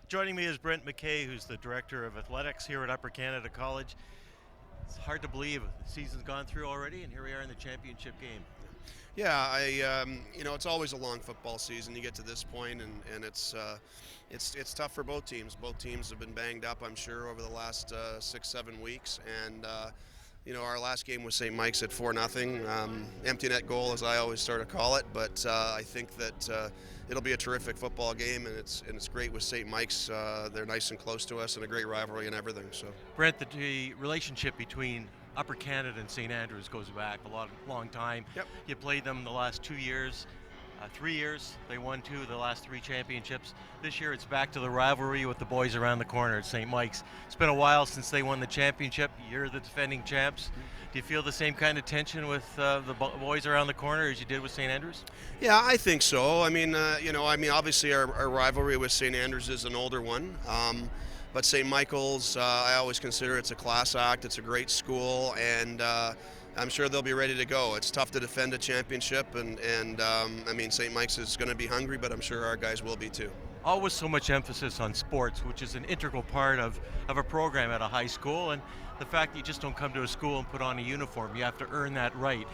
Joining me is Brent McKay, who's the Director of Athletics here at Upper Canada College. It's hard to believe the season's gone through already, and here we are in the championship game. Yeah, it's always a long football season. You get to this point, and it's tough for both teams. Both teams have been banged up, I'm sure, over the last 6-7 weeks. And our last game was St. Mike's at 4-0, empty net goal, as I always sort of call it. But I think that it'll be a terrific football game, and it's great with St. Mike's. They're nice and close to us, and a great rivalry and everything. So, Brent, the relationship between Upper Canada and St. Andrews goes back a long time. Yep. You played them the last 2 years, 3 years. They won 2 of the last 3 championships. This year it's back to the rivalry with the boys around the corner at St. Mike's. It's been a while since they won the championship. You're the defending champs. Do you feel the same kind of tension with the boys around the corner as you did with St. Andrews? Yeah, I think so. Obviously our rivalry with St. Andrews is an older one. But St. Michael's, I always consider it's a class act. It's a great school, and I'm sure they'll be ready to go. It's tough to defend a championship, and St. Mike's is going to be hungry, but I'm sure our guys will be too. Always so much emphasis on sports, which is an integral part of a program at a high school, and the fact that you just don't come to a school and put on a uniform. You have to earn that right.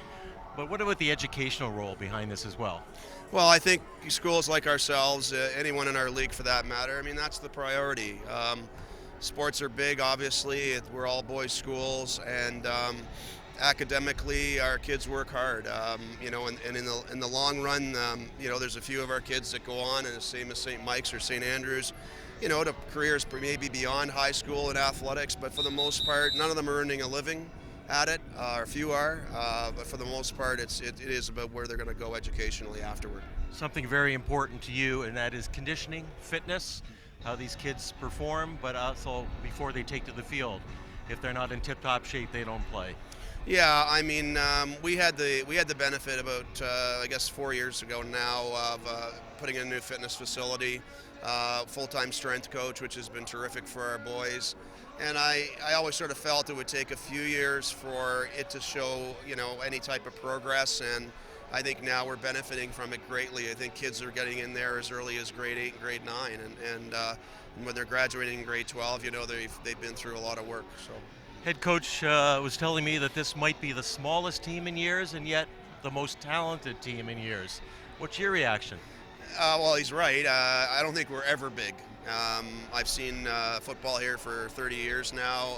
But what about the educational role behind this as well? Well, I think schools like ourselves, anyone in our league for that matter, that's the priority. Sports are big, obviously. We're all boys schools, and academically, our kids work hard. And in the long run, there's a few of our kids that go on, and the same as St. Mike's or St. Andrews, to careers maybe beyond high school and athletics. But for the most part, none of them are earning a living at it, or few are, but for the most part it is about where they're going to go educationally afterward. Something very important to you, and that is conditioning, fitness, how these kids perform, but also before they take to the field. If they're not in tip-top shape, they don't play. Yeah, we had the benefit about 4 years ago now of putting in a new fitness facility, full-time strength coach, which has been terrific for our boys. And I always sort of felt it would take a few years for it to show, any type of progress. And I think now we're benefiting from it greatly. I think kids are getting in there as early as grade 8 and grade 9. And when they're graduating in grade 12, they've been through a lot of work. So, head coach was telling me that this might be the smallest team in years and yet the most talented team in years. What's your reaction? Well, he's right. I don't think we're ever big. I've seen football here for 30 years now.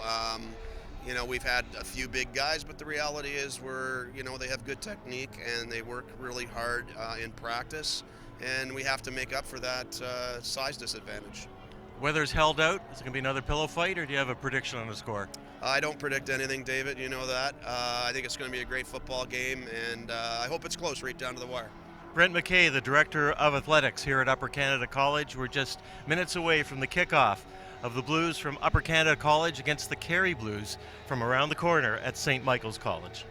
We've had a few big guys, but the reality is they have good technique and they work really hard in practice, and we have to make up for that size disadvantage. Weather's held out. Is it going to be another pillow fight, or do you have a prediction on the score? I don't predict anything, David. You know that. I think it's going to be a great football game, and I hope it's close right down to the wire. Brent McKay, the Director of Athletics here at Upper Canada College. We're just minutes away from the kickoff of the Blues from Upper Canada College against the Carey Blues from around the corner at St. Michael's College.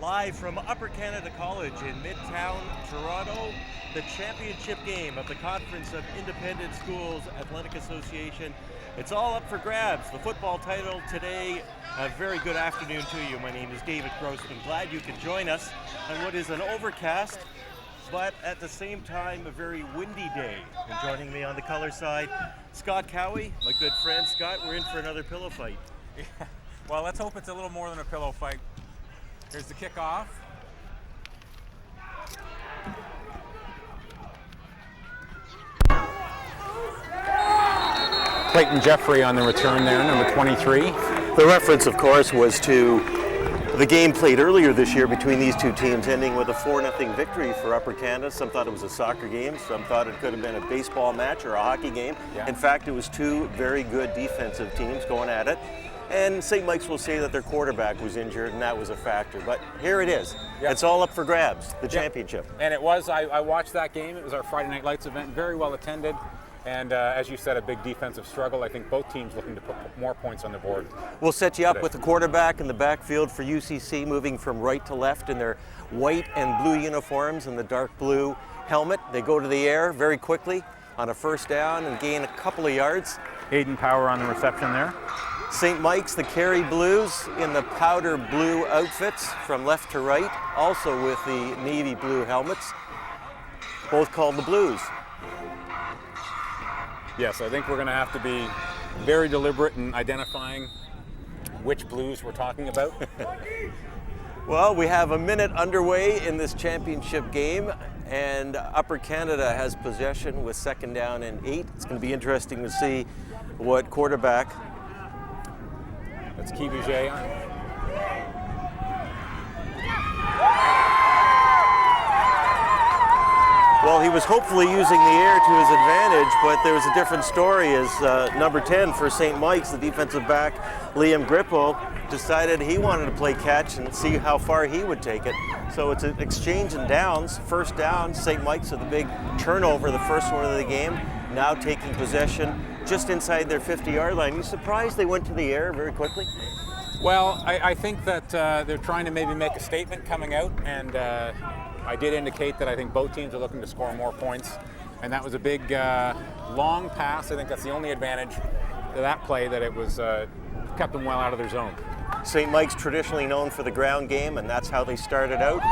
Live from Upper Canada College in Midtown Toronto, the championship game of the Conference of Independent Schools Athletic Association. It's all up for grabs. The football title today. A very good afternoon to you. My name is David Grossman. Glad you could join us on what is an overcast, but at the same time, a very windy day. And joining me on the color side, Scott Cowie, my good friend. Scott, we're in for another pillow fight. Yeah. Well, let's hope it's a little more than a pillow fight. Here's the kickoff. Clayton Jeffrey on the return there, number 23. The reference, of course, was to the game played earlier this year between these two teams, ending with a 4-0 victory for Upper Canada. Some thought it was a soccer game, some thought it could have been a baseball match or a hockey game. Yeah. In fact, it was two very good defensive teams going at it. And St. Mike's will say that their quarterback was injured, and that was a factor. But here it is. Yeah. It's all up for grabs, the championship. And it was, I watched that game. It was our Friday Night Lights event, very well attended. And as you said, a big defensive struggle. I think both teams looking to put more points on the board. We'll set you up with the quarterback in the backfield for UCC, moving from right to left in their white and blue uniforms and the dark blue helmet. They go to the air very quickly on a first down and gain a couple of yards. Aiden Power on the reception there. St. Mike's, the Carey Blues in the powder blue outfits from left to right, also with the navy blue helmets, both called the Blues. Yes, I think we're going to have to be very deliberate in identifying which Blues we're talking about. Well, we have a minute underway in this championship game, and Upper Canada has possession with second down and 8. It's going to be interesting to see what quarterback. That's Kibuget. Well, he was hopefully using the air to his advantage, but there was a different story as number 10 for St. Mike's, the defensive back, Liam Grippo, decided he wanted to play catch and see how far he would take it. So it's an exchange and downs. First down, St. Mike's with a big turnover, the first one of the game, now taking possession just inside their 50-yard line. You surprised they went to the air very quickly? Well, I think that they're trying to maybe make a statement coming out, and I did indicate that I think both teams are looking to score more points, and that was a big long pass. I think that's the only advantage to that play, that it was kept them well out of their zone. St. Mike's traditionally known for the ground game, and that's how they started out,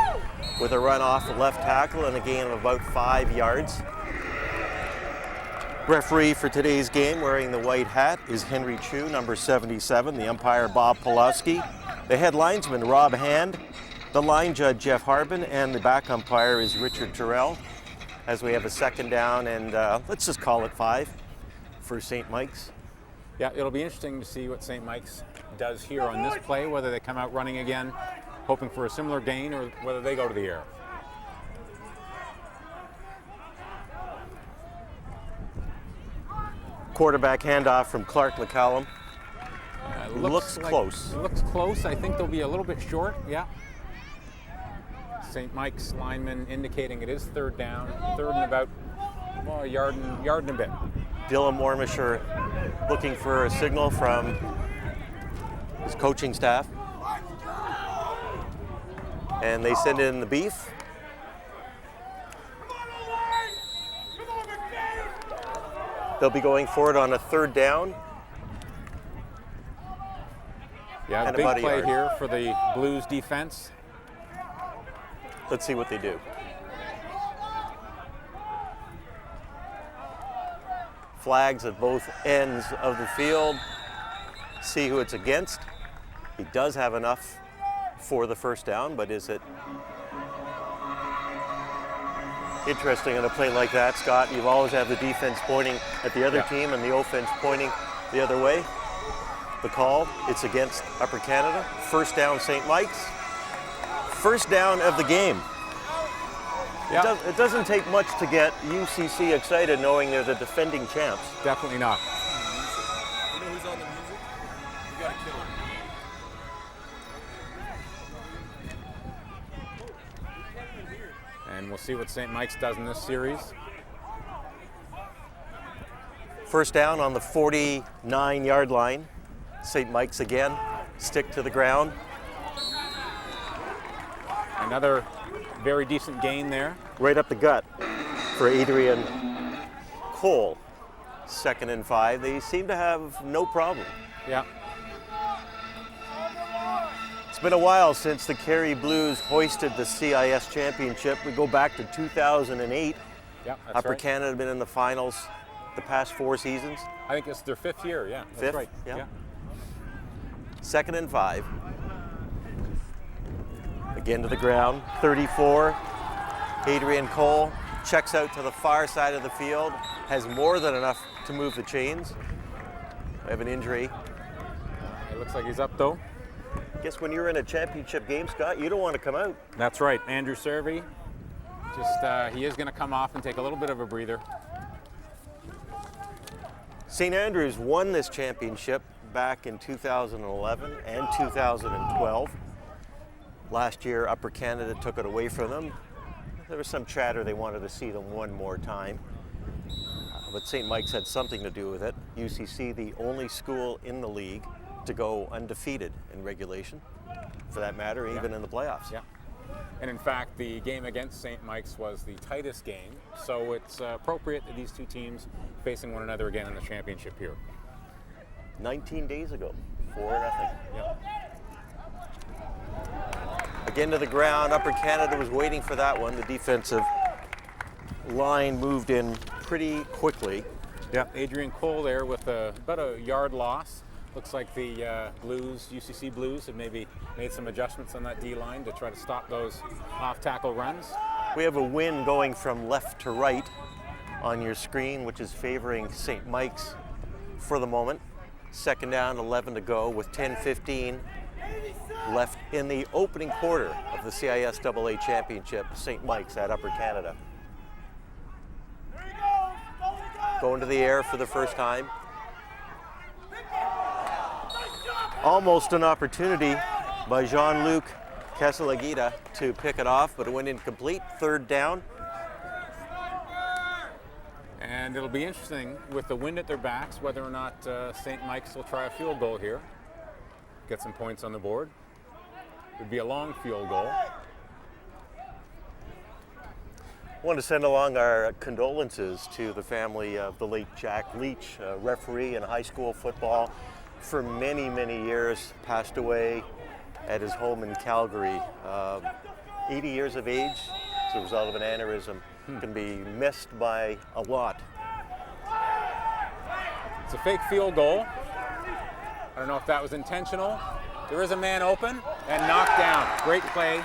with a run off the left tackle and a gain of about 5 yards. Referee for today's game, wearing the white hat, is Henry Chu, number 77. The umpire, Bob Pulowski. The head linesman, Rob Hand. The line judge, Jeff Harbin. And the back umpire is Richard Terrell. As we have a second down and let's just call it 5 for St. Mike's. Yeah, it'll be interesting to see what St. Mike's does here on this play, whether they come out running again, hoping for a similar gain, or whether they go to the air. Quarterback handoff from Clark McCallum. Looks close. It looks close. I think they'll be a little bit short, yeah. St. Mike's lineman indicating it is third down, third and about a yard and a bit. Dylan Warmisher looking for a signal from his coaching staff. And they send in the beef. They'll be going for it on a third down. Yeah, big play here for the Blues defense. Let's see what they do. Flags at both ends of the field. See who it's against. He does have enough for the first down, but is it interesting on a play like that, Scott? You've always had the defense pointing at the other team and the offense pointing the other way. The call, it's against Upper Canada. First down, St. Mike's. First down of the game. Yeah. It doesn't take much to get UCC excited knowing they're the defending champs. Definitely not. You know who's on the music? You gotta kill him. And we'll see what St. Mike's does in this series. First down on the 49-yard line. St. Mike's again, stick to the ground. Another very decent gain there. Right up the gut for Adrian Cole. Second and 5. They seem to have no problem. Yeah. It's been a while since the Kerry Blues hoisted the CIS championship. We go back to 2008. Yeah, that's Upper right. Canada have been in the finals the past 4 seasons. I think it's their 5th year, yeah. That's Fifth? right. Yeah. Second and 5. Again to the ground. 34. Adrian Cole checks out to the far side of the field. Has more than enough to move the chains. We have an injury. It looks like he's up though. I guess when you're in a championship game, Scott, you don't want to come out. That's right. Andrew Servey, just he is going to come off and take a little bit of a breather. St. Andrews won this championship back in 2011 and 2012. Last year, Upper Canada took it away from them. There was some chatter they wanted to see them one more time. But St. Mike's had something to do with it. UCC, the only school in the league to go undefeated in regulation, for that matter, even in the playoffs. Yeah. And in fact, the game against St. Mike's was the tightest game, so it's appropriate that these two teams facing one another again in the championship here. 19 days ago, 4-0. Yeah. Again to the ground. Upper Canada was waiting for that one. The defensive line moved in pretty quickly. Yeah, Adrian Cole there with about a yard loss. Looks like the UCC Blues, have maybe made some adjustments on that D-line to try to stop those off-tackle runs. We have a wind going from left to right on your screen, which is favoring St. Mike's for the moment. Second down, 11 to go with 10:15 left in the opening quarter of the CISAA Championship. St. Mike's at Upper Canada. Going to the air for the first time. Almost an opportunity by Jean-Luc Casalagita to pick it off, but it went incomplete. Third down. And it'll be interesting with the wind at their backs whether or not St. Mike's will try a field goal here. Get some points on the board. It would be a long field goal. I want to send along our condolences to the family of the late Jack Leach, referee in high school football for many, many years, passed away at his home in Calgary. 80 years of age as a result of an aneurysm. Can be missed by a lot. It's a fake field goal. I don't know if that was intentional. There is a man open and knocked down. Great play.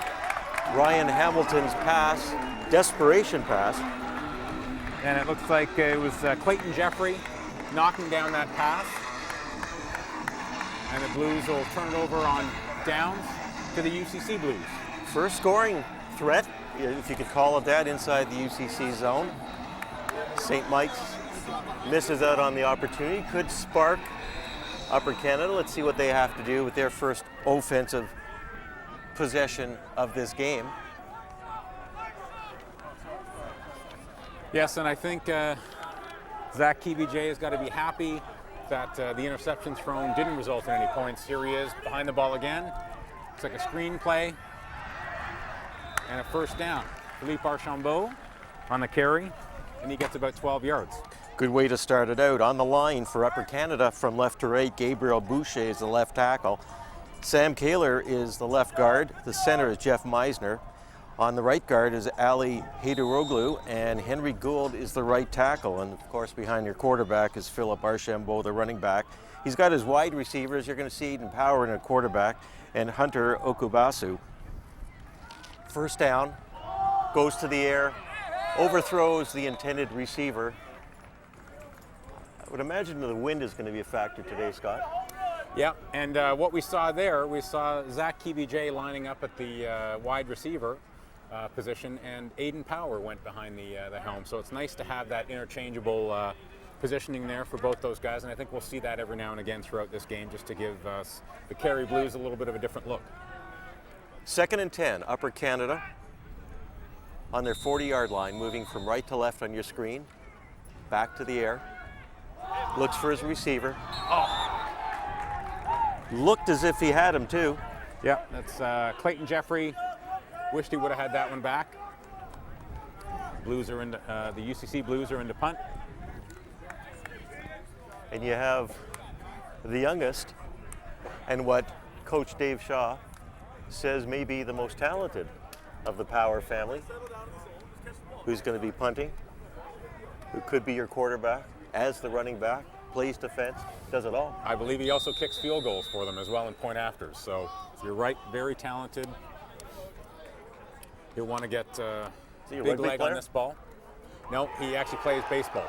Ryan Hamilton's pass, desperation pass. And it looks like it was Clayton Jeffrey knocking down that pass. And the Blues will turn it over on downs to the UCC Blues. First scoring threat, if you could call it that, inside the UCC zone. St. Mike's misses out on the opportunity. Could spark Upper Canada. Let's see what they have to do with their first offensive possession of this game. Yes, and I think Zach KBJ has got to be happy that the interception thrown didn't result in any points. Here he is behind the ball again. Looks like a screen play and a first down. Philippe Archambault on the carry, and he gets about 12 yards. Good way to start it out. On the line for Upper Canada from left to right, Gabriel Boucher is the left tackle. Sam Kaler is the left guard. The center is Jeff Meisner. On the right guard is Ali Heideroglu, and Henry Gould is the right tackle. And of course, behind your quarterback is Philip Archambault, the running back. He's got his wide receivers. You're going to see Eden Power in a quarterback, and Hunter Okubasu. First down, goes to the air, overthrows the intended receiver. I would imagine the wind is going to be a factor today, Scott. Yeah, and what we saw there, we saw Zach KBJ lining up at the wide receiver position, and Aiden Power went behind the helm. So it's nice to have that interchangeable positioning there for both those guys, and I think we'll see that every now and again throughout this game just to give us the Kerry Blues a little bit of a different look. 2nd and 10, Upper Canada on their 40-yard line, moving from right to left on your screen, back to the air, looks for his receiver. Looked as if he had him too. Yeah, that's Clayton Jeffrey. Wished he would have had that one back. Blues are into the UCC Blues are into punt. And you have the youngest, and what Coach Dave Shaw says may be the most talented of the Power family, who's going to be punting, who could be your quarterback, as the running back, plays defense, does it all. I believe he also kicks field goals for them as well in point afters. So you're right, very talented. He'll want to get big leg on this ball. No, he actually plays baseball.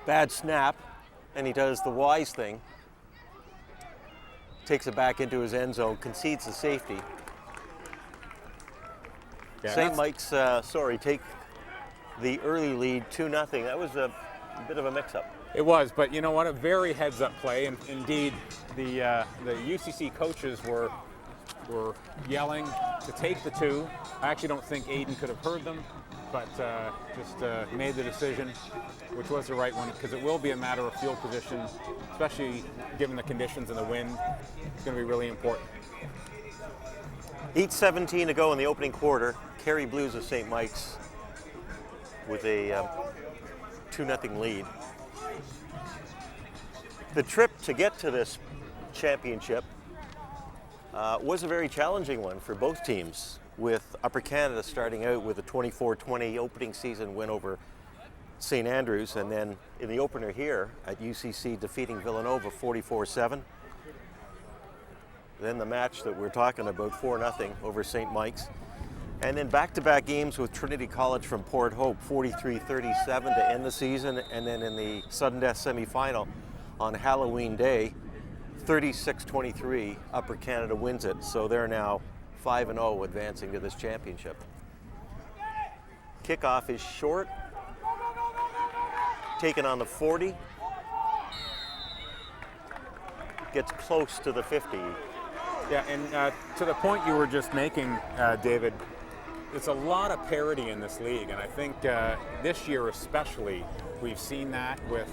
Bad snap, and he does the wise thing. Takes it back into his end zone, concedes the safety. Yeah, St. Mike's, take the early lead 2-0. That was a bit of a mix-up. It was, but you know what? A very heads-up play, and indeed, the UCC coaches were yelling to take the two. I actually don't think Aiden could have heard them, but just made the decision, which was the right one, because it will be a matter of field position, especially given the conditions and the wind. It's going to be really important. 8:17 to go in the opening quarter. Kerry Blues of St. Mike's with a 2-0 lead. The trip to get to this championship was a very challenging one for both teams, with Upper Canada starting out with a 24-20 opening season win over St. Andrews, and then in the opener here at UCC defeating Villanova 44-7. Then the match that we're talking about, 4-0 over St. Mike's. And then back-to-back games with Trinity College from Port Hope, 43-37 to end the season. And then in the sudden death semifinal on Halloween Day, 36-23, Upper Canada wins it. So they're now 5-0 advancing to this championship. Kickoff is short, taken on the 40, gets close to the 50. Yeah, and to the point you were just making, David, it's a lot of parity in this league, and I think this year especially, we've seen that with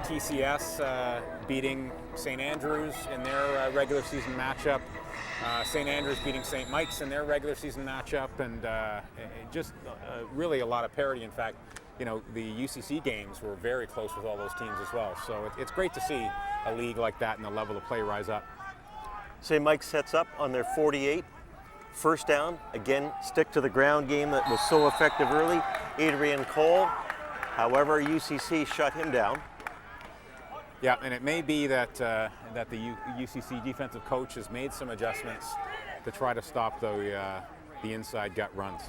TCS beating St. Andrews in their regular season matchup, St. Andrews beating St. Mike's in their regular season matchup, and just really a lot of parity. In fact, you know, the UCC games were very close with all those teams as well. So it's great to see a league like that and the level of play rise up. St. Mike's sets up on their 48. First down, again, stick to the ground game that was so effective early. Adrian Cole, however, UCC shut him down. Yeah, and it may be that the UCC defensive coach has made some adjustments to try to stop the inside gut runs.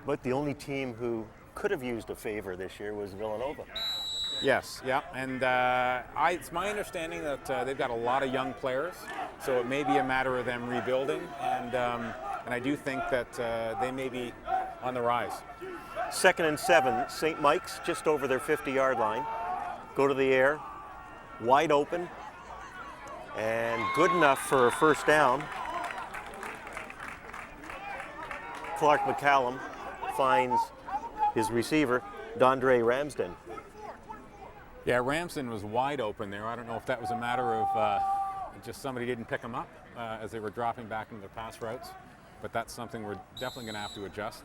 But the only team who could have used a favor this year was Villanova. Yes, yeah, and it's my understanding that they've got a lot of young players, so it may be a matter of them rebuilding, and I do think that they may be on the rise. 2nd and 7, St. Mike's just over their 50-yard line. Go to the air, wide open, and good enough for a first down. Clark McCallum finds his receiver, Dondre Ramsden. Yeah, Ramsden was wide open there. I don't know if that was a matter of just somebody didn't pick him up as they were dropping back into their pass routes, but that's something we're definitely going to have to adjust.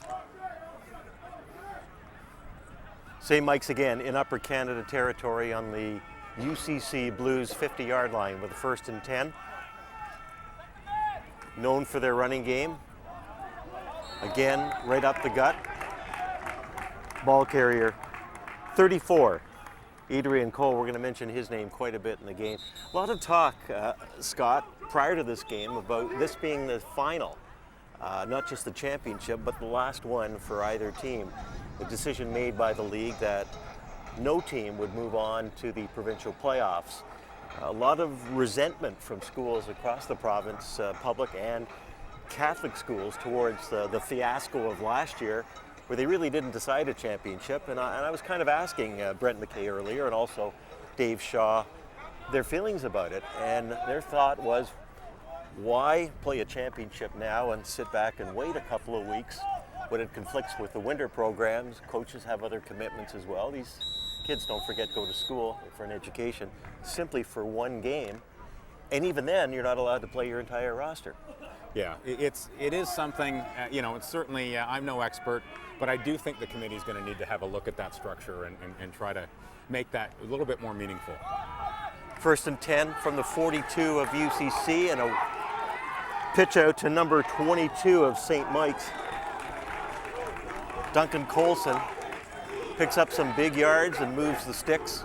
St. Mike's again in Upper Canada territory on the UCC Blues 50-yard line with a 1st and 10. Known for their running game. Again, right up the gut. Ball carrier, 34. Adrian Cole, we're going to mention his name quite a bit in the game. A lot of talk, Scott, prior to this game about this being the final, not just the championship, but the last one for either team. A decision made by the league that no team would move on to the provincial playoffs. A lot of resentment from schools across the province, public and Catholic schools, towards the fiasco of last year, where they really didn't decide a championship. And I was kind of asking Brent McKay earlier, and also Dave Shaw, their feelings about it. And their thought was, why play a championship now and sit back and wait a couple of weeks when it conflicts with the winter programs? Coaches have other commitments as well. These kids, don't forget, go to school for an education simply for one game. And even then, you're not allowed to play your entire roster. Yeah, it is something, you know, it's certainly, I'm no expert, but I do think the committee is going to need to have a look at that structure and try to make that a little bit more meaningful. 1st and 10 from the 42 of UCC, and a pitch out to number 22 of St. Mike's. Duncan Colson picks up some big yards and moves the sticks.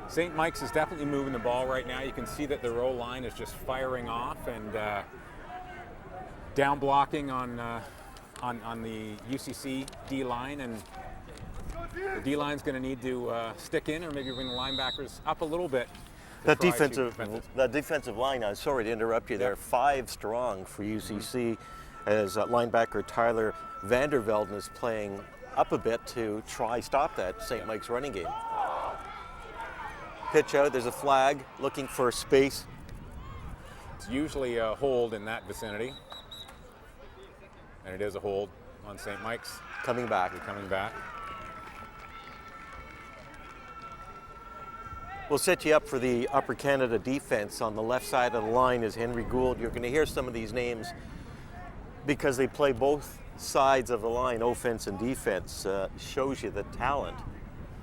St. Mike's is definitely moving the ball right now. You can see that their O-line is just firing off and down blocking on the UCC D-line, and the D-line's going to need to stick in or maybe bring the linebackers up a little bit. That defensive line, I'm sorry to interrupt you there, 5 strong for UCC, as linebacker Tyler Vandervelden is playing up a bit to try stop that St. Mike's running game. Pitch out, there's a flag looking for space. It's usually a hold in that vicinity, and it is a hold on St. Mike's. Coming back. Coming back. We'll set you up for the Upper Canada defense. On the left side of the line is Henry Gould. You're going to hear some of these names because they play both sides of the line, offense and defense. Shows you the talent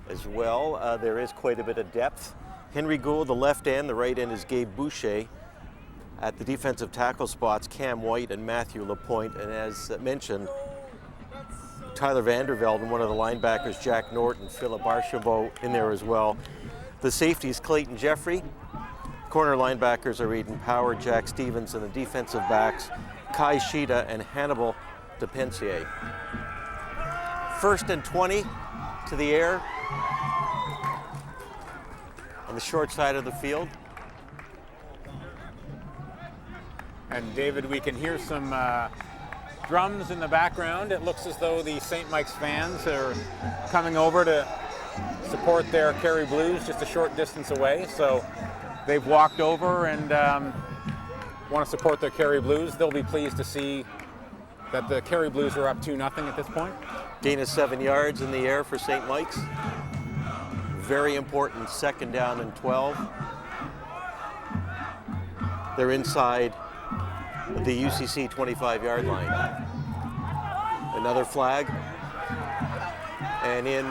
as well. There is quite a bit of depth. Henry Gould, the left end. The right end is Gabe Boucher. At the defensive tackle spots, Cam White and Matthew Lapointe. And as mentioned, Tyler Vandervelde and one of the linebackers, Jack Norton, Philip Archambault in there as well. The safeties, Clayton Jeffrey. Corner linebackers are Eden Power, Jack Stevens, and the defensive backs, Kai Shida and Hannibal DePensier. 1st and 20 to the air on the short side of the field. And David, we can hear some drums in the background. It looks as though the St. Mike's fans are coming over to support their Kerry Blues just a short distance away. So they've walked over and want to support their Kerry Blues. They'll be pleased to see that the Kerry Blues are up 2-0 at this point. Gain of 7 yards in the air for St. Mike's. Very important 2nd down and 12. They're inside the UCC 25-yard line. Another flag. And in.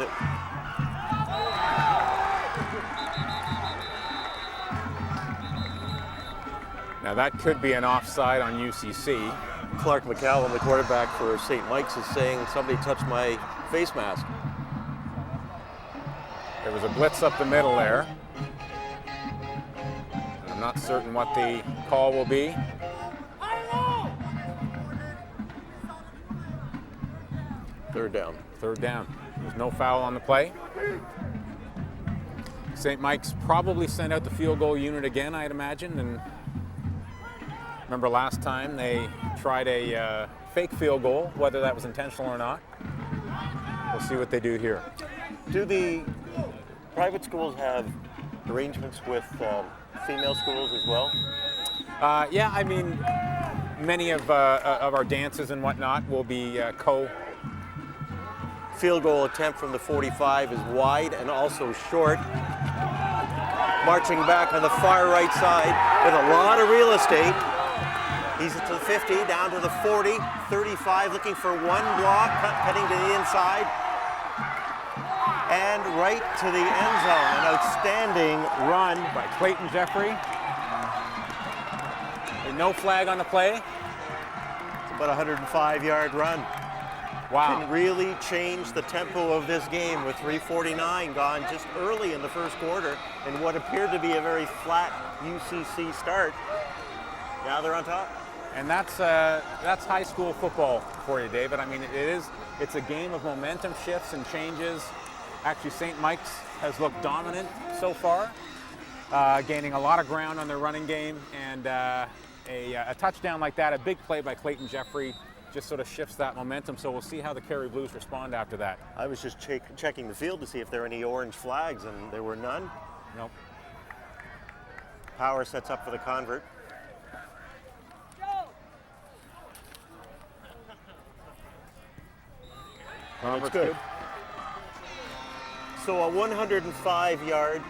Now that could be an offside on UCC. Clark McCallum, the quarterback for St. Mike's, is saying somebody touched my face mask. There was a blitz up the middle there. I'm not certain what the call will be. Third down. Third down. There's no foul on the play. St. Mike's probably sent out the field goal unit again, I'd imagine. And remember last time they tried a fake field goal, whether that was intentional or not. We'll see what they do here. Do the private schools have arrangements with female schools as well? Yeah, I mean, many of our dances and whatnot will be Field goal attempt from the 45 is wide and also short. Marching back on the far right side with a lot of real estate. He's to the 50, down to the 40, 35, looking for one block, cutting to the inside. And right to the end zone. An outstanding run by Clayton Jeffrey. There's no flag on the play. It's about a 105-yard run. Wow. Can really change the tempo of this game with 3:49 gone just early in the first quarter in what appeared to be a very flat UCC start. Now they're on top. And that's high school football for you, David. I mean, it's a game of momentum shifts and changes. Actually, St. Mike's has looked dominant so far, gaining a lot of ground on their running game, and a touchdown like that, a big play by Clayton Jeffrey, just sort of shifts that momentum. So we'll see how the Kerry Blues respond after that. I was just checking the field to see if there were any orange flags, and there were none. Nope. Power sets up for the convert. That's good. So a 105-yard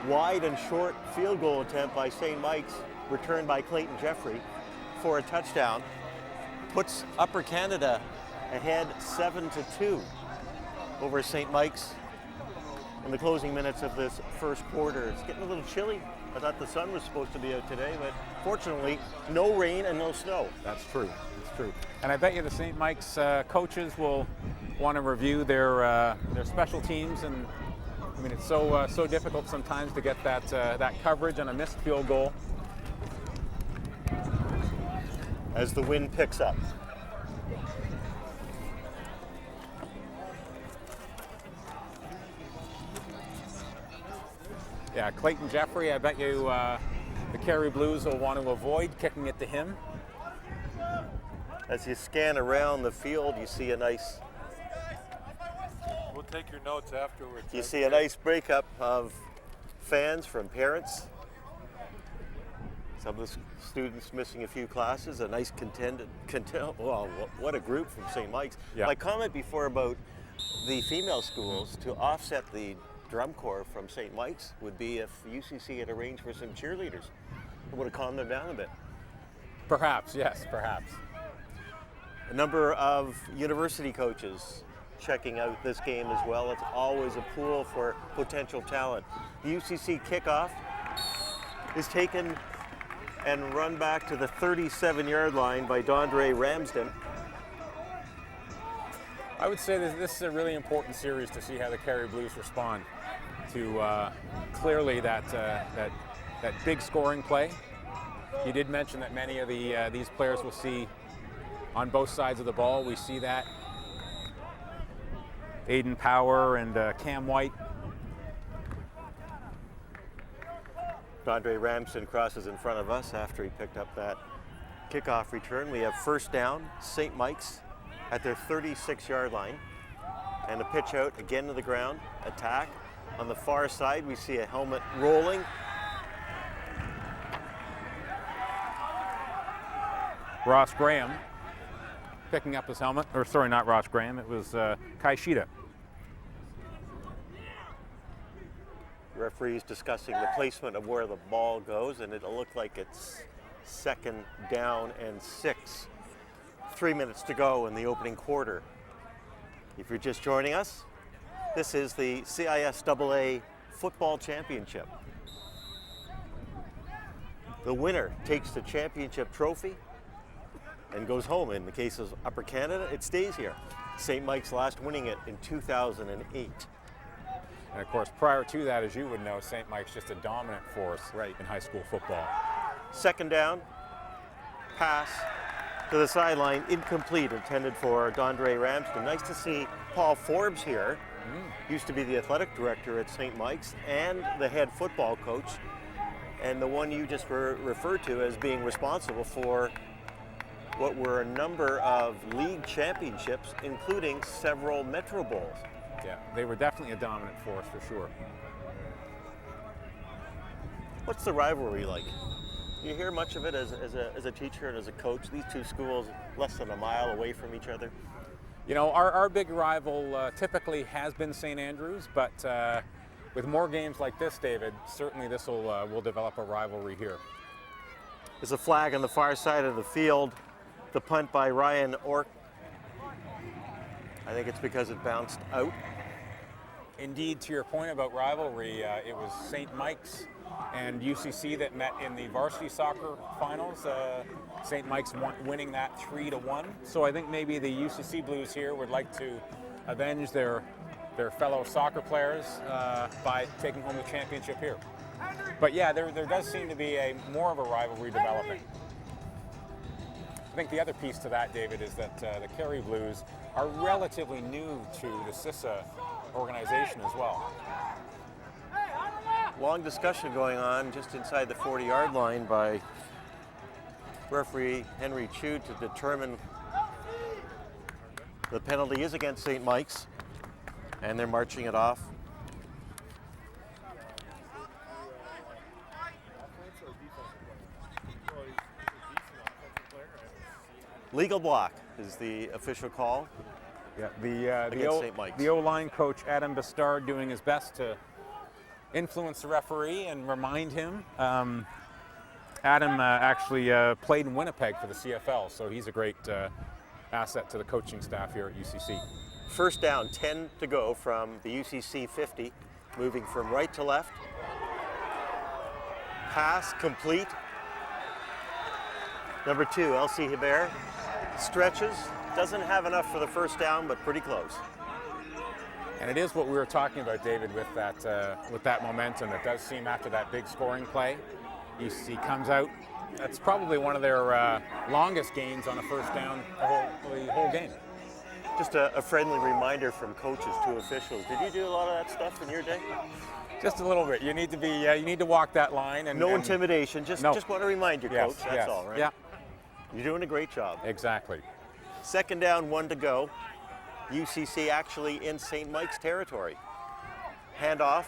wide and short field goal attempt by St. Mike's, returned by Clayton Jeffrey for a touchdown, puts Upper Canada ahead 7-2 over St. Mike's in the closing minutes of this first quarter. It's getting a little chilly. I thought the sun was supposed to be out today, but fortunately, no rain and no snow. That's true. That's true. And I bet you the St. Mike's coaches will want to review their special teams. And I mean, it's so difficult sometimes to get that coverage on a missed field goal. As the wind picks up. Yeah, Clayton Jeffrey, I bet you the Kerry Blues will want to avoid kicking it to him. As you scan around the field, you see a nice... We'll take your notes afterwards. You see a nice breakup of fans from parents. Some of the students missing a few classes, a nice well, what a group from St. Mike's. Yeah. My comment before about the female schools to offset the drum corps from St. Mike's would be if UCC had arranged for some cheerleaders. It would have calmed them down a bit. Perhaps, yes, perhaps. A number of university coaches checking out this game as well. It's always a pool for potential talent. The UCC kickoff is taken and run back to the 37-yard line by Dondre Ramsden. I would say this is a really important series to see how the Kerry Blues respond to clearly that big scoring play. You did mention that many of these players will see on both sides of the ball. We see that Aiden Power and Cam White. Dondre Ramsden crosses in front of us after he picked up that kickoff return. We have first down, St. Mike's at their 36-yard line. And a pitch out again to the ground, attack. On the far side, we see a helmet rolling. Ross Graham picking up his helmet, or sorry, not Ross Graham, it was Kai Shida. Referees discussing the placement of where the ball goes, and it'll look like it's second down and 6. 3 minutes to go in the opening quarter. If you're just joining us, this is the CISAA Football Championship. The winner takes the championship trophy and goes home. In the case of Upper Canada, it stays here. St. Mike's last winning it in 2008. And of course, prior to that, as you would know, St. Mike's just a dominant force in high school football. Second down, pass to the sideline, incomplete, intended for Dondre Ramsden. Nice to see Paul Forbes here. Used to be the athletic director at St. Mike's and the head football coach, and the one you just referred to as being responsible for what were a number of league championships, including several Metro Bowls. Yeah, they were definitely a dominant force for sure. What's the rivalry like? Do you hear much of it as a teacher and as a coach? These two schools less than a mile away from each other. You know, our big rival typically has been St. Andrews, but with more games like this, David, certainly this will develop a rivalry here. There's a flag on the far side of the field. The punt by Ryan Ork. I think it's because it bounced out. Indeed, to your point about rivalry, it was St. Mike's and UCC that met in the varsity soccer finals. St. Mike's winning that 3-1. So I think maybe the UCC Blues here would like to avenge their fellow soccer players by taking home the championship here. But yeah, there does seem to be more of a rivalry developing. I think the other piece to that, David, is that the Kerry Blues are relatively new to the CISAA organization as well. Long discussion going on just inside the 40-yard line by referee Henry Chu to determine the penalty is against St. Mike's, and they're marching it off. Legal block is the official call. Yeah, against St. Mike's. The O-line coach Adam Bastard doing his best to influence the referee and remind him. Adam actually played in Winnipeg for the CFL, so he's a great asset to the coaching staff here at UCC. First down, 10 to go from the UCC 50, moving from right to left. Pass complete. Number 2, LC Hebert, stretches, doesn't have enough for the first down, but pretty close. And it is what we were talking about, David, with that momentum. It does seem after that big scoring play, UCC comes out. That's probably one of their longest gains on a first down the whole game. Just a friendly reminder from coaches to officials. Did you do a lot of that stuff in your day? Just a little bit. You need to be. You need to walk that line. And no intimidation. Just want to remind you, yes, coach. That's yes, all, right? Yeah. You're doing a great job. Exactly. Second down, 1 to go. UCC actually in St. Mike's territory. Handoff,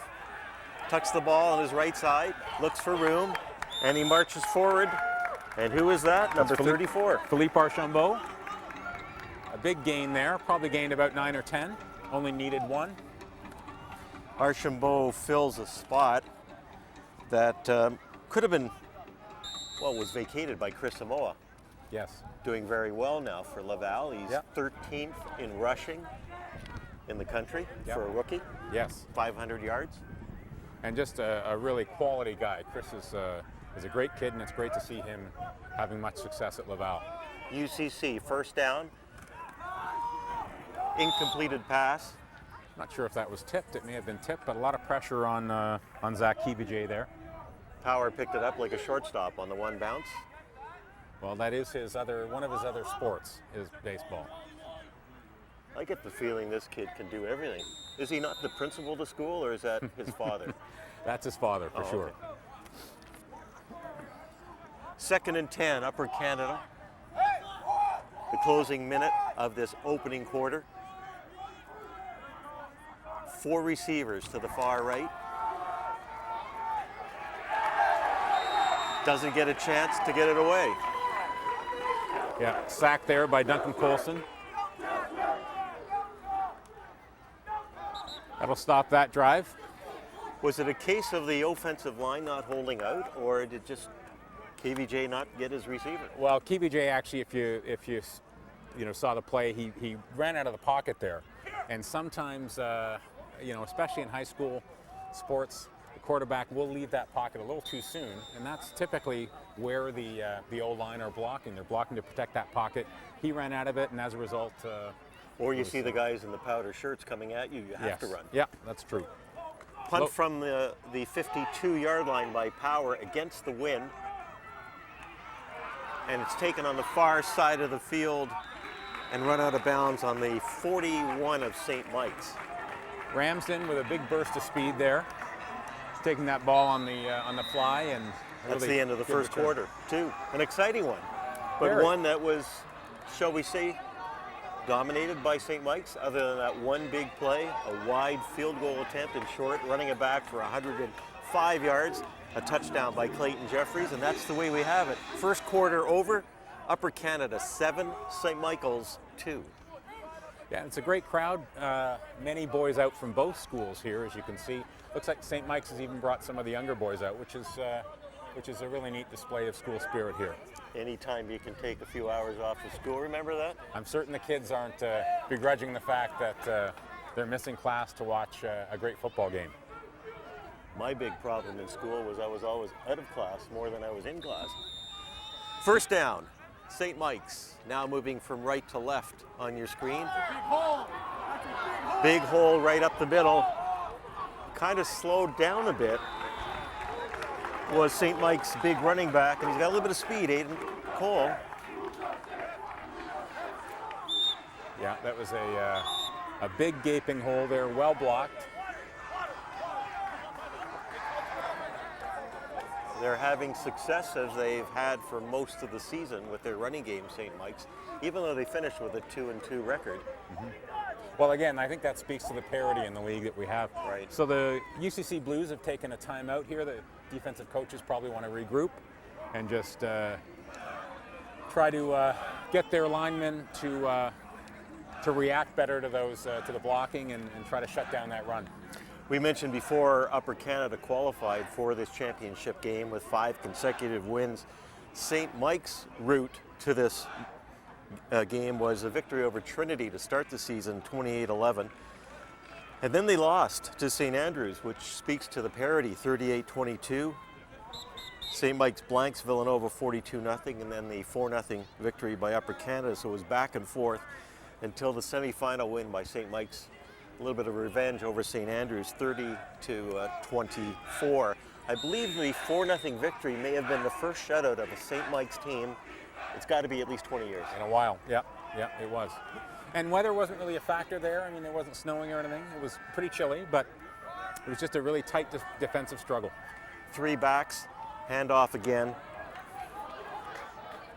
tucks the ball on his right side, looks for room, and he marches forward. And who is that? Number 34. Philippe Archambault. A big gain there, probably gained about 9 or 10, only needed 1. Archambault fills a spot that could have been, was vacated by Chris Samoa. Yes. Doing very well now for Laval. He's 13th in rushing in the country for a rookie. Yes. 500 yards. And just a really quality guy. Chris is a great kid, and it's great to see him having much success at Laval. UCC, first down. incompleted pass. Not sure if that was tipped. It may have been tipped, but a lot of pressure on Zach Kibije there. Power picked it up like a shortstop on the one bounce. Well, that is one of his other sports, is baseball. I get the feeling this kid can do everything. Is he not the principal of the school, or is that his father? That's his father, for sure. Okay. 2nd and 10, Upper Canada. The closing minute of this opening quarter. 4 receivers to the far right. Doesn't get a chance to get it away. Yeah, sacked there by Duncan Colson. That'll stop that drive. Was it a case of the offensive line not holding out, or did just KVJ not get his receiver? Well, Kibije actually, if you saw the play, he ran out of the pocket there, and sometimes especially in high school sports, the quarterback will leave that pocket a little too soon, and that's typically where the O-line are blocking. They're blocking to protect that pocket. He ran out of it, and as a result, or you see the guys in the powder shirts coming at you, you have to run. Yeah, that's true. Punt from the 52-yard line by Power against the wind. And it's taken on the far side of the field and run out of bounds on the 41 of St. Mike's. Ramsden with a big burst of speed there, taking that ball on the fly, and that's really the end of the first return. quarter, too. An exciting one, but Very. one that was, shall we say, dominated by St. Mike's, other than that one big play, a wide field goal attempt in short, running it back for 105 yards, a touchdown by Clayton Jeffries, and that's the way we have it. First quarter over, Upper Canada 7, St. Michael's 2. Yeah, it's a great crowd. Many boys out from both schools here, as you can see. Looks like St. Mike's has even brought some of the younger boys out, which is a really neat display of school spirit here. Anytime you can take a few hours off of school, remember that? I'm certain the kids aren't begrudging the fact that they're missing class to watch a great football game. My big problem in school was I was always out of class more than I was in class. First down, St. Mike's, now moving from right to left on your screen. Big hole right up the middle. Kind of slowed down a bit was St. Mike's big running back, and he's got a little bit of speed, Aiden Cole. Yeah, that was a big gaping hole there, well blocked. They're having success as they've had for most of the season with their running game, St. Mike's, even though they finished with a 2-2 record. Mm-hmm. Well, again, I think that speaks to the parity in the league that we have. Right. So the UCC Blues have taken a timeout here. The defensive coaches probably want to regroup and just try to get their linemen to react better to those to the blocking and try to shut down that run. We mentioned before Upper Canada qualified for this championship game with 5 consecutive wins. St. Mike's route to this game was a victory over Trinity to start the season, 28-11. And then they lost to St. Andrews, which speaks to the parity, 38-22. St. Mike's blanks Villanova 42-0, and then the 4-0 victory by Upper Canada. So it was back and forth until the semifinal win by St. Mike's. A little bit of revenge over St. Andrews, 30-24. I believe the 4-0 victory may have been the first shutout of a St. Mike's team. It's got to be at least 20 years. In a while, yeah, it was. And weather wasn't really a factor there. I mean, it wasn't snowing or anything. It was pretty chilly, but it was just a really tight defensive struggle. 3 backs, handoff again.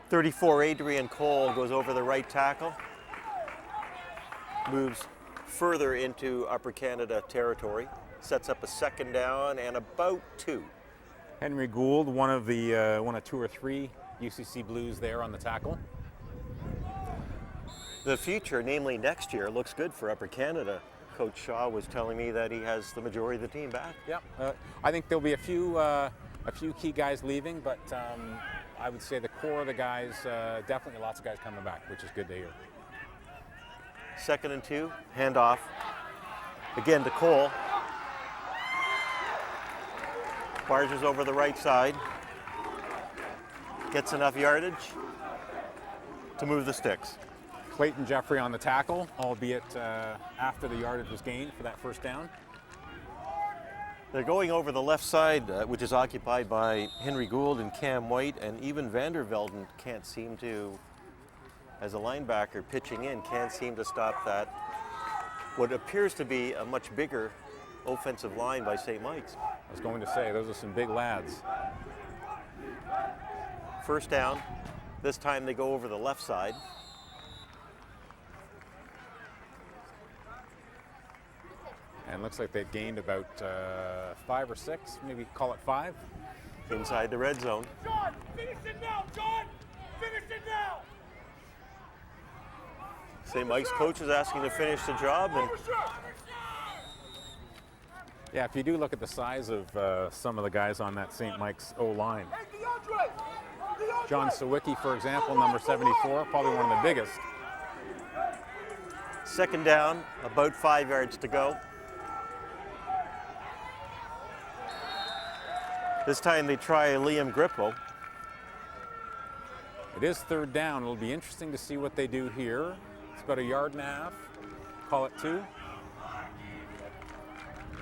34, Adrian Cole goes over the right tackle. Moves further into Upper Canada territory. Sets up a second down and about 2. Henry Gould, one of 2 or 3 UCC Blues there on the tackle. The future, namely next year, looks good for Upper Canada. Coach Shaw was telling me that he has the majority of the team back. Yeah, I think there'll be a few key guys leaving, but I would say the core of the guys, definitely lots of guys coming back, which is good to hear. 2nd and 2, handoff. Again to Cole. Barges over the right side. Gets enough yardage to move the sticks. Clayton Jeffrey on the tackle, albeit after the yardage was gained for that first down. They're going over the left side, which is occupied by Henry Gould and Cam White, and even Vandervelden can't seem to, as a linebacker pitching in, can't seem to stop that, what appears to be a much bigger offensive line by St. Mike's. I was going to say, those are some big lads. First down. This time they go over the left side. And looks like they've gained about 5 or 6, maybe call it 5. Inside the red zone. John, finish it now, John! Finish it now! St. Mike's coach is asking to finish the job, and Yeah, if you do look at the size of some of the guys on that St. Mike's O-line. John Sawicki, for example, number 74, probably one of the biggest. second down, about 5 yards to go. This time they try Liam Grippo. It is third down. It'll be interesting to see what they do here. It's about 1.5 yards, call it 2.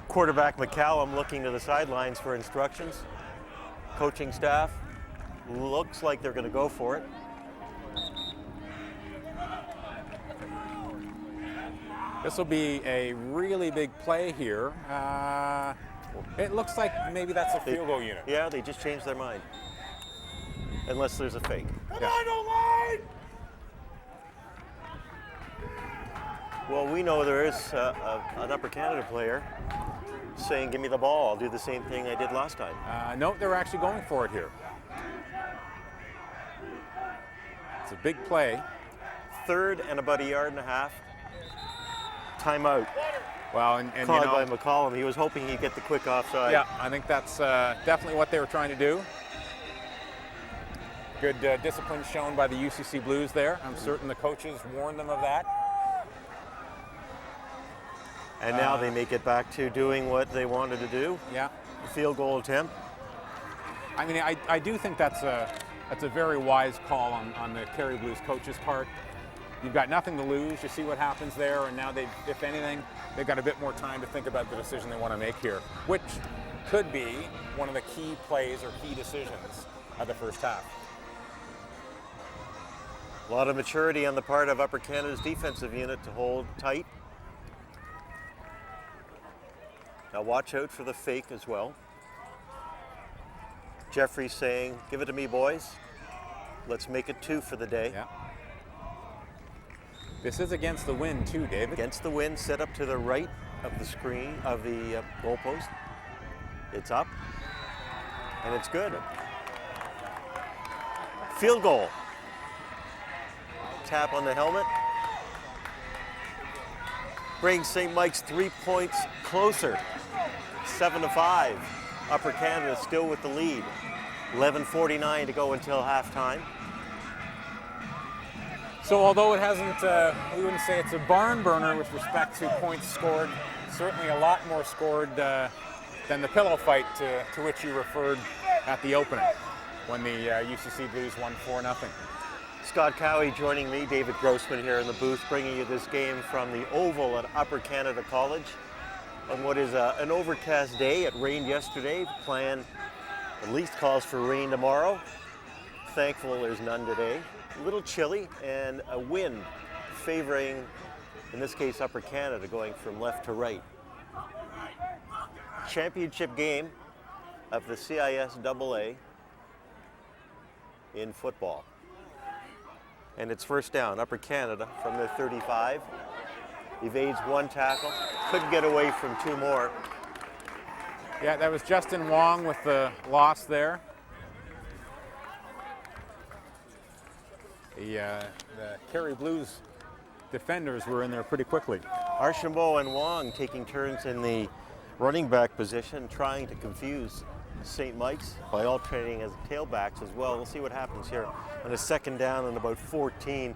Quarterback McCallum looking to the sidelines for instructions. Coaching staff looks like they're going to go for it. This will be a really big play here. It looks like maybe that's a field goal unit. Yeah, they just changed their mind. Unless there's a fake. Come on, O-line! Well, we know there is an Upper Canada player saying, give me the ball, I'll do the same thing I did last time. No, they're actually going for it here. It's a big play. Third and about 1.5 yards. Timeout. Well, and Called you know, by McCollum. He was hoping he'd get the quick offside. yeah, I think that's definitely what they were trying to do. Good discipline shown by the UCC Blues there. I'm certain the coaches warned them of that. And now they make it back to doing what they wanted to do. Yeah. Field goal attempt. I mean, I do think that's a very wise call on the Kerry Blues coach's part. You've got nothing to lose. You see what happens there, and now if anything, they've got a bit more time to think about the decision they want to make here, which could be one of the key plays or key decisions of the first half. A lot of maturity on the part of Upper Canada's defensive unit to hold tight. Now watch out for the fake as well. Jeffrey saying, give it to me, boys. Let's make it 2 for the day. Yeah. This is against the wind too, David. Against the wind, set up to the right of the screen, of the goalpost. It's up, and it's good. Field goal. Tap on the helmet. Brings St. Mike's 3 points closer. 7-5. Upper Canada still with the lead. 11:49 to go until halftime. So although it hasn't, we wouldn't say it's a barn burner with respect to points scored, certainly a lot more scored than the pillow fight to which you referred at the opening when the UCC Blues won 4-0. Scott Cowie joining me, David Grossman here in the booth, bringing you this game from the Oval at Upper Canada College on what is an overcast day. It rained yesterday. Plan at least calls for rain tomorrow. Thankful there's none today. A little chilly and a wind favoring, in this case, Upper Canada, going from left to right. Championship game of the CISAA in football. And it's first down. Upper Canada from their 35. Evades 1 tackle. Couldn't get away from 2 more. Yeah, that was Justin Wong with the loss there. The Kerry Blues defenders were in there pretty quickly. Archambault and Wong taking turns in the running back position, trying to confuse St. Mike's by alternating as tailbacks as well. We'll see what happens here on a second down and about 14.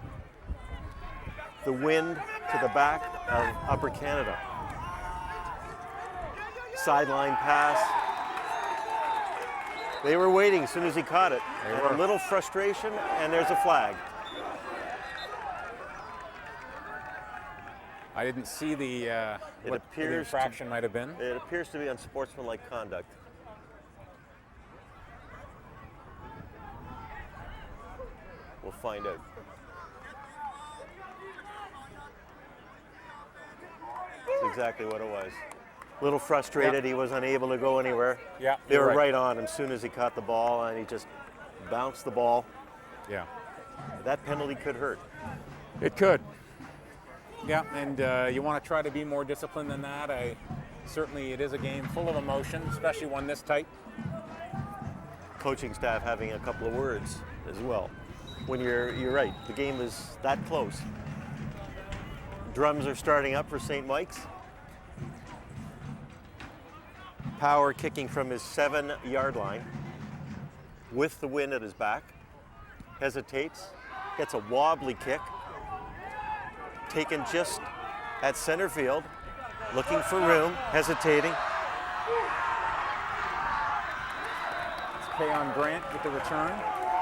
The wind to the back of Upper Canada. Sideline pass. They were waiting as soon as he caught it. They And were. a little frustration, and there's a flag. didn't see what the infraction might have been. It appears to be unsportsmanlike conduct. We'll find out. That's exactly what it was. A little frustrated, he was unable to go anywhere. Yeah, They you're were right. right on him as soon as he caught the ball, and he just bounced the ball. Yeah. That penalty could hurt. It could. Yeah, and you want to try to be more disciplined than that. Certainly it is a game full of emotion, especially one this tight. Coaching staff having a couple of words as well. When you're right, the game is that close. Drums are starting up for St. Mike's. Power kicking from his 7-yard line with the wind at his back. Hesitates, gets a wobbly kick. Taken just at center field, looking for room, hesitating. It's Keon Grant with the return.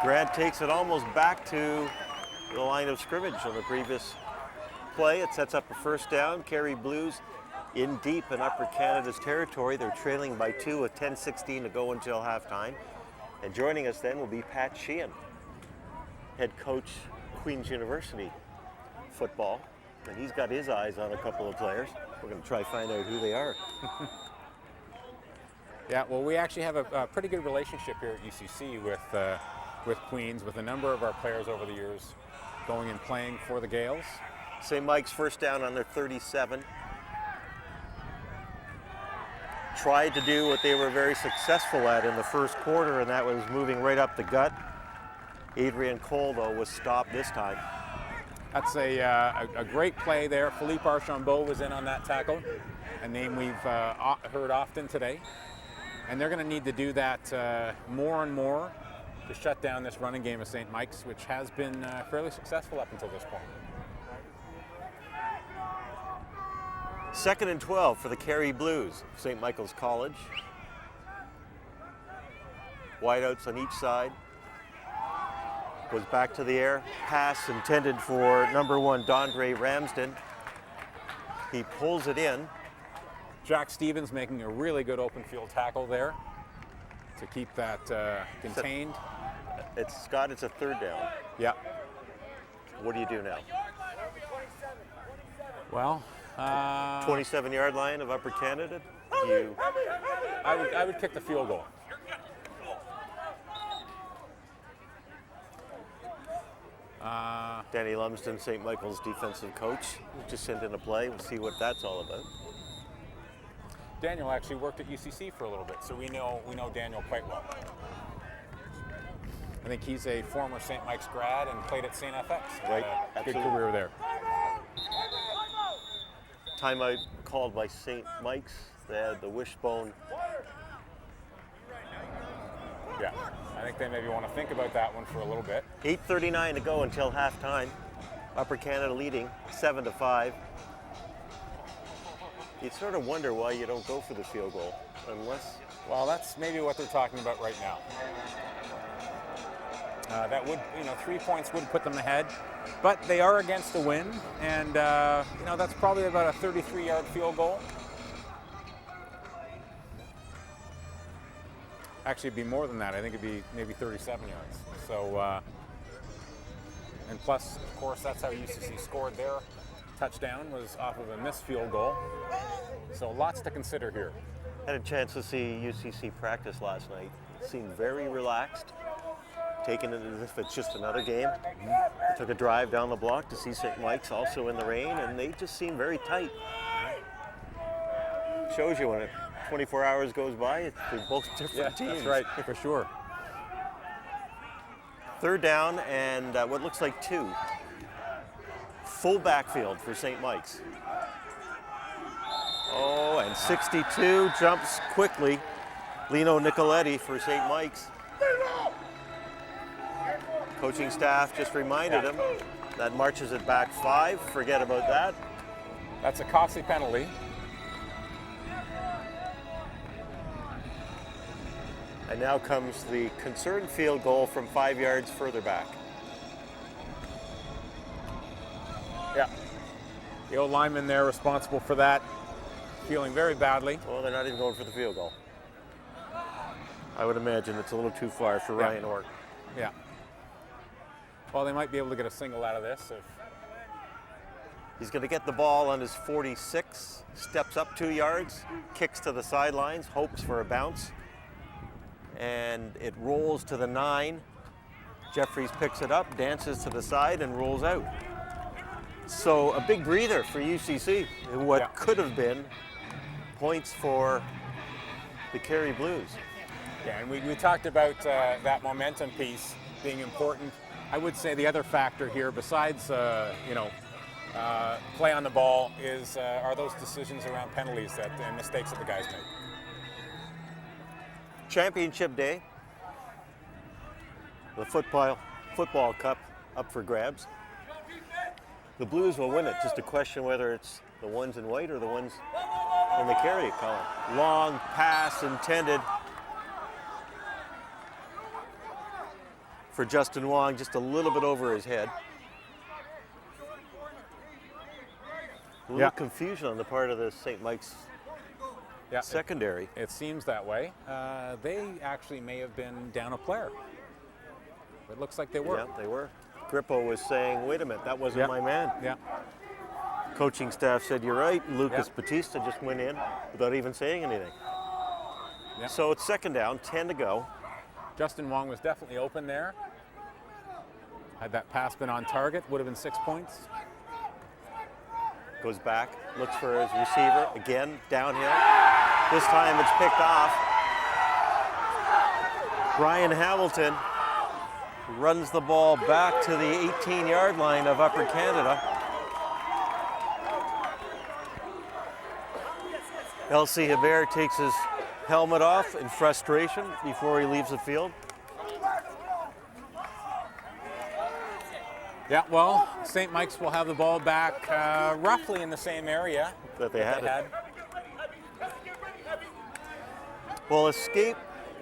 Grant takes it almost back to the line of scrimmage on the previous play. It sets up a first down. Kerry Blues in deep in Upper Canada's territory. They're trailing by 2 with 10:16 to go until halftime. And joining us then will be Pat Sheehan, head coach, Queen's University football. And he's got his eyes on a couple of players. We're going to try to find out who they are. Yeah, well, we actually have a pretty good relationship here at UCC with Queens, with a number of our players over the years going and playing for the Gales. St. Mike's first down on their 37. Tried to do what they were very successful at in the first quarter, and that was moving right up the gut. Adrian Cole, though, was stopped this time. That's a great play there. Philippe Archambault was in on that tackle, a name we've heard often today. And they're going to need to do that more and more to shut down this running game of St. Mike's, which has been fairly successful up until this point. 2nd and 12 for the Kerry Blues, St. Michael's College. Wideouts on each side. Goes back to the air. Pass intended for number 1, Dondre Ramsden. He pulls it in. Jack Stevens making a really good open field tackle there to keep that contained. Scott, it's a 3rd down. Yeah. What do you do now? Well, 27-yard line of Upper Canada? I would kick the field goal. Danny Lumsden, St. Michael's defensive coach, just sent in a play. We'll see what that's all about. Daniel actually worked at UCC for a little bit, so we know Daniel quite well. I think he's a former St. Mike's grad and played at St. FX. Right, Good absolutely. career there. Timeout called by St. Mike's. They had the wishbone. Yeah, I think they maybe want to think about that one for a little bit. 8:39 to go until halftime. Upper Canada leading 7-5. You'd sort of wonder why you don't go for the field goal, unless. Well, that's maybe what they're talking about right now. That would, 3 points would put them ahead, but they are against the wind, and that's probably about a 33-yard field goal. Actually, it'd be more than that. I think it'd be maybe 37 yards. So, and plus, of course, that's how UCC scored their touchdown, was off of a missed field goal. So lots to consider here. Had a chance to see UCC practice last night. Seemed very relaxed, taking it as if it's just another game. They took a drive down the block to see St. Mike's also in the rain, and they just seem very tight. Shows you when 24 hours goes by, they're both different teams. That's right, for sure. 3rd down and what looks like 2. Full backfield for St. Mike's. Oh, and 62 jumps quickly. Lino Nicoletti for St. Mike's. Coaching staff just reminded him that marches it back 5. Forget about that. That's a costly penalty. And now comes the concerned field goal from 5 yards further back. Yeah. The old lineman there responsible for that, feeling very badly. Well, they're not even going for the field goal. I would imagine it's a little too far for Ryan Orr. Yeah. Well, they might be able to get a single out of this. He's going to get the ball on his 46, steps up 2 yards, kicks to the sidelines, hopes for a bounce, and it rolls to the 9. Jeffries picks it up, dances to the side, and rolls out. So a big breather for UCC in what could have been points for the Carey Blues. Yeah, and we talked about that momentum piece being important. I would say the other factor here, besides play on the ball, are those decisions around penalties and mistakes that the guys make. Championship day, the football cup up for grabs. The Blues will win it. Just a question whether it's the ones in white or the ones in the Carey color. Long pass intended for Justin Wong, just a little bit over his head. A little confusion on the part of the St. Mike's secondary. It seems that way. They actually may have been down a player. It looks like they were. Yeah, they were. Grippo was saying, wait a minute, that wasn't my man. Yeah. Coaching staff said, you're right. Lucas Batista just went in without even saying anything. Yeah. So it's second down, 10 to go. Justin Wong was definitely open there. Had that pass been on target, would have been 6 points. Goes back, looks for his receiver, again, downhill. This time it's picked off. Brian Hamilton runs the ball back to the 18-yard line of Upper Canada. Elsie Hebert takes his helmet off in frustration before he leaves the field. Yeah, well, St. Mike's will have the ball back roughly in the same area that they had. Well, escape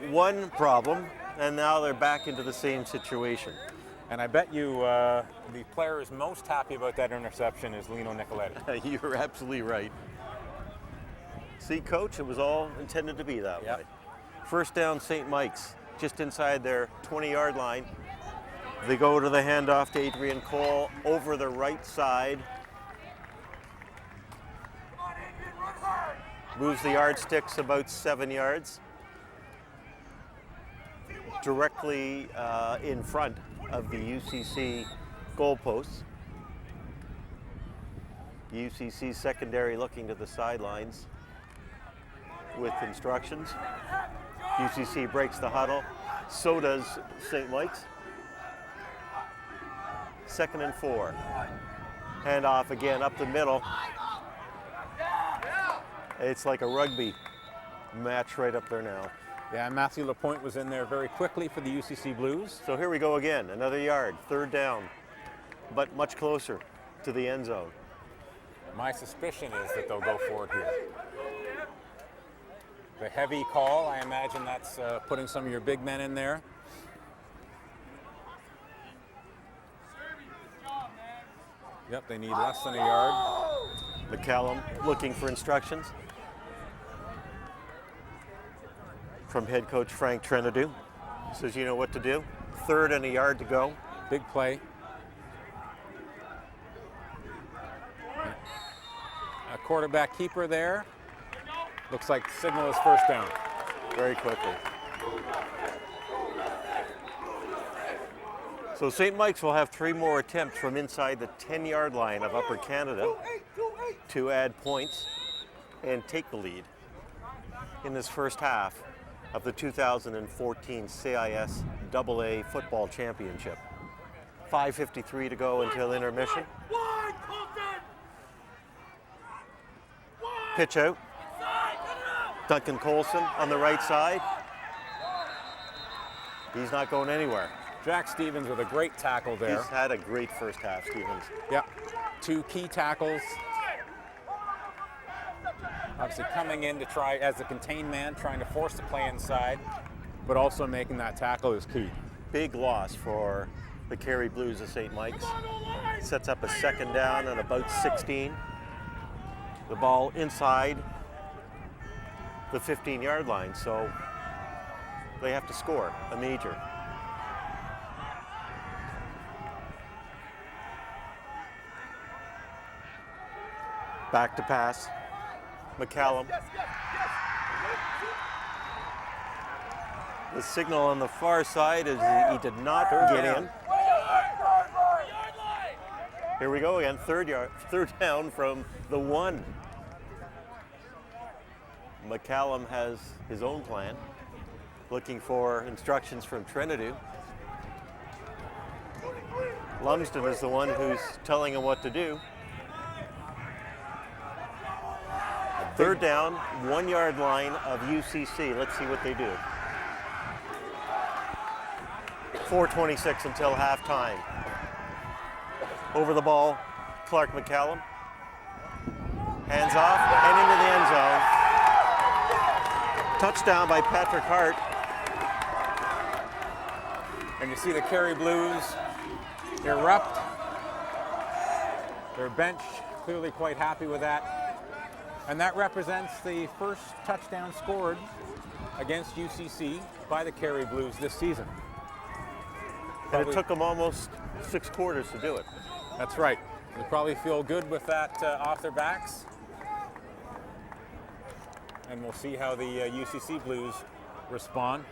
one problem, and now they're back into the same situation. And I bet you the player who's most happy about that interception is Lino Nicoletti. You're absolutely right. See, Coach, it was all intended to be that way. First down, St. Mike's, just inside their 20-yard line. They go to the handoff to Adrian Cole over the right side. Moves the yardsticks about 7 yards. Directly in front of the UCC goalposts. UCC secondary looking to the sidelines with instructions. UCC breaks the huddle. So does St. Mike's. 2nd and 4. Handoff again up the middle. It's like a rugby match right up there now. Yeah, Matthew Lapointe was in there very quickly for the UCC Blues. So here we go again, another yard, 3rd down, but much closer to the end zone. My suspicion is that they'll go for it here. The heavy call, I imagine that's putting some of your big men in there. Yep, they need less than a yard. McCallum looking for instructions from head coach Frank Trenadu. Says you know what to do. 3rd and a yard to go. Big play. A quarterback keeper there. Looks like the signal is first down. Very quickly. So St. Mike's will have 3 more attempts from inside the 10-yard line of Upper Canada to add points and take the lead in this first half of the 2014 CISAA Football Championship. 5:53 to go until intermission. Pitch out. Duncan Colson on the right side. He's not going anywhere. Jack Stevens with a great tackle there. He's had a great first half, Stevens. Yep, 2 key tackles. Obviously coming in to try as a contained man, trying to force the play inside, but also making that tackle is key. Big loss for the Carey Blues of St. Mike's. Sets up a 2nd down and about 16. the ball inside the 15-yard line, so they have to score a major. Back to pass. McCallum. The signal on the far side is he did not get in. Here we go again, third down from the 1. McCallum has his own plan, looking for instructions from Trinity. Lumsden is the one who's telling him what to do. Third down, 1-yard line of UCC. Let's see what they do. 4:26 until halftime. Over the ball, Clark McCallum. Hands off and into the end zone. Touchdown by Patrick Hart. And you see the Kerry Blues erupt. Their bench clearly quite happy with that. And that represents the first touchdown scored against UCC by the Kerry Blues this season. And it took them almost 6 quarters to do it. That's right. They probably feel good with that off their backs. And we'll see how the UCC Blues respond.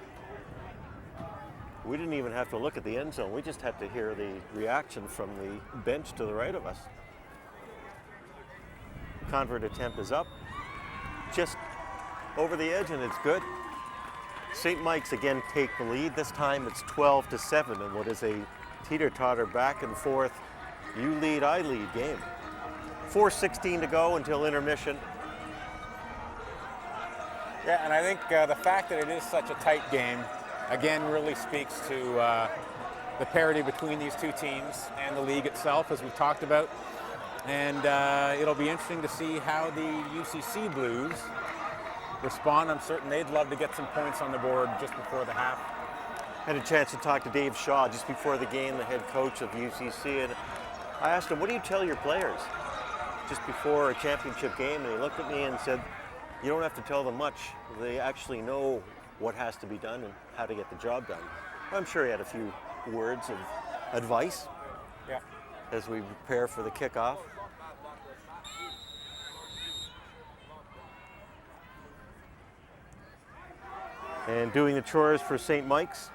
We didn't even have to look at the end zone. We just had to hear the reaction from the bench to the right of us. Convert attempt is up, just over the edge, and it's good. St. Mike's again take the lead. This time it's 12-7 in what is a teeter-totter back and forth, you lead, I lead game. 4:16 to go until intermission. Yeah, and I think the fact that it is such a tight game, again, really speaks to the parity between these two teams and the league itself, as we've talked about. And it'll be interesting to see how the UCC Blues respond. I'm certain they'd love to get some points on the board just before the half. Had a chance to talk to Dave Shaw just before the game, the head coach of UCC, and I asked him, what do you tell your players just before a championship game? And he looked at me and said, you don't have to tell them much. They actually know what has to be done and how to get the job done. I'm sure he had a few words of advice as we prepare for the kickoff. And doing the chores for St. Mike's.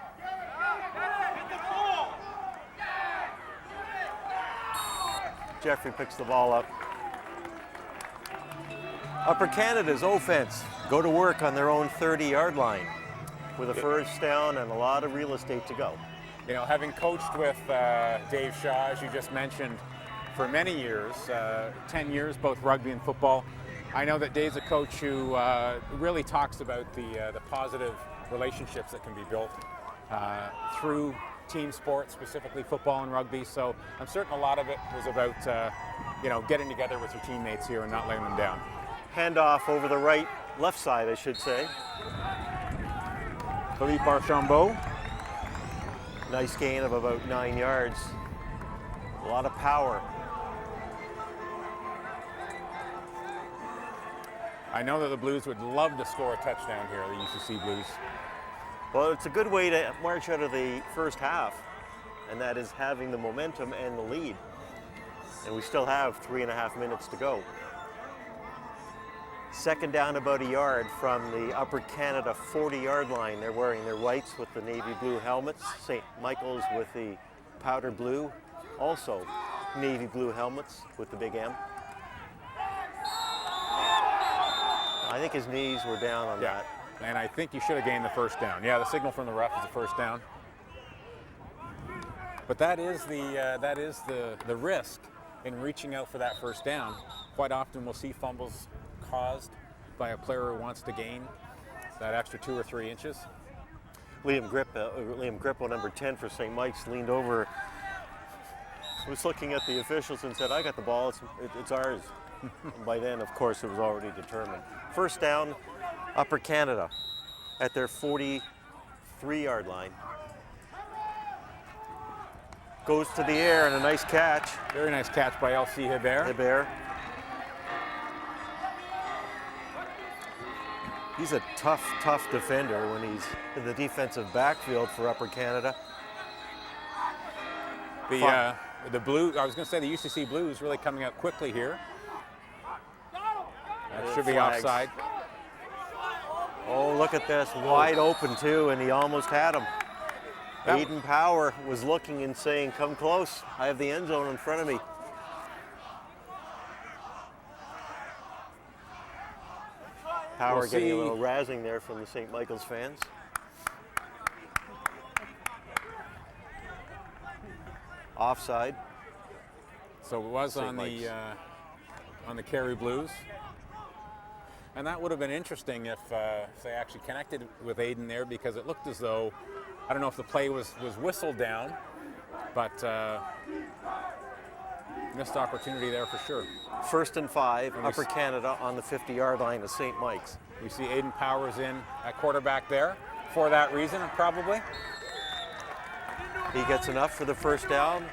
Jeffrey picks the ball up. Upper Canada's offense go to work on their own 30-yard line with a first down and a lot of real estate to go. You know, having coached with Dave Shaw, as you just mentioned, for many years, 10 years, both rugby and football, I know that Dave's a coach who really talks about the positive relationships that can be built through team sports, specifically football and rugby. So I'm certain a lot of it was about getting together with your teammates here and not letting them down. Handoff over the left side, I should say. Philippe Archambault. Nice gain of about 9 yards. A lot of power. I know that the Blues would love to score a touchdown here, the UCC Blues. Well, it's a good way to march out of the first half, and that is having the momentum and the lead. And we still have 3.5 minutes to go. Second down about a yard from the Upper Canada 40-yard line. They're wearing their whites with the navy blue helmets. St. Michael's with the powder blue, also navy blue helmets with the big M. I think his knees were down on that. And I think you should have gained the first down. Yeah, the signal from the ref is the first down. But that is the risk in reaching out for that first down. Quite often we'll see fumbles caused by a player who wants to gain that extra 2 or 3 inches. Liam Grippo, number 10 for St. Mike's, leaned over, was looking at the officials and said, I got the ball, it's ours. By then, of course, it was already determined. First down, Upper Canada at their 43-yard line. Goes to the air and a nice catch. Very nice catch by L.C. Hebert. He's a tough defender when he's in the defensive backfield for Upper Canada. The blue, I was going to say the UCC Blues really coming out quickly here. That should be Flags. offside. Oh, look at this, wide open too, and he almost had him. That- Aiden Power was looking and saying, come close, I have the end zone in front of me. Power We'll getting a see. little razzing there from the St. Michael's fans. Offside. So it was St. on Mike's. the Kerry Blues. And that would have been interesting if they actually connected with Aiden there, because it looked as though, I don't know if the play was whistled down, but missed opportunity there for sure. 1st and 5, we Upper s- Canada on the 50-yard line of St. Mike's. You see Aiden Powers in at quarterback there for that reason, probably. He gets enough for the first down,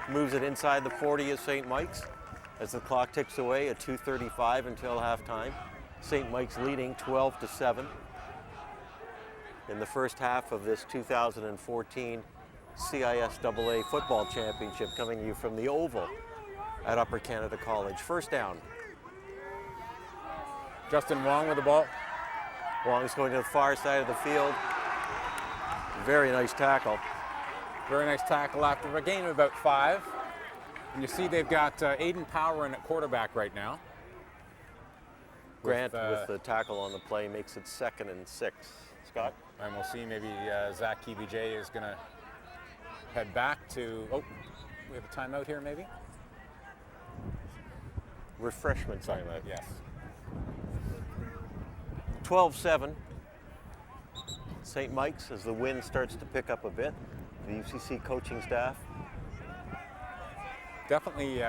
moves it inside the 40 of St. Mike's. As the clock ticks away at 2:35 until halftime, St. Mike's leading 12-7 in the first half of this 2014 CISAA Football Championship, coming to you from the Oval at Upper Canada College. First down. Justin Wong with the ball. Wong's going to the far side of the field. Very nice tackle. Very nice tackle after a gain of about 5. And you see they've got Aiden Power in at quarterback right now. Grant With, with the tackle on the play makes it 2nd and 6. Scott? And we'll see maybe Zach KBJ is going to head back to, oh, we have a timeout here maybe? Refreshment timeout. Yes. 12-7. St. Mike's as the wind starts to pick up a bit. The UCC coaching staff. Definitely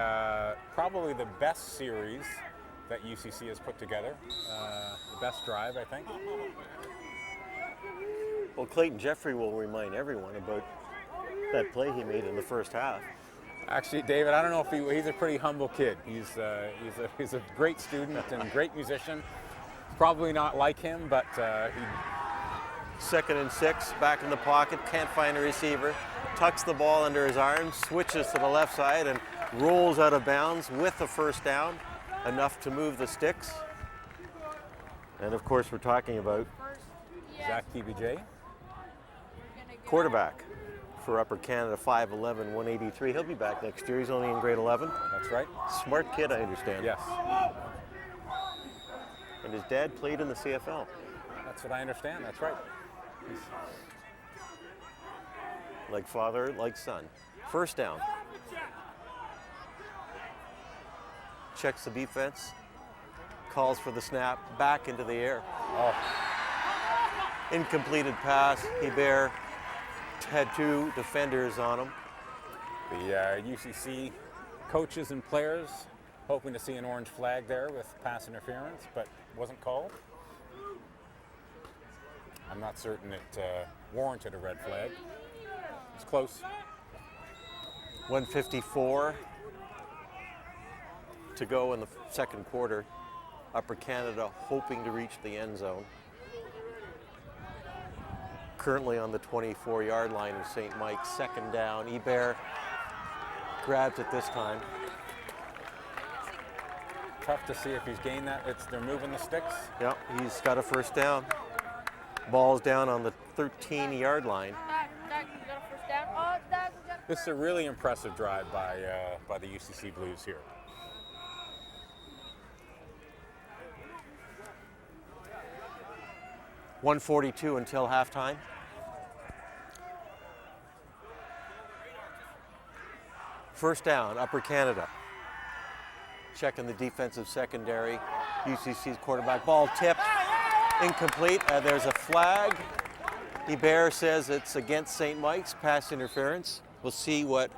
probably the best series that UCC has put together. The best drive, I think. Well, Clayton Jeffrey will remind everyone about that play he made in the first half. Actually, David, I don't know if he's a pretty humble kid. He's a great student and a great musician. Probably not like him, but he 2nd and 6, back in the pocket, can't find a receiver, tucks the ball under his arm, switches to the left side and rolls out of bounds with the first down, enough to move the sticks. And of course, we're talking about Zach KBJ. quarterback for Upper Canada, 5'11", 183. He'll be back next year. He's only in grade 11. That's right. Smart kid, I understand. Yes, And his dad played in the CFL. that's what I understand. That's right. Like father, like son. First down. Checks the defense. Calls for the snap. Back into the air. Oh, Incompleted pass. Hebert had 2 defenders on him. the UCC coaches and players hoping to see an orange flag there with pass interference, but wasn't called. I'm not certain it warranted a red flag. It's close. 1:54 to go in the second quarter. Upper Canada hoping to reach the end zone. Currently on the 24-yard line of St. Mike's. 2nd down. Hebert grabs it this time. Tough to see if he's gained that. They're moving the sticks. Yep, he's got a first down. Ball's down on the 13-yard line. Dak, you got a first down? Oh, Dak, we got a This is a really impressive drive by the UCC Blues here. .142 until halftime. First down, Upper Canada. Checking the defensive secondary. UCC's quarterback. Ball tipped. Incomplete. There's a flag. Hebert says it's against St. Mike's. Pass interference. We'll see what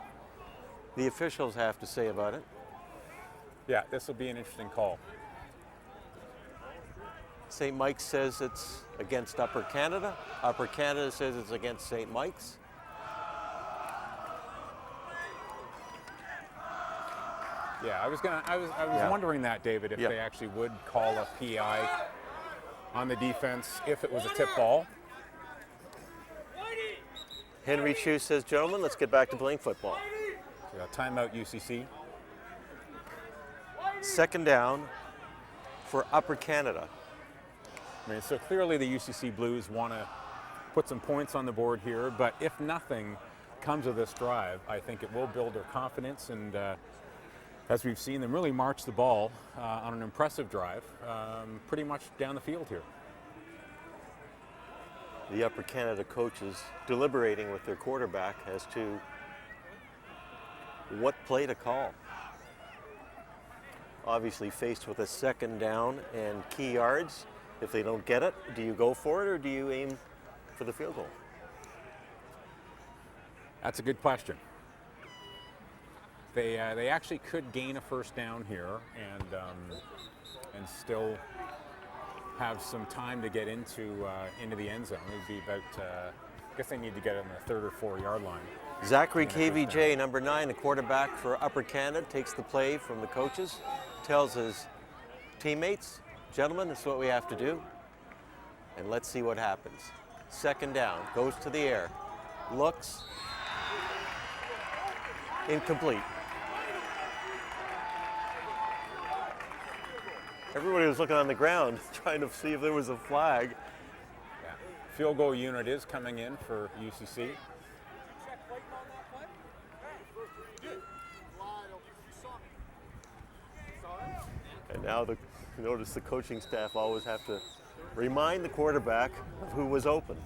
the officials have to say about it. Yeah, this will be an interesting call. St. Mike's says it's against Upper Canada. Upper Canada says it's against St. Mike's. Yeah, I was Yeah. wondering that, David, if Yeah. they actually would call a PI on the defense if it was a tip ball. Henry Chu says, gentlemen, let's get back to playing football. So timeout UCC. Second down for Upper Canada. I mean, so clearly the UCC Blues want to put some points on the board here, but if nothing comes of this drive, I think it will build their confidence, and as we've seen them really march the ball on an impressive drive, pretty much down the field here. The Upper Canada coaches deliberating with their quarterback as to what play to call. Obviously faced with a second down and key yards. If they don't get it, do you go for it or do you aim for the field goal? That's a good question. They actually could gain a first down here and still have some time to get into the end zone. It would be about, I guess they need to get on the 3rd or 4 yard line. Zachary KVJ, number 9, the quarterback for Upper Canada, takes the play from the coaches, tells his teammates, gentlemen, this is what we have to do, and let's see what happens. Second down, goes to the air, looks, incomplete. Everybody was looking on the ground trying to see if there was a flag. Yeah. Field goal unit is coming in for UCC. And now notice the coaching staff always have to remind the quarterback of who was open.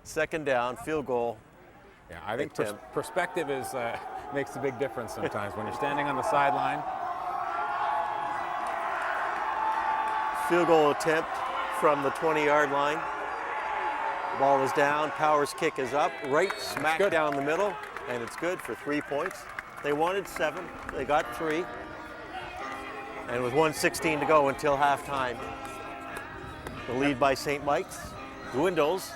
Second down, field goal. Yeah, I think perspective makes a big difference sometimes when you're standing on the sideline. Field goal attempt from the 20-yard line. Ball is down, Power's kick is up, right smack down the middle, and it's good for 3 points. They wanted 7, they got 3. And with 1:16 to go until halftime, the lead by St. Mike's dwindles.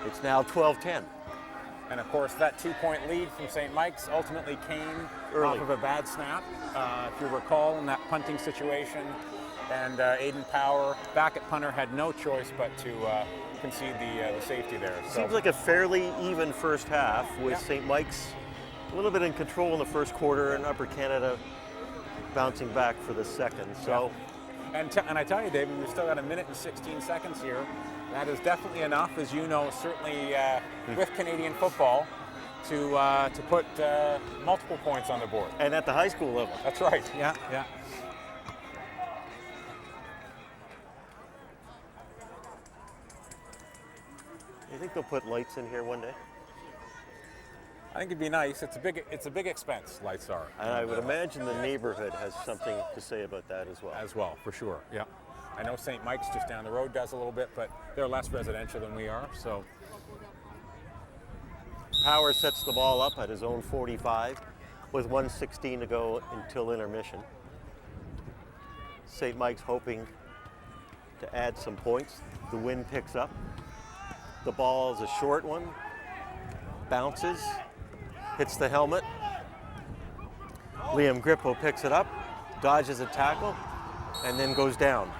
It's now 12-10. And of course, that 2-point lead from St. Mike's ultimately came off of a bad snap. If you recall, in that punting situation, and Aiden Power, back at punter, had no choice but to concede the safety there. So, seems like a fairly even first half with St. Mike's a little bit in control in the first quarter and Upper Canada bouncing back for the second. So, and I tell you, David, we've still got 1 minute and 16 seconds here. That is definitely enough, as you know, certainly with Canadian football, to put multiple points on the board. And at the high school level. That's right. Yeah, yeah. You think they'll put lights in here one day? I think it'd be nice. It's a big expense, lights are. And I would imagine the neighborhood has something to say about that as well. As well, for sure, yeah. I know St. Mike's just down the road does a little bit, but they're less residential than we are, so. Power sets the ball up at his own 45 with 1:16 to go until intermission. St. Mike's hoping to add some points. The wind picks up. The ball is a short one, bounces, hits the helmet. Liam Grippo picks it up, dodges a tackle, and then goes down.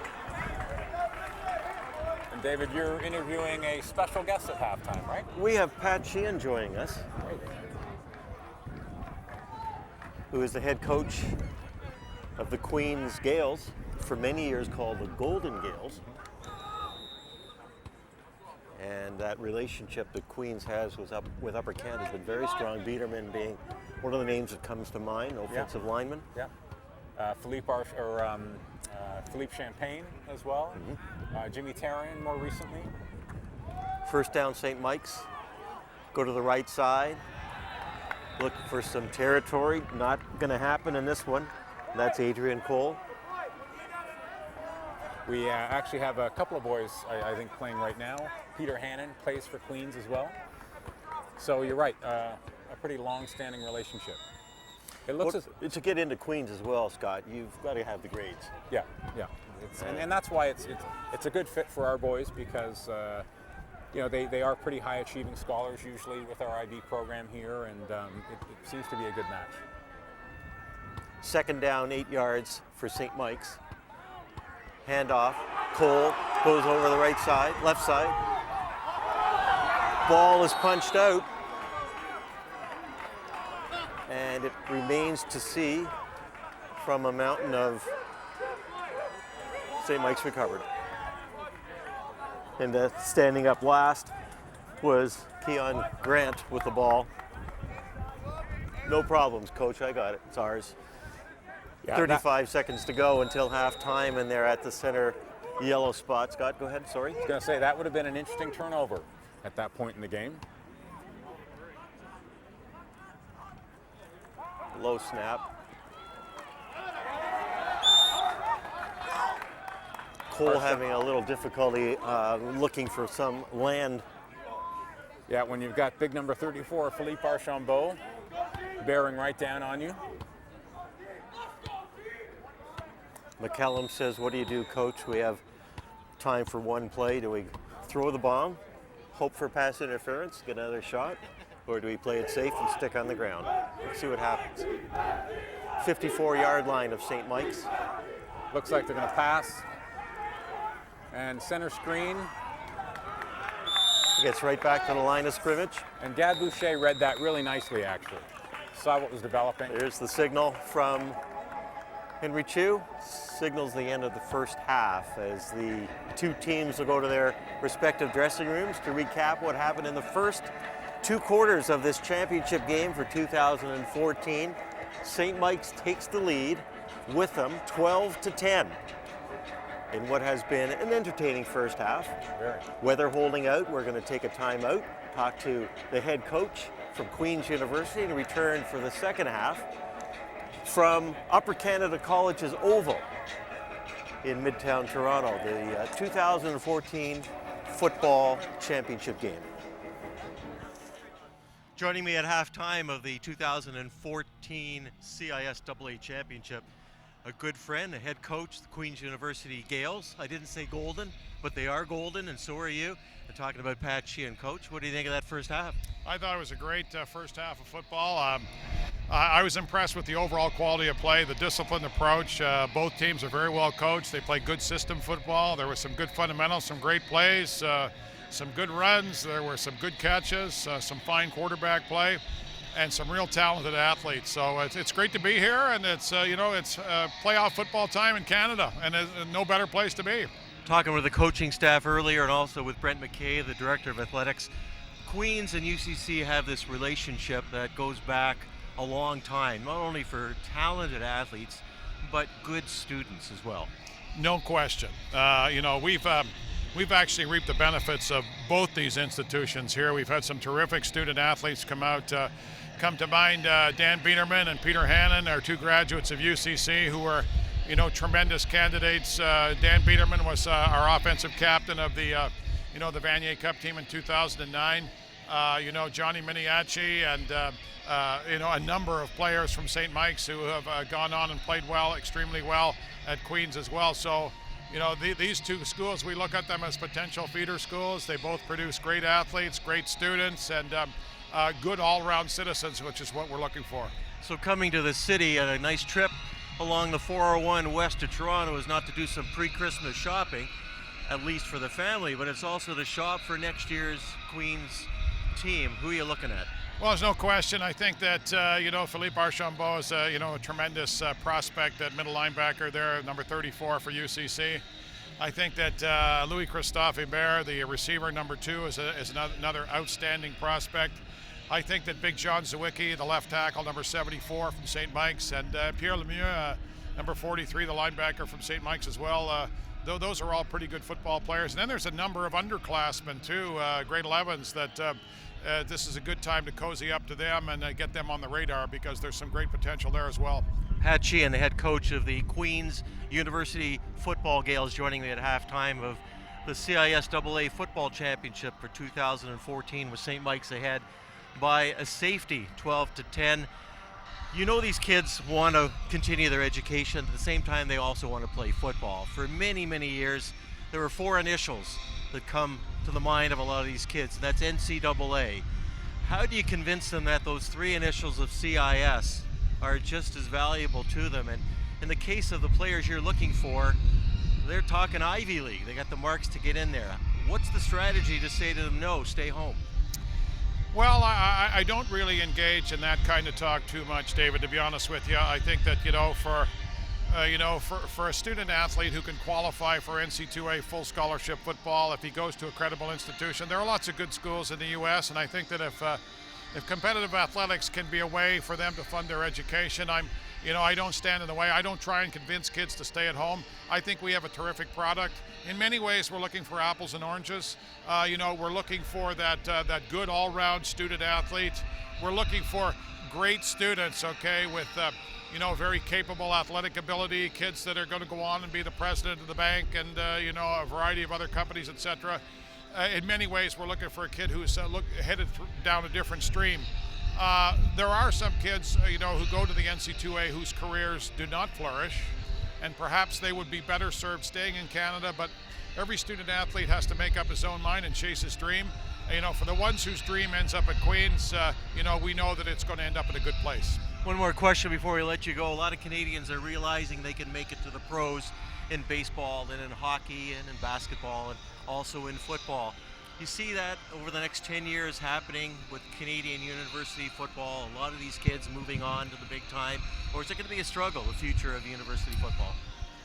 And David, you're interviewing a special guest at halftime, right? We have Pat Sheehan joining us, who is the head coach of the Queens Gales, for many years called the Golden Gales. And that relationship that Queens has with Upper Canada has been very strong. Biederman being one of the names that comes to mind, offensive lineman. Yeah. Philippe Champagne as well. Mm-hmm. Jimmy Tarian more recently. First down, St. Mike's. Go to the right side. Look for some territory. Not going to happen in this one. That's Adrian Cole. We actually have a couple of boys, I think, playing right now. Peter Hannon plays for Queens as well. So you're right, a pretty long-standing relationship. It looks to get into Queens as well, Scott, you've got to have the grades. Yeah, yeah. And that's why it's a good fit for our boys, because they are pretty high-achieving scholars usually with our IB program here, and it seems to be a good match. Second down, 8 yards for St. Mike's. Handoff Cole goes over the right side, left side. Ball is punched out. And it remains to see from a mountain of St. Mike's recovered. And standing up last was Keon Grant with the ball. No problems, Coach, I got it, it's ours. Yeah, 35 seconds to go until halftime, and they're at the center yellow spot. Scott, go ahead, sorry. I was going to say that would have been an interesting turnover at that point in the game. Low snap. Cole having a little difficulty looking for some land. Yeah, when you've got big number 34, Philippe Archambault, bearing right down on you. McCallum says, what do you do, Coach? We have time for one play. Do we throw the bomb, hope for pass interference, get another shot, or do we play it safe and stick on the ground? Let's see what happens. 54-yard line of St. Mike's. Looks like they're going to pass. And center screen. Gets right back to the line of scrimmage. And Gad Boucher read that really nicely, actually. Saw what was developing. There's the signal from Henry Chu. Signals the end of the first half as the two teams will go to their respective dressing rooms to recap what happened in the first 2 quarters of this championship game for 2014. St. Mike's takes the lead with them 12-10 in what has been an entertaining first half. Weather holding out, we're going to take a timeout, talk to the head coach from Queen's University, and return for the second half from Upper Canada College's Oval in Midtown Toronto, the 2014 football championship game. Joining me at halftime of the 2014 CISAA Championship, a good friend, a head coach, the Queen's University Gales. I didn't say golden, but they are golden, and so are you. And talking about Pat Sheehan, Coach, what do you think of that first half? I thought it was a great first half of football. I was impressed with the overall quality of play, the disciplined approach. Both teams are very well coached. They play good system football. There was some good fundamentals, some great plays, some good runs. There were some good catches, some fine quarterback play, and some real talented athletes. So it's great to be here, and it's it's playoff football time in Canada, and no better place to be. Talking with the coaching staff earlier, and also with Brent McKay, the director of athletics. Queens and UCC have this relationship that goes back a long time, not only for talented athletes, but good students as well. No question. We've actually reaped the benefits of both these institutions here. We've had some terrific student athletes come out. Come to mind Dan Biederman and Peter Hannon, our 2 graduates of UCC who were, tremendous candidates. Dan Biederman was our offensive captain of the Vanier Cup team in 2009. Johnny Miniacci and a number of players from St. Mike's who have gone on and played well, extremely well at Queens as well. So, these 2 schools, we look at them as potential feeder schools. They both produce great athletes, great students, and good all-around citizens, which is what we're looking for. So coming to the city at a nice trip along the 401 west to Toronto is not to do some pre-Christmas shopping, at least for the family, but it's also to shop for next year's Queens team. Who are you looking at? Well, there's no question. I think that, Philippe Archambault is, a tremendous prospect at middle linebacker there, number 34 for UCC. I think that Louis-Christophe Hébert, the receiver, number 2, is another outstanding prospect. I think that Big John Zawicki, the left tackle, number 74 from St. Mike's, and Pierre Lemieux, number 43, the linebacker from St. Mike's as well. Those are all pretty good football players. And then there's a number of underclassmen too, grade 11s, that this is a good time to cozy up to them and get them on the radar, because there's some great potential there as well. Pat Sheehan, the head coach of the Queen's University Football Gales, joining me at halftime of the CISAA Football Championship for 2014 with St. Mike's ahead by a safety, 12-10. These kids want to continue their education. At the same time, they also want to play football. For many, many years, there were 4 initials that come to the mind of a lot of these kids, and that's NCAA. How do you convince them that those 3 initials of CIS are just as valuable to them? And in the case of the players you're looking for, they're talking Ivy League. They got the marks to get in there. What's the strategy to say to them, no, stay home? Well, I don't really engage in that kind of talk too much, David, to be honest with you. I think that, for a student athlete who can qualify for NC2A full scholarship football, if he goes to a credible institution, there are lots of good schools in the U.S., and I think that if competitive athletics can be a way for them to fund their education, I don't stand in the way. I don't try and convince kids to stay at home. I think we have a terrific product. In many ways, we're looking for apples and oranges. We're looking for that good all-round student athlete. We're looking for great students, okay, with very capable athletic ability, kids that are going to go on and be the president of the bank and a variety of other companies, etc. In many ways, we're looking for a kid who's headed down a different stream. There are some kids, who go to the NC2A whose careers do not flourish, and perhaps they would be better served staying in Canada, but every student athlete has to make up his own mind and chase his dream. For the ones whose dream ends up at Queen's, we know that it's going to end up in a good place. One more question before we let you go. A lot of Canadians are realizing they can make it to the pros in baseball and in hockey and in basketball and also in football. You see that over the next 10 years happening with Canadian university football, a lot of these kids moving on to the big time, or is it going to be a struggle, the future of university football?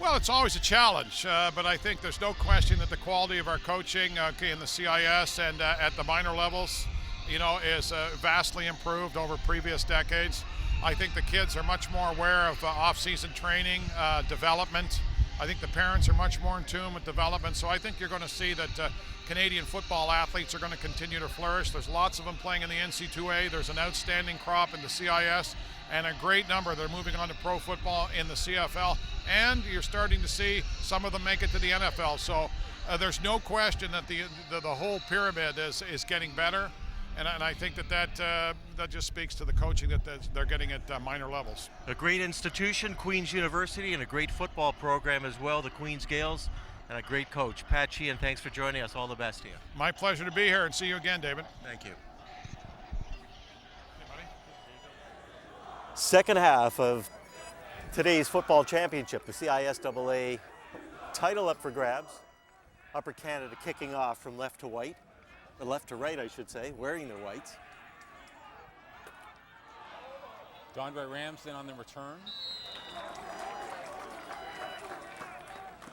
Well, it's always a challenge, but I think there's no question that the quality of our coaching in the CIS and at the minor levels, is vastly improved over previous decades. I think the kids are much more aware of off-season training, development. I think the parents are much more in tune with development, so I think you're going to see that Canadian football athletes are going to continue to flourish. There's lots of them playing in the NC2A. There's an outstanding crop in the CIS, and a great number that are moving on to pro football in the CFL, and you're starting to see some of them make it to the NFL. So there's no question that the whole pyramid is getting better, and I think that just speaks to the coaching that they're getting at minor levels. A great institution, Queen's University, and a great football program as well, the Queen's Gales, and a great coach. Pat Sheehan, thanks for joining us. All the best to you. My pleasure to be here, and see you again, David. Thank you. Second half of today's football championship, the CISAA title up for grabs. Upper Canada kicking off from left to white, or left to right, I should say, wearing their whites. Dondre Ramsden on the return.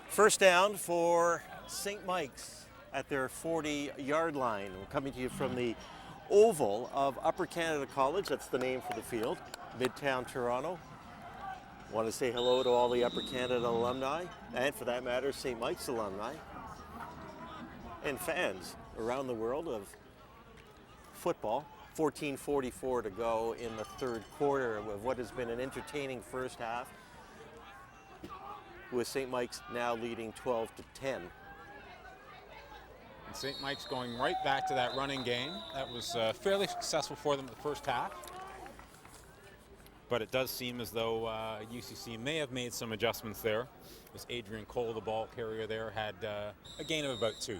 First down for St. Mike's at their 40-yard line. We're coming to you from the oval of Upper Canada College. That's the name for the field, Midtown Toronto. Want to say hello to all the Upper Canada alumni, and for that matter, St. Mike's alumni, and fans around the world of football. 14:44 to go in the third quarter of what has been an entertaining first half, with St. Mike's now leading 12-10. And St. Mike's going right back to that running game. That was fairly successful for them in the first half. But it does seem as though UCC may have made some adjustments there. As Adrian Cole, the ball carrier there, had a gain of about 2.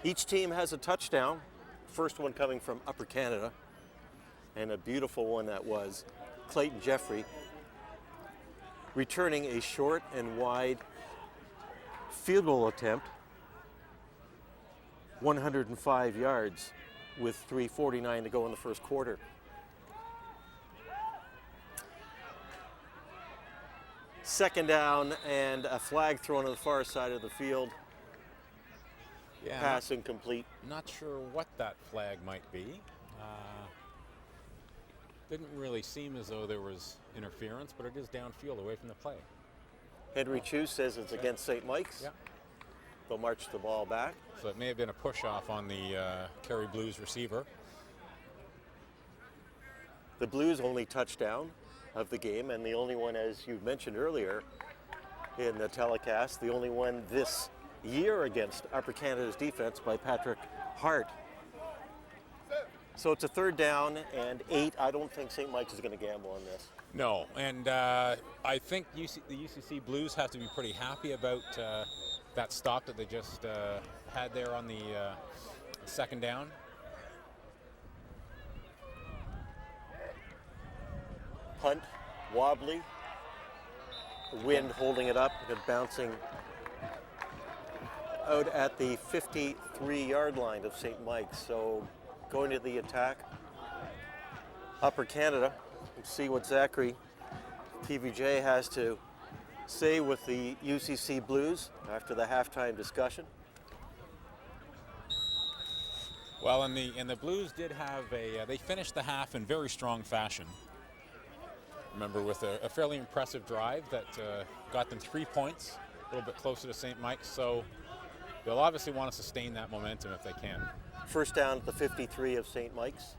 Each team has a touchdown. First one coming from Upper Canada, and a beautiful one that was. Clayton Jeffrey returning a short and wide field goal attempt, 105 yards with 3:49 to go in the first quarter. Second down and a flag thrown on the far side of the field. Yeah, Pass incomplete. Not sure what that flag might be. Didn't really seem as though there was interference, but it is downfield away from the play. Henry Chu says it's against St. Mike's. Yeah. They'll march the ball back. So it may have been a push-off on the Kerry Blues receiver. The Blues' only touchdown of the game, and the only one, as you mentioned earlier in the telecast, the only one this year against Upper Canada's defense by Patrick Hart. So it's a third down and 8. I don't think St. Mike's is going to gamble on this. No, and I think the UCC Blues have to be pretty happy about that stop that they just had there on the second down. Punt, wobbly, the wind holding it up and bouncing out at the 53-yard line of St. Mike's. So going to the attack, Upper Canada. We'll see what Zachary TVJ has to say with the UCC Blues after the halftime discussion. Well, and the Blues did have they finished the half in very strong fashion. Remember, with a fairly impressive drive that got them 3 points, a little bit closer to St. Mike's. So they'll obviously want to sustain that momentum if they can. First down at the 53 of St. Mike's.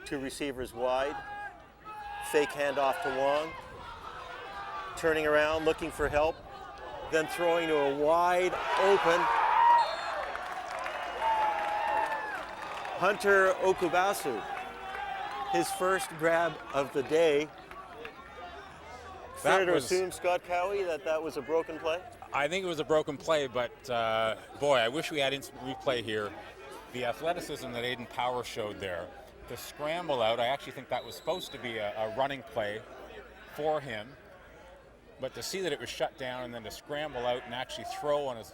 2 receivers wide. Fake handoff to Wong. Turning around, looking for help. Then throwing to a wide open Hunter Okubasu. His first grab of the day. Fair to assume, Scott Cowie, that was a broken play? I think it was a broken play, but boy, I wish we had instant replay here. The athleticism that Aiden Power showed there. To scramble out, I actually think that was supposed to be a running play for him. But to see that it was shut down and then to scramble out and actually throw on his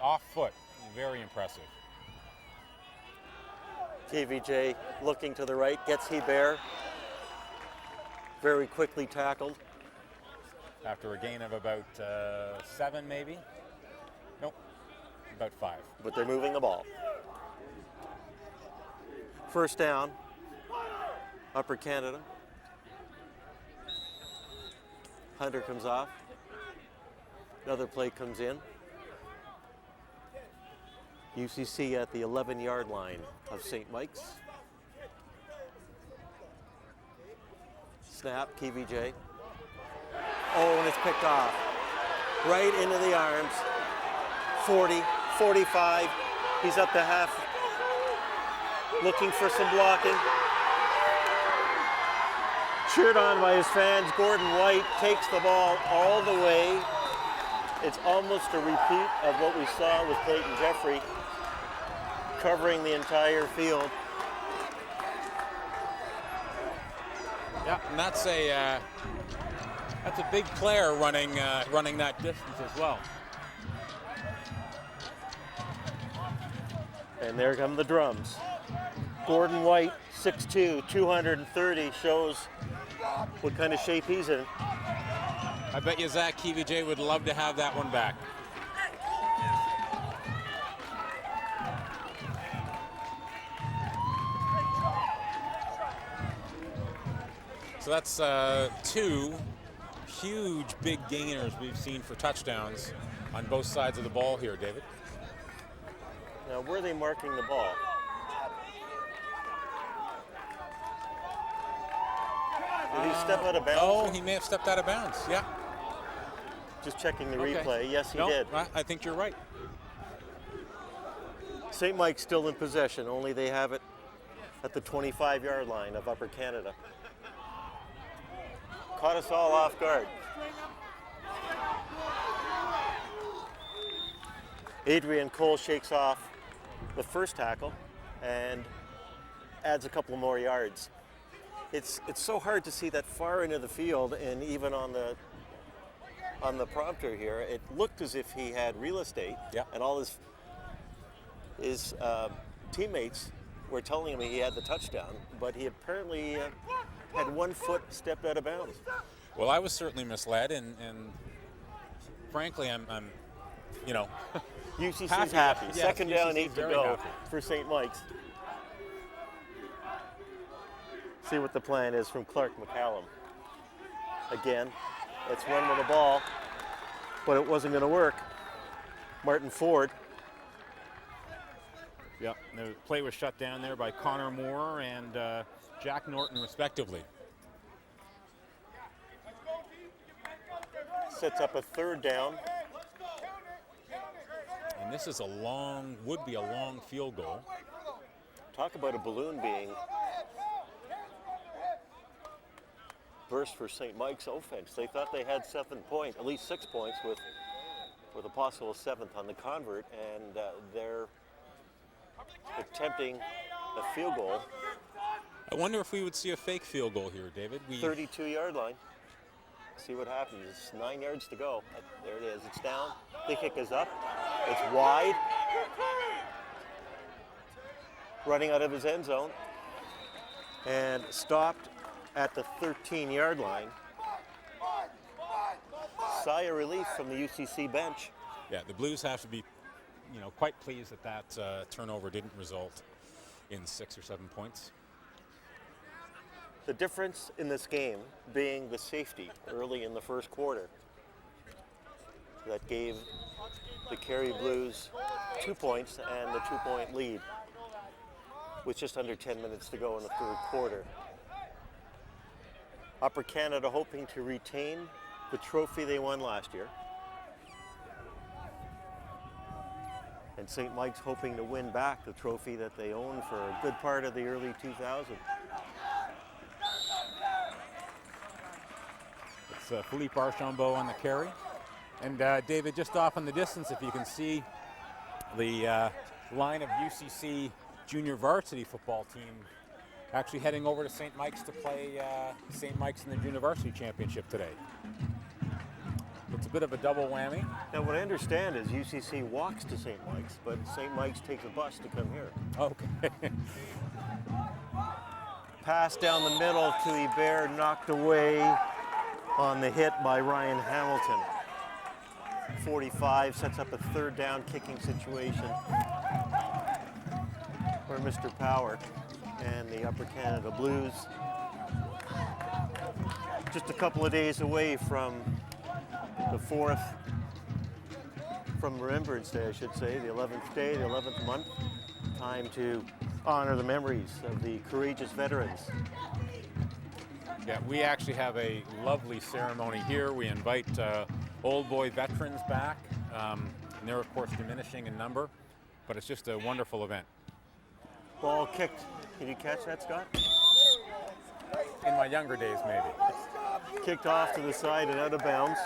off foot, very impressive. TVJ looking to the right, gets Hebert. Very quickly tackled. After a gain of about 7, maybe? Nope, about 5. But they're moving the ball. First down, Upper Canada. Hunter comes off. Another play comes in. UCC at the 11-yard line of St. Mike's. Snap, TVJ. Oh, and it's picked off. Right into the arms. 40, 45. He's up to half. Looking for some blocking. Cheered on by his fans. Gordon White takes the ball all the way. It's almost a repeat of what we saw with Clayton Jeffrey, covering the entire field. Yeah, and that's a big player running that distance as well. And there come the drums. Gordon White, 6'2", 230, shows what kind of shape he's in. I bet you Zach KVJ would love to have that one back. So that's 2 huge big gainers we've seen for touchdowns on both sides of the ball here, David. Now, where are they marking the ball? Did he step out of bounds? Oh, he may have stepped out of bounds, yeah. Just checking the replay. Yes, he did. I think you're right. St. Mike's still in possession, only they have it at the 25-yard line of Upper Canada. Caught us all off guard. Adrian Cole shakes off the first tackle and adds a couple more yards. It's so hard to see that far into the field, and even on the prompter here, it looked as if he had real estate, and all his teammates were telling him he had the touchdown, but he apparently had 1 foot stepped out of bounds. Well, I was certainly misled, and frankly, I'm UCC's happy. Yes, Second down, UCC's 8 to very go happy. for St. Mike's. See what the plan is from Clark McCallum. Again, let's run with the ball, but it wasn't going to work. Martin Ford. Yep, the play was shut down there by Connor Moore and Jack Norton, respectively. Sets up a third down. And this is would be a long field goal. Talk about a balloon being burst for St. Mike's offense. They thought they had 7 points, at least 6 points, with a possible 7th on the convert, and they're attempting a field goal. I wonder if we would see a fake field goal here, David. 32-yard line. see what happens. It's 9 yards to go. There it is. It's down. The kick is up. It's wide. Running out of his end zone. And stopped at the 13-yard line. Sigh of relief from the UCC bench. Yeah, the Blues have to be, quite pleased that that turnover didn't result in 6 or 7 points. The difference in this game being the safety early in the first quarter that gave the Kerry Blues 2 points and the 2-point lead with just under 10 minutes to go in the third quarter. Upper Canada hoping to retain the trophy they won last year. And St. Mike's hoping to win back the trophy that they owned for a good part of the early 2000s. It's Philippe Archambault on the carry. And David, just off in the distance, if you can see the line of UCC junior varsity football team actually heading over to St. Mike's to play St. Mike's in the junior varsity championship today. It's a bit of a double whammy. Now what I understand is UCC walks to St. Mike's, but St. Mike's takes a bus to come here. Okay. Pass down the middle to Hebert, knocked away on the hit by Ryan Hamilton. 45 sets up a third down kicking situation for Mr. Power and the Upper Canada Blues. Just a couple of days away from the 4th, from Remembrance Day, I should say, the 11th day, the 11th month. Time to honor the memories of the courageous veterans. Yeah, we actually have a lovely ceremony here. We invite old boy veterans back. And they're, of course, diminishing in number, but it's just a wonderful event. Ball kicked. Can you catch that, Scott? In my younger days, maybe. Kicked off to the side and out of bounds.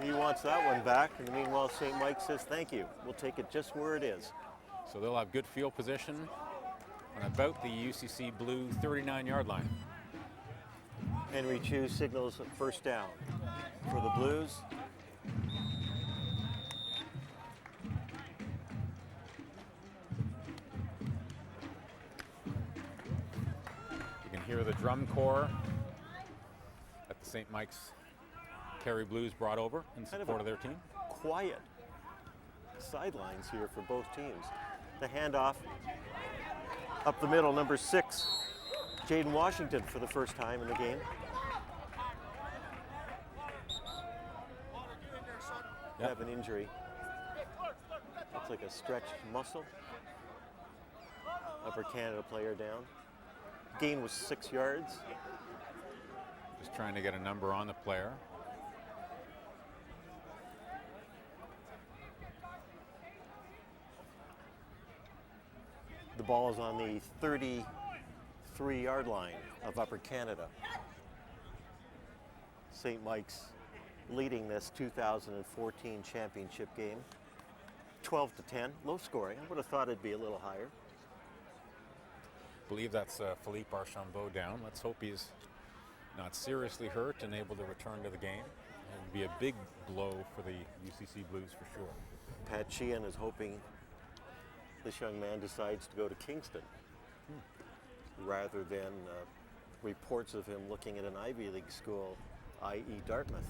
He wants that one back. And meanwhile, St. Mike says, thank you. We'll take it just where it is. So they'll have good field position on about the UCC Blue 39-yard line. Henry Chu signals first down for the Blues. You can hear the drum corps that the St. Mike's Kerry Blues brought over in support of their team. Quiet sidelines here for both teams. The handoff up the middle, number 6, Jaden Washington for the first time in the game. Yep. Have an injury. Looks like a stretched muscle. Upper Canada player down. Gain was 6 yards. Just trying to get a number on the player. The ball is on the 33-yard line of Upper Canada. St. Mike's leading this 2014 championship game. 12-10, low scoring. I would have thought it'd be a little higher. I believe that's Philippe Archambault down. Let's hope he's not seriously hurt and able to return to the game. It would be a big blow for the UCC Blues for sure. Pat Sheehan is hoping this young man decides to go to Kingston rather than reports of him looking at an Ivy League school, i.e. Dartmouth.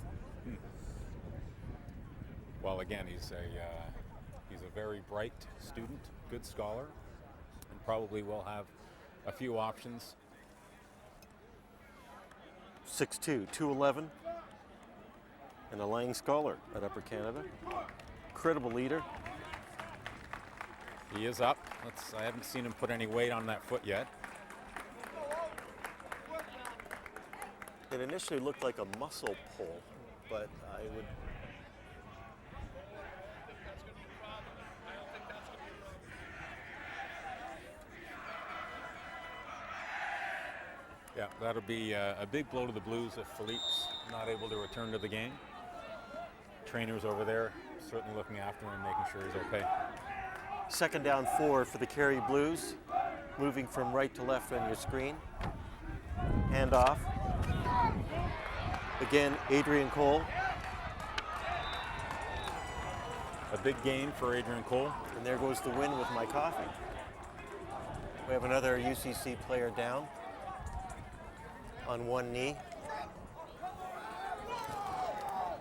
Well, again, he's a very bright student, good scholar, and probably will have a few options. 6'2", 211, and a Lang Scholar at Upper Canada. Credible leader. He is up. I haven't seen him put any weight on that foot yet. It initially looked like a muscle pull, but I would... Yeah, that'll be a big blow to the Blues if Philippe's not able to return to the game. Trainers over there certainly looking after him and making sure he's okay. 2nd down 4 for the Kerry Blues, moving from right to left on your screen. Handoff. Again, Adrian Cole. A big game for Adrian Cole. And there goes the win with my coffee. We have another UCC player down on one knee.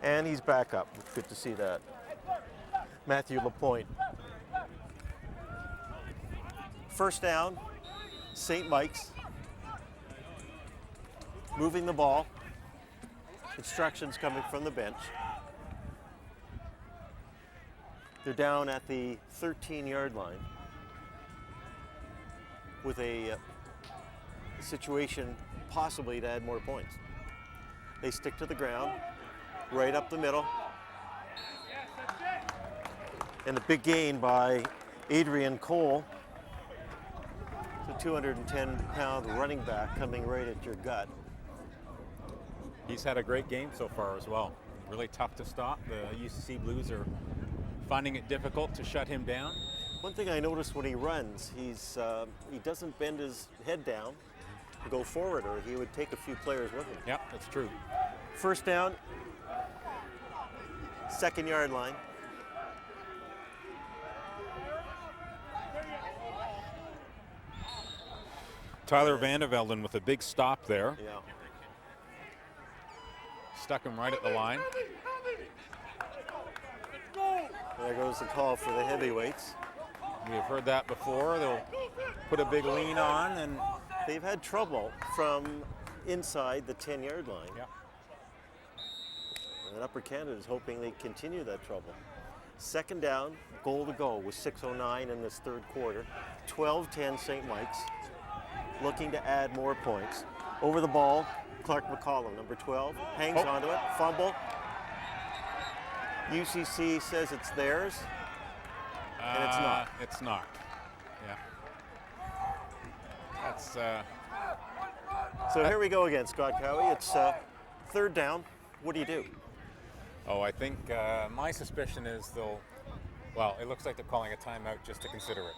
And he's back up. Good to see that. Matthew Lapointe. First down, St. Mike's. Moving the ball. Instructions coming from the bench. They're down at the 13-yard line with a situation possibly to add more points. They stick to the ground, right up the middle. And a big gain by Adrian Cole, the 210-pound running back coming right at your gut. He's had a great game so far as well. Really tough to stop. The UCC Blues are finding it difficult to shut him down. One thing I noticed when he runs, he doesn't bend his head down to go forward, or he would take a few players with him. Yep, that's true. First down, 2nd-yard line. Tyler Vandervelden with a big stop there. Yeah. Stuck him right at the line. There goes the call for the heavyweights. We've heard that before. They'll put a big lean on, and They've had trouble from inside the 10-yard line. yeah. And Upper Canada is hoping they continue that trouble. 2nd down, goal to go with 6:09 in this third quarter. 12-10 St. Mike's, looking to add more points. Over the ball, Clark McCollum, number 12, hangs onto it, fumble. UCC says it's theirs, and it's not. It's not. Yeah. That's So here we go again, Scott Cowie. It's 3rd down. What do you do? Oh, I think my suspicion is well, it looks like they're calling a timeout just to consider it.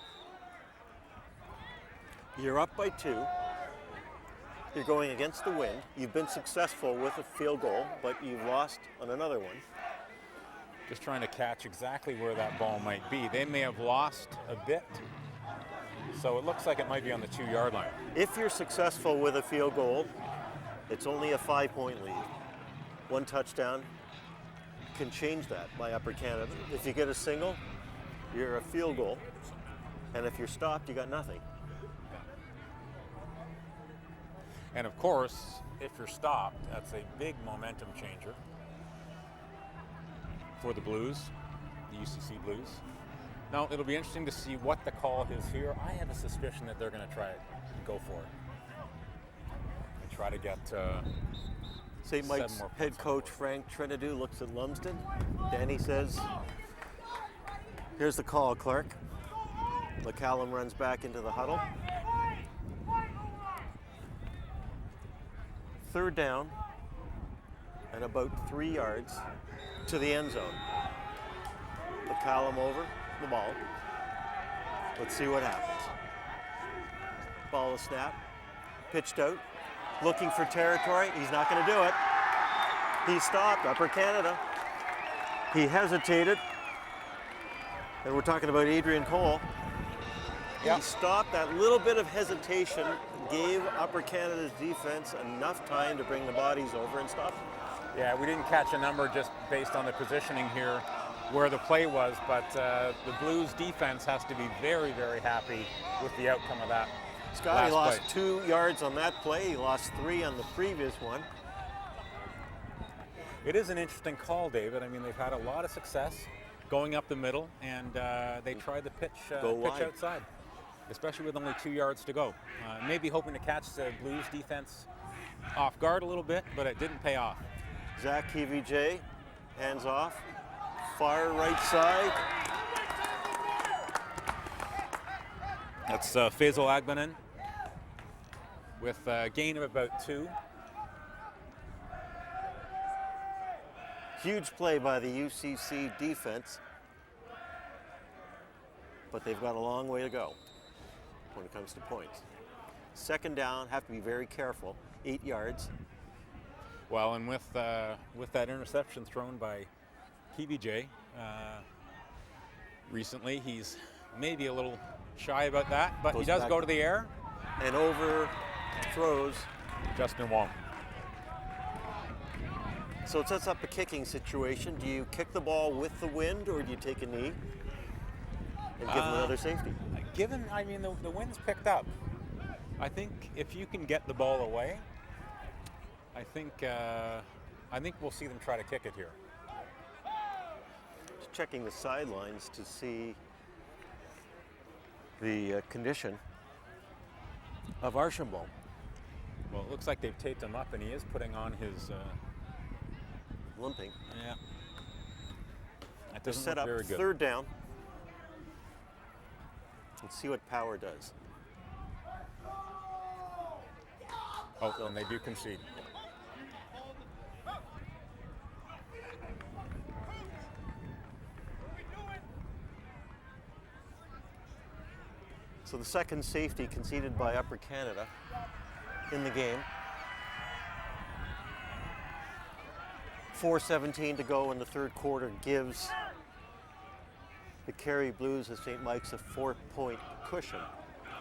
You're up by 2. You're going against the wind. You've been successful with a field goal, but you've lost on another one. Just trying to catch exactly where that ball might be. They may have lost a bit, so it looks like it might be on the 2-yard line. If you're successful with a field goal, it's only a 5-point lead. 1 touchdown can change that by Upper Canada. If you get a single, you're a field goal. And if you're stopped, you got nothing. And of course, if you're stopped, that's a big momentum changer for the Blues, the UCC Blues. Now, it'll be interesting to see what the call is here. I have a suspicion that they're going to try it and go for it. And try to get St. Mike's head coach Frank Trinidou looks at Lumsden. Danny says, here's the call, Clark. McCallum runs back into the huddle. 3rd down and about 3 yards to the end zone. McCallum over the ball. Let's see what happens. Ball is snapped, pitched out, looking for territory. He's not going to do it. He stopped, Upper Canada. He hesitated. And we're talking about Adrian Cole. Yep. He stopped. That little bit of hesitation gave Upper Canada's defense enough time to bring the bodies over and stop them. Yeah, we didn't catch a number just based on the positioning here where the play was, but the Blues defense has to be very, very happy with the outcome of that. Scott, he lost play. 2 yards on that play. He lost 3 on the previous one. It is an interesting call, David. I mean, they've had a lot of success going up the middle, and they tried the pitch outside, especially with only 2 yards to go. Maybe hoping to catch the Blues defense off guard a little bit, but it didn't pay off. Zach KVJ, hands off, far right side. That's Faisal Agbanan with a gain of about 2. Huge play by the UCC defense, but they've got a long way to go when it comes to points. 2nd down, have to be very careful. 8 yards. Well, and with that interception thrown by KVJ recently, he's maybe a little shy about that, but he does go to the air. And overthrows Justin Wong. So it sets up a kicking situation. Do you kick the ball with the wind, or do you take a knee and give him another safety? Given, I mean, the wind's picked up. I think if you can get the ball away, I think we'll see them try to kick it here. Just checking the sidelines to see the condition of Archambault. Well, it looks like they've taped him up, and he is putting on his. Limping. Yeah. That They're doesn't set look up very good. 3rd down. Let's see what Power does. Oh, and they do concede. So the second safety conceded by Upper Canada in the game. 4:17 to go in the 3rd quarter gives the Kerry Blues of St. Mike's a 4-point cushion,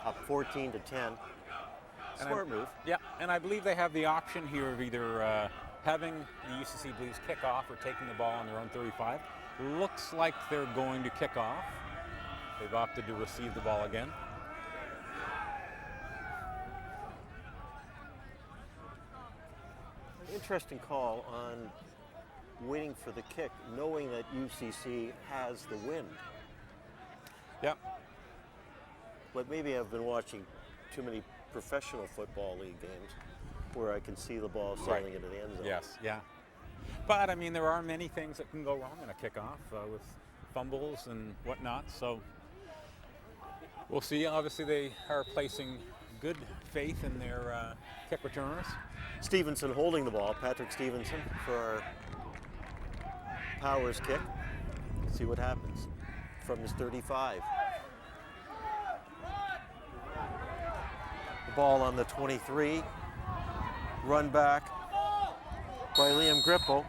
up 14-10. Smart move. Yeah, and I believe they have the option here of either having the UCC Blues kick off or taking the ball on their own 35. Looks like they're going to kick off. They've opted to receive the ball again. Interesting call on waiting for the kick, knowing that UCC has the wind. Yeah. But maybe I've been watching too many professional football league games where I can see the ball sailing into the end zone. Yes, yeah. But, I mean, there are many things that can go wrong in a kickoff with fumbles and whatnot. So we'll see. Obviously, they are placing good faith in their kick returners. Stevenson holding the ball, Patrick Stevenson for our Powers kick. See what happens from his 35. The ball on the 23. Run back by Liam Grippo.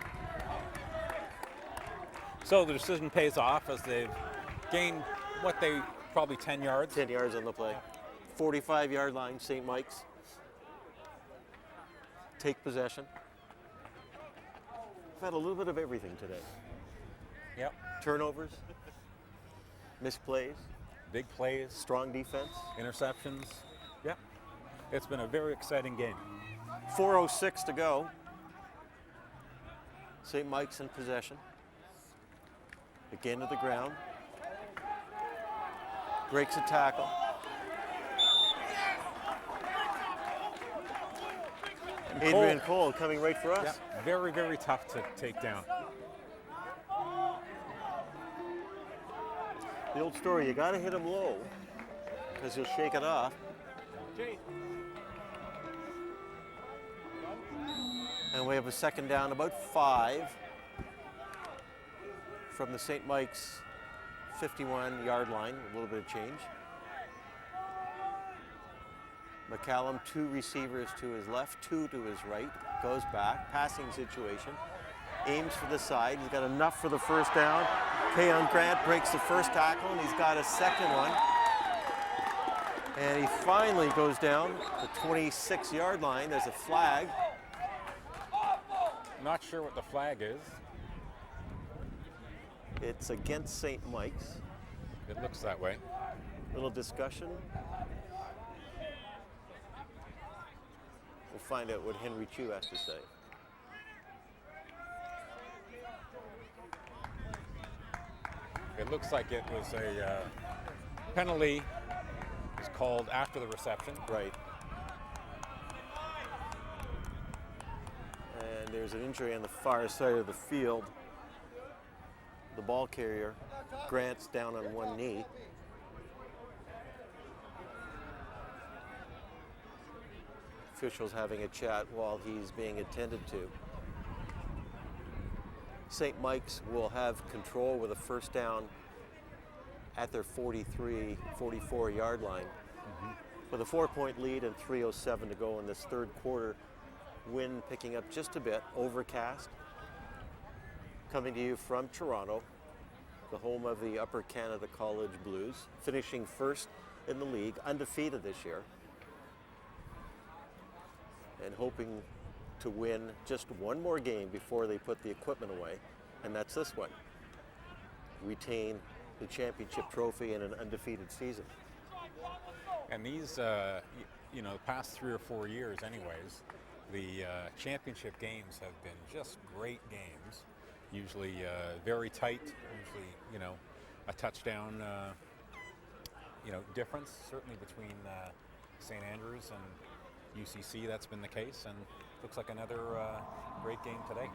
So the decision pays off as they've gained probably 10 yards. 10 yards on the play. 45-yard line, St. Mike's. Take possession. We've had a little bit of everything today. Yep. Turnovers, misplays, Big plays, strong defense. interceptions. Yep. It's been a very exciting game. 4:06 to go. St. Mike's in possession. Again to the ground. Breaks a tackle. Adrian Cole coming right for us. Yep. Very, very tough to take down. The old story, you got to hit him low because he'll shake it off. And we have a 2nd down, about 5 from the St. Mike's 51-yard line, a little bit of change. McCallum, 2 receivers to his left, 2 to his right, goes back, passing situation, aims for the side, he's got enough for the 1st down. Keon Grant breaks the 1st tackle and he's got a 2nd one. And he finally goes down the 26-yard line. There's a flag. Not sure what the flag is. It's against St. Mike's. It looks that way. Little discussion. We'll find out what Henry Chu has to say. It looks like it was a penalty was called after the reception. Right. And there's an injury on the far side of the field. The ball carrier, Grant's down on one knee. Officials having a chat while he's being attended to. St. Mike's will have control with a 1st down at their 43, 44-yard line. With a 4-point lead and 3:07 to go in this 3rd quarter. wind picking up just a bit, overcast. Coming to you from Toronto, the home of the Upper Canada College Blues, finishing first in the league, undefeated this year, and hoping to win just one more game before they put the equipment away, and that's this one. Retain the championship trophy in an undefeated season. And these, you know, the past 3 or 4 years anyways, the championship games have been just great games. Usually very tight, usually, you know, a touchdown, you know, difference, certainly between St. Andrews and UCC. That's been the case, and looks like another great game today.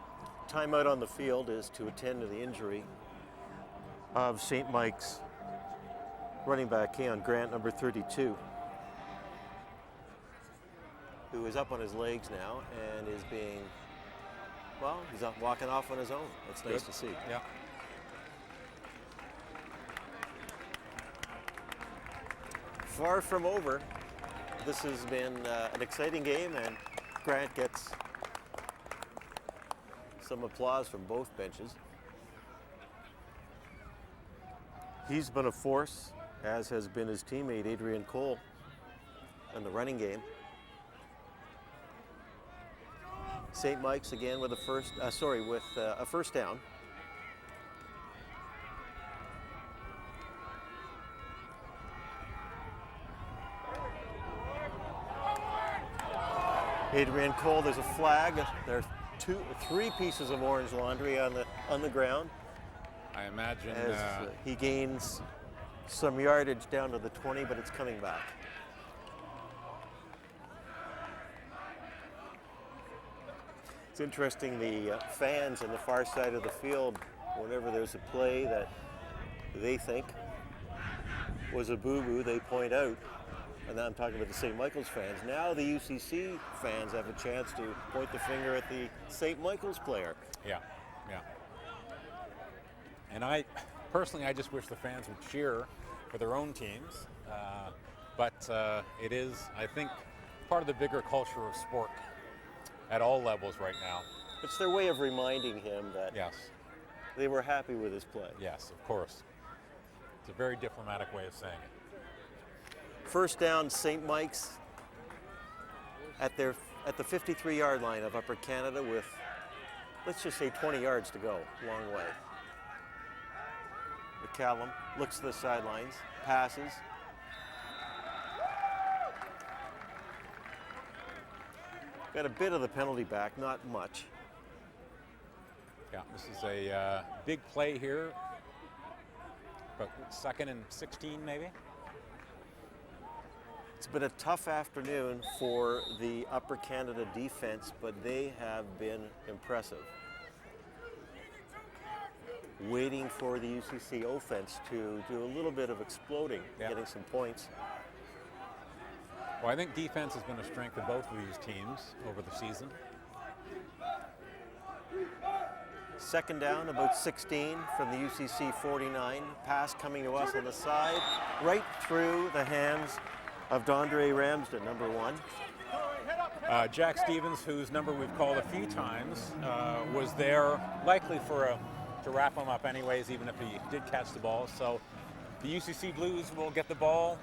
Timeout on the field is to attend to the injury of St. Mike's running back Keon Grant, number 32, who is up on his legs now and is being, well, he's up walking off on his own. That's nice to see. Yeah. Far from over. This has been an exciting game, and Grant gets some applause from both benches. He's been a force, as has been his teammate Adrian Cole in the running game. St. Mike's again with a first down. Adrian Cole, there's a flag. There's 3 pieces of orange laundry on the ground. I imagine As he gains some yardage down to the 20, but it's coming back. It's interesting, the fans on the far side of the field, whenever there's a play that they think was a boo-boo, they point out, and now I'm talking about the St. Michael's fans. Now the UCC fans have a chance to point the finger at the St. Michael's player. Yeah, yeah. And I just wish the fans would cheer for their own teams, but it is, I think, part of the bigger culture of sport at all levels right now. It's their way of reminding him that Yes, they were happy with his play. yes, of course. It's a very diplomatic way of saying it. First down, St. Mike's at the 53-yard line of Upper Canada with, let's just say, 20 yards to go. Long way. McCallum looks to the sidelines, passes. Got a bit of the penalty back, not much. Yeah, this is a big play here, but 2nd and 16 maybe? It's been a tough afternoon for the Upper Canada defense, but they have been impressive. Waiting for the UCC offense to do a little bit of exploding, getting some points. Well, I think defense has been a strength of both of these teams over the season. Second down, about 16 from the UCC 49. Pass coming to us on the side, right through the hands of Dondre Ramsden, number 1. Jack Stevens, whose number we've called a few times, was there likely to wrap him up anyways, even if he did catch the ball. So the UCC Blues will get the ball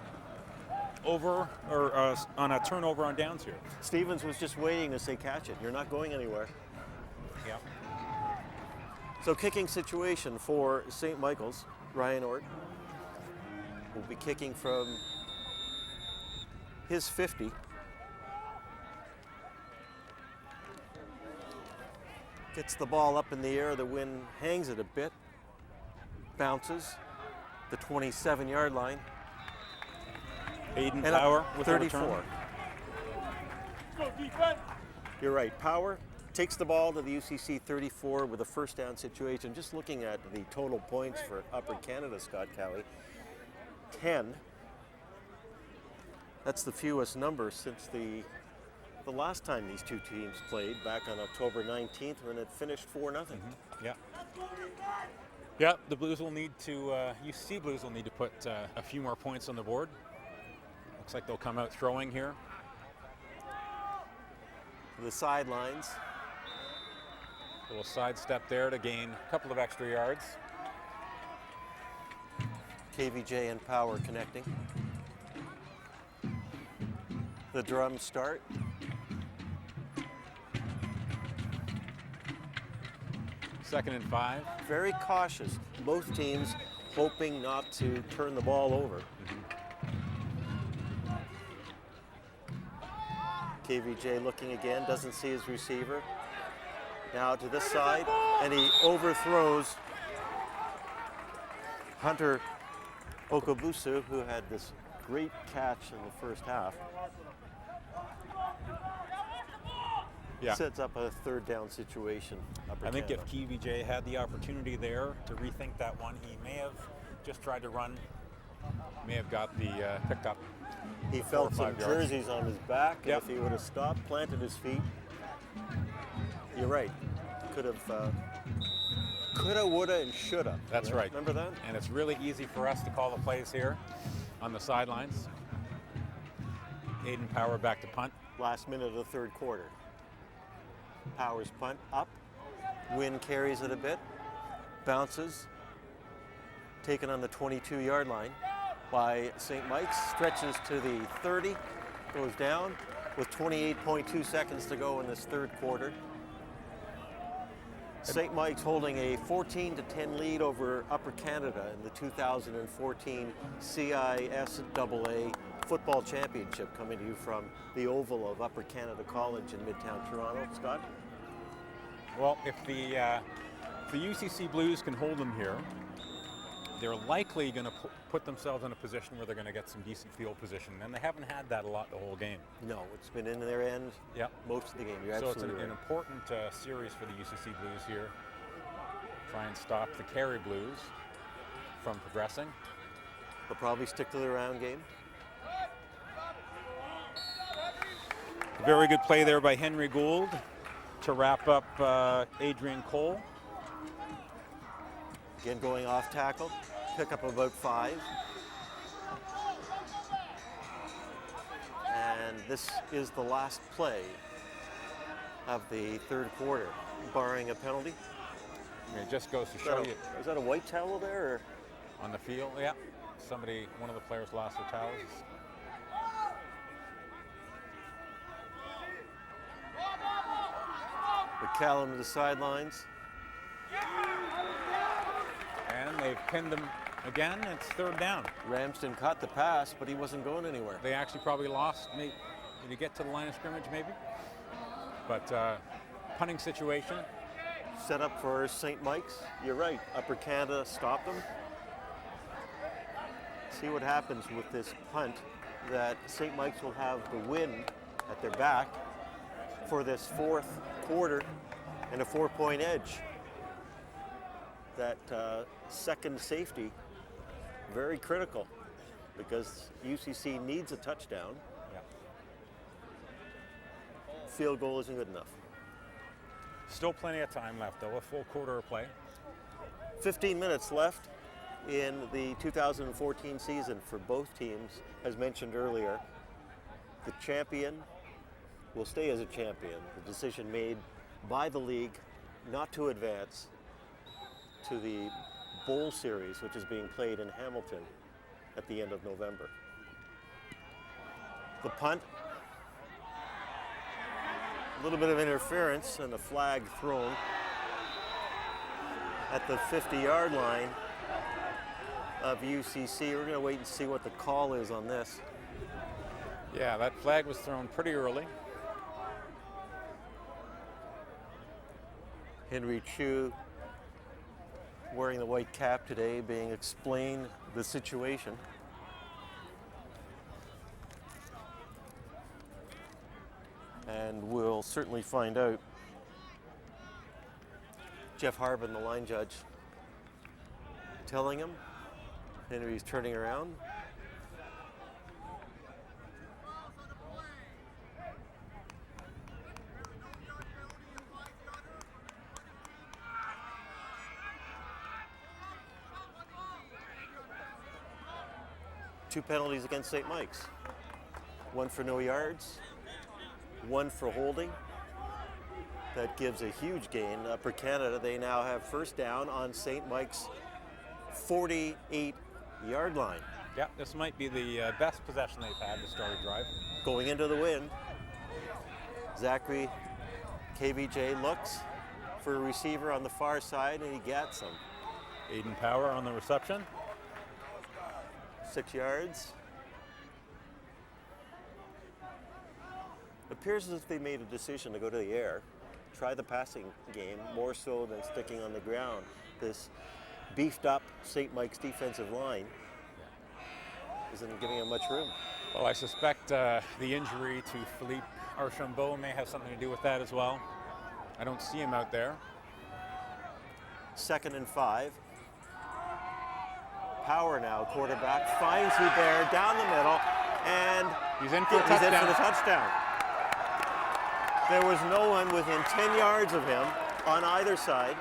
over or on a turnover on downs here. Stevens was just waiting to say catch it. You're not going anywhere. Yeah. So kicking situation for St. Michael's. Ryan Ort will be kicking from his 50. Gets the ball up in the air. The wind hangs it a bit. Bounces the 27-yard line. Aiden And Power with 34. a return. Go defense. You're right. Power takes the ball to the UCC 34 with a first down situation. Just looking at the total points for Upper Canada, Scott Cowie, 10. That's the fewest number since the last time these two teams played back on October 19th when it finished 4-0. Yeah. Yeah, the Blues will need to, UCC Blues will need to put a few more points on the board. Looks like they'll come out throwing here. to the sidelines. Little sidestep there to gain a couple of extra yards. KVJ and Power connecting. The drums start. Second and 5. Very cautious. Both teams hoping not to turn the ball over. KVJ looking again, doesn't see his receiver. Now to this side, and he overthrows Hunter Okabusu, who had this great catch in the first half. Yeah. Sets up a third down situation. Upper I think Canada. if KVJ had the opportunity there to rethink that one, he may have just tried to run, may have got the picked up. He 4 or felt some 5 yards. jerseys on his back, and Yep. if he would have stopped, planted his feet, you're right. Could have, coulda, woulda, and shoulda. That's right. Remember that? And it's really easy for us to call the plays here on the sidelines. Aiden Power back to punt. Last minute of the third quarter. Powers punt up. Wynn carries it a bit. Bounces. Taken on the 22-yard line by St. Mike's. Stretches to the 30. Goes down with 28.2 seconds to go in this third quarter. St. Mike's holding a 14-10 lead over Upper Canada in the 2014 CISAA Football Championship, coming to you from the Oval of Upper Canada College in Midtown Toronto. Scott? Well, if the UCC Blues can hold them here, they're likely going to put themselves in a position where they're going to get some decent field position, and they haven't had that a lot the whole game. No, it's been in their end most of the game. You're So it's absolutely an right. important series for the UCC Blues here. Try and stop the Carey Blues from progressing. They'll probably stick to the round game. Very good play there by Henry Gould to wrap up Adrian Cole. Again, going off tackle. Pick up about 5. And this is the last play of the third quarter, barring a penalty. I mean, it just goes to show you Is that a white towel there? Or? on the field. Yeah, one of the players lost their towels. McCallum to the sidelines. And they've pinned him again. It's third down. Ramsden caught the pass, but he wasn't going anywhere. They actually probably lost. Did he get to the line of scrimmage maybe? But punting situation. Set up for St. Mike's. You're right. Upper Canada stopped them. See what happens with this punt, that St. Mike's will have the win at their back for this fourth quarter and a 4-point edge. That second safety, very critical, because UCC needs a touchdown. Yeah. Field goal isn't good enough. Still plenty of time left though, a full quarter of play. 15 minutes left in the 2014 season for both teams. As mentioned earlier, the champion will stay as a champion. The decision made by the league not to advance to the Bowl Series, which is being played in Hamilton at the end of November. The punt, a little bit of interference and a flag thrown at the 50-yard line of UCC. We're going to wait and see what the call is on this. Yeah, that flag was thrown pretty early. Henry Chu, wearing the white cap today, being explained the situation. And we'll certainly find out. Jeff Harbin, the line judge, telling him. Henry's turning around. Two penalties against St. Mike's. One for no yards, one for holding, That gives a huge gain. Upper Canada, they now have first down on St. Mike's 48-yard line. Yeah, this might be the best possession they've had to start a drive. Going into the wind, Zachary KVJ looks for a receiver on the far side, and he gets him. Aiden Power on the reception. 6 yards. Appears as if they made a decision to go to the air, try the passing game more so than sticking on the ground. This beefed up St. Mike's defensive line isn't giving him much room. Well, I suspect the injury to Philippe Archambault may have something to do with that as well. I don't see him out there. 2nd and 5. Power now, quarterback, finds Hubert down the middle, and He's in for a touchdown. the touchdown. There was no one within 10 yards of him on either side.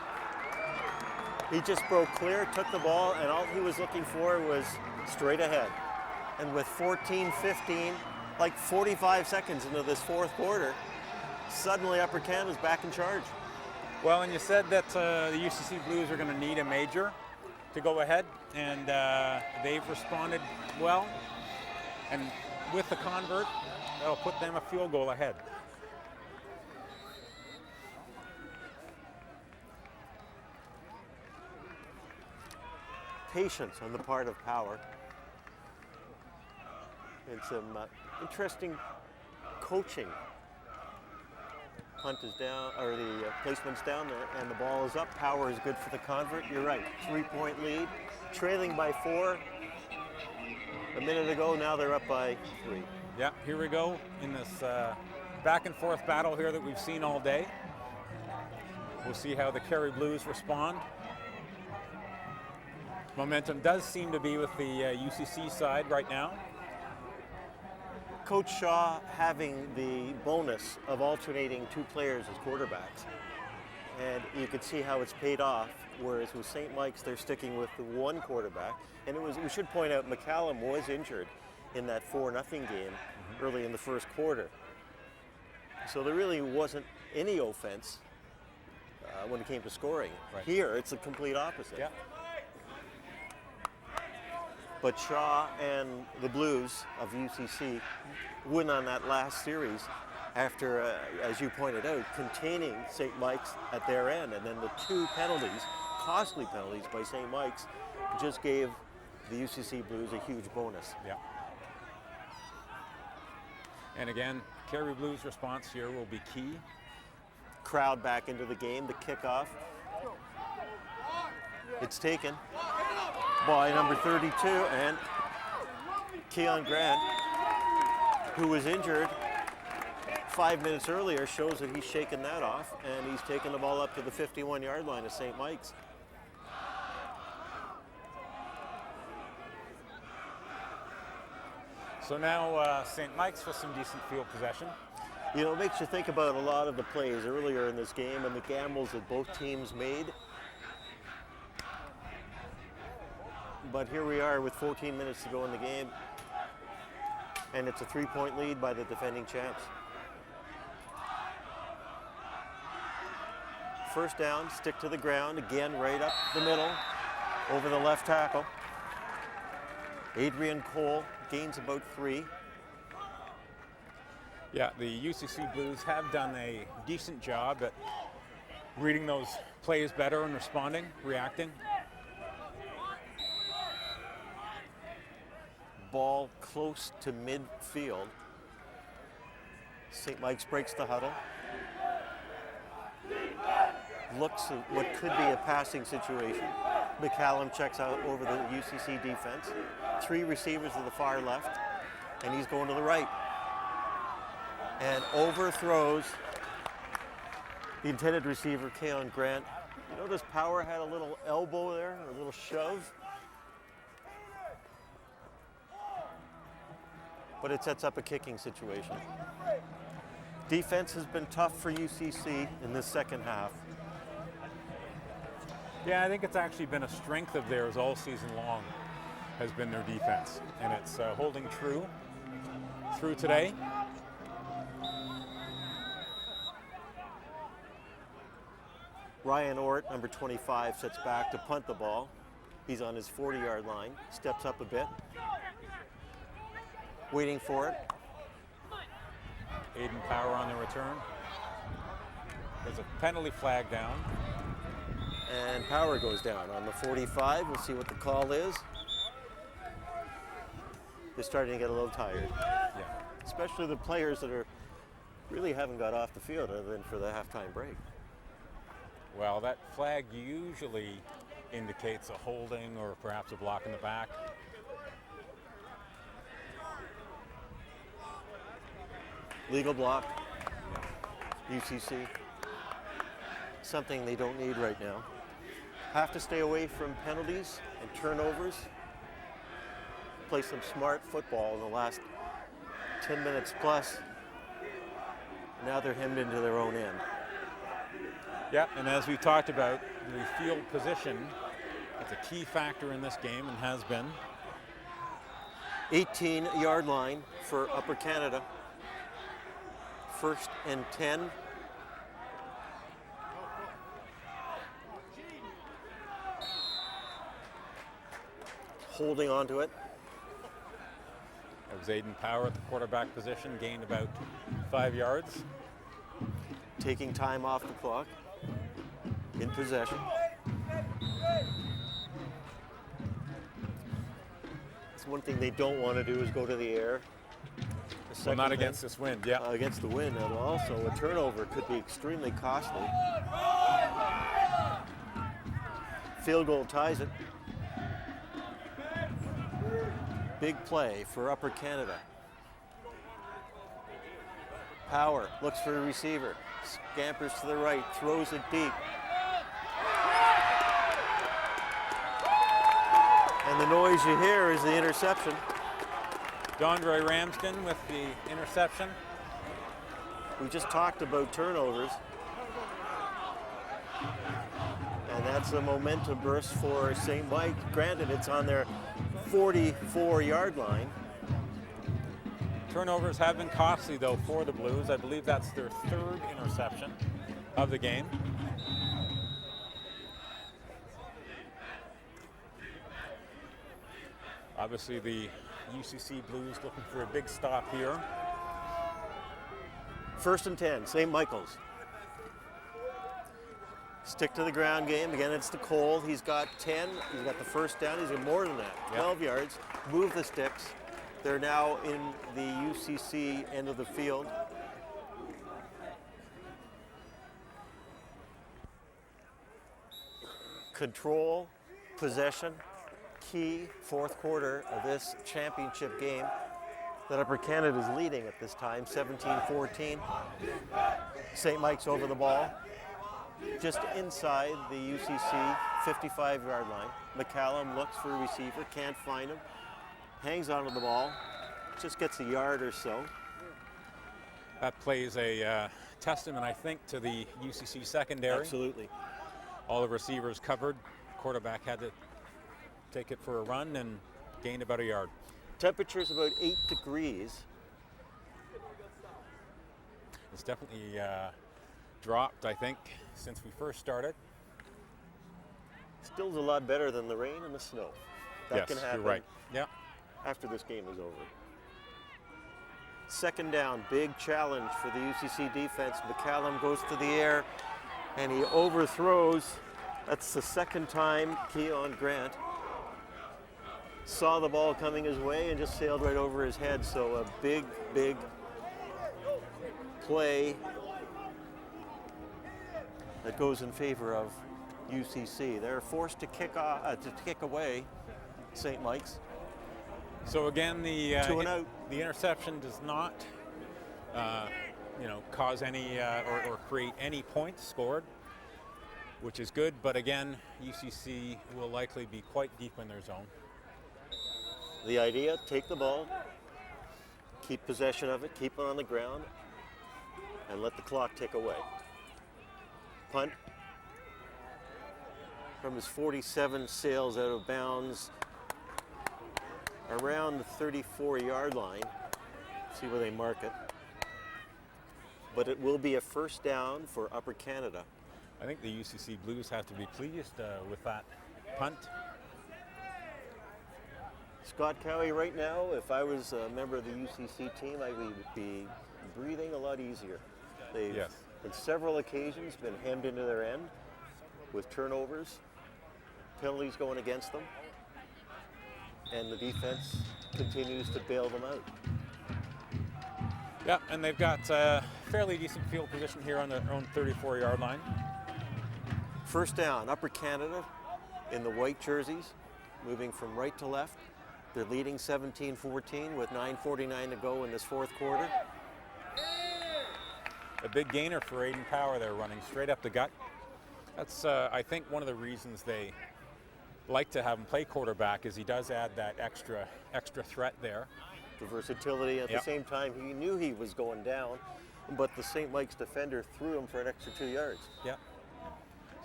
He just broke clear, took the ball, and all he was looking for was straight ahead. And with 14-15, like 45 seconds into this fourth quarter, suddenly Upper Canada's back in charge. Well, and you said that the UCC Blues are going to need a major to go ahead, and they've responded well. And with the convert, that'll put them a field goal ahead. Patience on the part of Power. And some interesting coaching. Punt is down, or the placement's down there, and the ball is up. Power is good for the convert. You're right, 3-point lead, trailing by 4. A minute ago, now they're up by 3. Yeah, here we go in this back and forth battle here that we've seen all day. We'll see how the Kerry Blues respond. Momentum does seem to be with the UCC side right now. Coach Shaw having the bonus of alternating 2 players as quarterbacks. And you could see how it's paid off, whereas with St. Mike's, they're sticking with the 1 quarterback. And we should point out, McCallum was injured in that 4-0 game early in the first quarter. So there really wasn't any offense when it came to scoring. Right. Here, it's the complete opposite. Yeah. But Shaw and the Blues of UCC win on that last series after, as you pointed out, containing St. Mike's at their end. And then the 2 penalties, costly penalties by St. Mike's, just gave the UCC Blues a huge bonus. Yeah. And again, Kerry Blues' response here will be key. Crowd back into the game, the kickoff. It's taken by number 32, and Keon Grant, who was injured 5 minutes earlier, shows that he's shaken that off, and he's taken the ball up to the 51-yard line of St. Mike's. So now St. Mike's with some decent field possession. You know, it makes you think about a lot of the plays earlier in this game and the gambles that both teams made. But here we are with 14 minutes to go in the game, and it's a 3-point lead by the defending champs. First down, stick to the ground, again right up the middle, over the left tackle. Adrian Cole gains about 3. Yeah, the UCC Blues have done a decent job at reading those plays better and responding, reacting. Ball close to midfield. St. Mike's breaks the huddle. Looks at what could be a passing situation. McCallum checks out over the UCC defense. 3 receivers to the far left, and he's going to the right. And overthrows the intended receiver, Keon Grant. You notice Power had a little elbow there, a little shove. But it sets up a kicking situation. Defense has been tough for UCC in this second half. Yeah, I think it's actually been a strength of theirs all season long, has been their defense. And it's holding true through today. Ryan Ort, number 25, sits back to punt the ball. He's on his 40-yard line, steps up a bit, waiting for it. Aiden Power on the return. There's a penalty flag down. And Power goes down on the 45. We'll see what the call is. They're starting to get a little tired. Yeah. Especially the players that really haven't got off the field other than for the halftime break. Well, that flag usually indicates a holding or perhaps a block in the back. Legal block, UCC. Something they don't need right now. Have to stay away from penalties and turnovers. Play some smart football in the last 10 minutes plus. Now they're hemmed into their own end. Yeah, and as we talked about, the field position is a key factor in this game and has been. 18-yard line for Upper Canada. 1st and 10. Holding on to it. That was Aiden Power at the quarterback position, gained about 5 yards. Taking time off the clock. In possession. It's one thing they don't want to do is go to the air. Well, not against this wind, yeah. Against the wind, and also a turnover could be extremely costly. Field goal ties it. Big play for Upper Canada. Power looks for a receiver, scampers to the right, throws it deep. And the noise you hear is the interception. Dondre Ramsden with the interception. We just talked about turnovers. And that's a momentum burst for St. Mike. Granted, it's on their 44-yard line. Turnovers have been costly, though, for the Blues. I believe that's their 3rd interception of the game. Obviously, the UCC Blues looking for a big stop here. 1st and 10, St. Michael's. Stick to the ground game. Again, it's to Cole. He's got 10. He's got the first down. He's got more than that. 12 yards. Move the sticks. They're now in the UCC end of the field. Control, possession, key 4th quarter of this championship game that Upper Canada is leading at this time, 17-14. St. Mike's over the ball, just inside the UCC 55-yard line. McCallum looks for a receiver, can't find him, hangs onto the ball, just gets a yard or so. That plays a testament, I think, to the UCC secondary. Absolutely. All the receivers covered. Quarterback had to take it for a run and gained about a yard. Temperature's about 8 degrees. It's definitely dropped, I think, since we first started. Still's a lot better than the rain and the snow. That Yes, can happen you're right. Yeah. after this game is over. 2nd down, big challenge for the UCC defense. McCallum goes to the air and he overthrows. That's the 2nd time Keon Grant saw the ball coming his way and just sailed right over his head. So a big, big play that goes in favor of UCC. They're forced to kick away St. Mike's. So again, the 2 and out. the interception does not, cause any or create any points scored, which is good. But again, UCC will likely be quite deep in their zone. The idea: take the ball, keep possession of it, keep it on the ground, and let the clock tick away. Punt from his 47, sails out of bounds around the 34-yard line. See where they mark it. But it will be a 1st down for Upper Canada I think the UCC Blues have to be pleased with that punt. Scott Cowie, right now, if I was a member of the UCC team, I would be breathing a lot easier. They've, Yes. on several occasions, been hemmed into their end with turnovers, penalties going against them, and the defense continues to bail them out. Yeah, and they've got fairly decent field position here on their own 34-yard line. First down, Upper Canada in the white jerseys, moving from right to left. They're leading 17-14 with 9:49 to go in this fourth quarter. A big gainer for Aiden Power there, running straight up the gut. That's, I think, one of the reasons they like to have him play quarterback is he does add that extra threat there. The versatility. At the same time, he knew he was going down, but the St. Mike's defender threw him for an extra 2 yards. Yeah.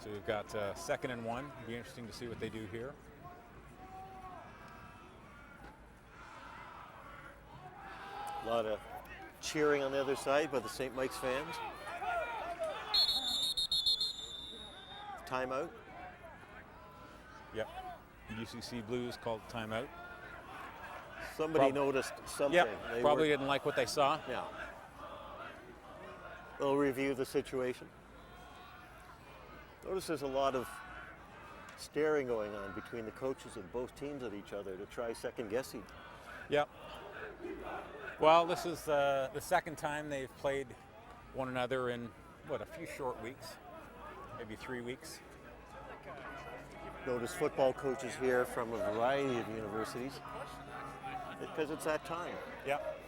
So we've got 2nd and 1. It'll be interesting to see what they do here. A lot of cheering on the other side by the St. Mike's fans. Timeout. Yep. UCC Blues called timeout. Somebody noticed something. Yep. They Probably were- didn't like what they saw. Yeah. They'll review the situation. Notice there's a lot of staring going on between the coaches of both teams at each other to try second guessing. Yep. Well, this is the second time they've played one another in, what, a few short weeks, maybe 3 weeks. Notice football coaches here from a variety of universities because it's that time. Yep.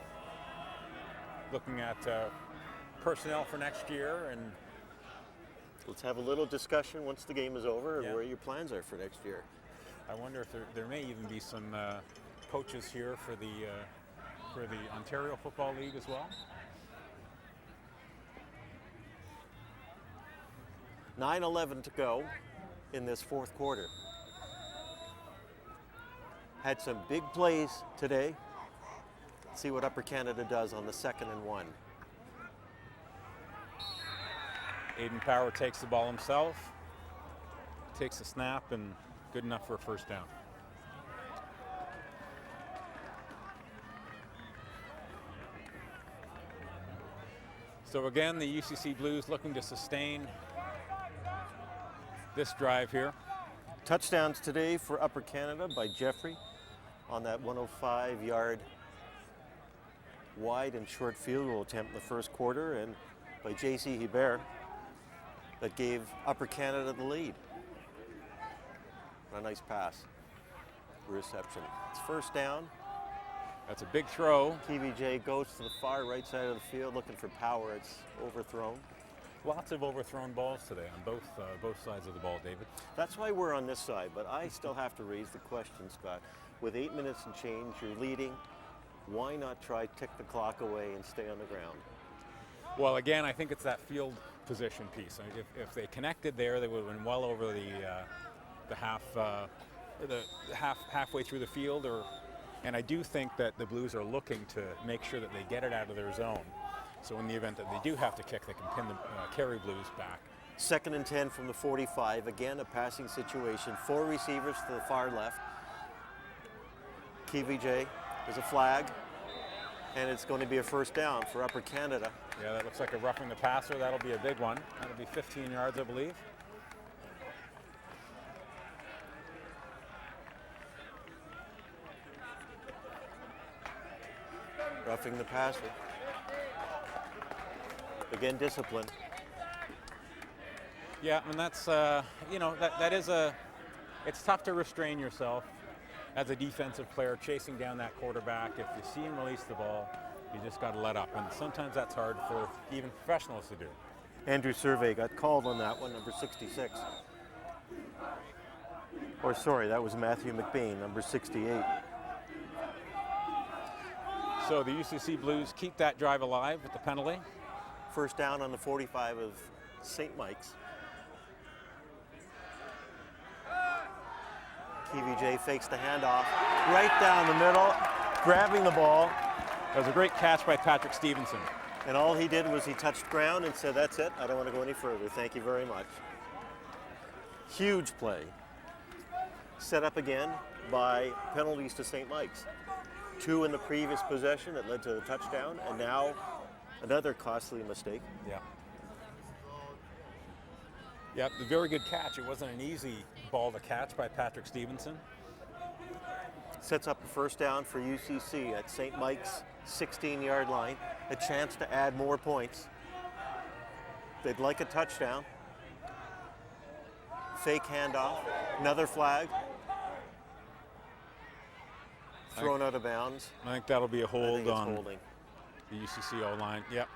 Looking at personnel for next year, and Let's have a little discussion once the game is over Yeah. and where your plans are for next year. I wonder if there may even be some coaches here for the Ontario Football League as well. 9:11 to go in this fourth quarter. Had some big plays today. Let's see what Upper Canada does on the 2nd and 1. Aiden Power takes the ball himself, takes the snap, and good enough for a first down. So again, the UCC Blues looking to sustain this drive here. Touchdowns today for Upper Canada by Jeffrey on that 105-yard wide and short field goal attempt in the first quarter, and by J.C. Hebert that gave Upper Canada the lead. A nice pass, reception. It's first down. That's a big throw. TVJ goes to the far right side of the field looking for Power. It's overthrown. Lots of overthrown balls today on both sides of the ball, David. That's why we're on this side, but I still have to raise the question, Scott. With 8 minutes and change, you're leading. Why not try tick the clock away and stay on the ground? Well, again, I think it's that field position piece. I mean, if they connected there, they would have been well over the halfway through the field. And I do think that the Blues are looking to make sure that they get it out of their zone. So in the event that they do have to kick, they can pin the Kerry Blues back. 2nd and 10 from the 45. Again, a passing situation. 4 receivers to the far left. KVJ, there's a flag, and it's going to be a first down for Upper Canada. Yeah, that looks like a roughing the passer. That'll be a big one. That'll be 15 yards, I believe. Roughing the passer. Again, discipline. Yeah, and that's, that is it's tough to restrain yourself as a defensive player chasing down that quarterback. If you see him release the ball, you just got to let up. And sometimes that's hard for even professionals to do. Andrew Survey got called on that one, number 66. Or sorry, that was Matthew McBain, number 68. So the UCC Blues keep that drive alive with the penalty. First down on the 45 of St. Mike's. KVJ fakes the handoff right down the middle, grabbing the ball. That was a great catch by Patrick Stevenson. And all he did was he touched ground and said, "That's it. I don't want to go any further. Thank you very much." Huge play. Set up again by penalties to St. Mike's. 2 in the previous possession that led to the touchdown, and now another costly mistake. Yeah. Yeah, a very good catch. It wasn't an easy ball to catch by Patrick Stevenson. Sets up a first down for UCC at St. Mike's 16-yard line. A chance to add more points. They'd like a touchdown. Fake handoff. Another flag. Thrown out of bounds. I think that'll be a I think hold it's on holding. the UCC O-line. Yep.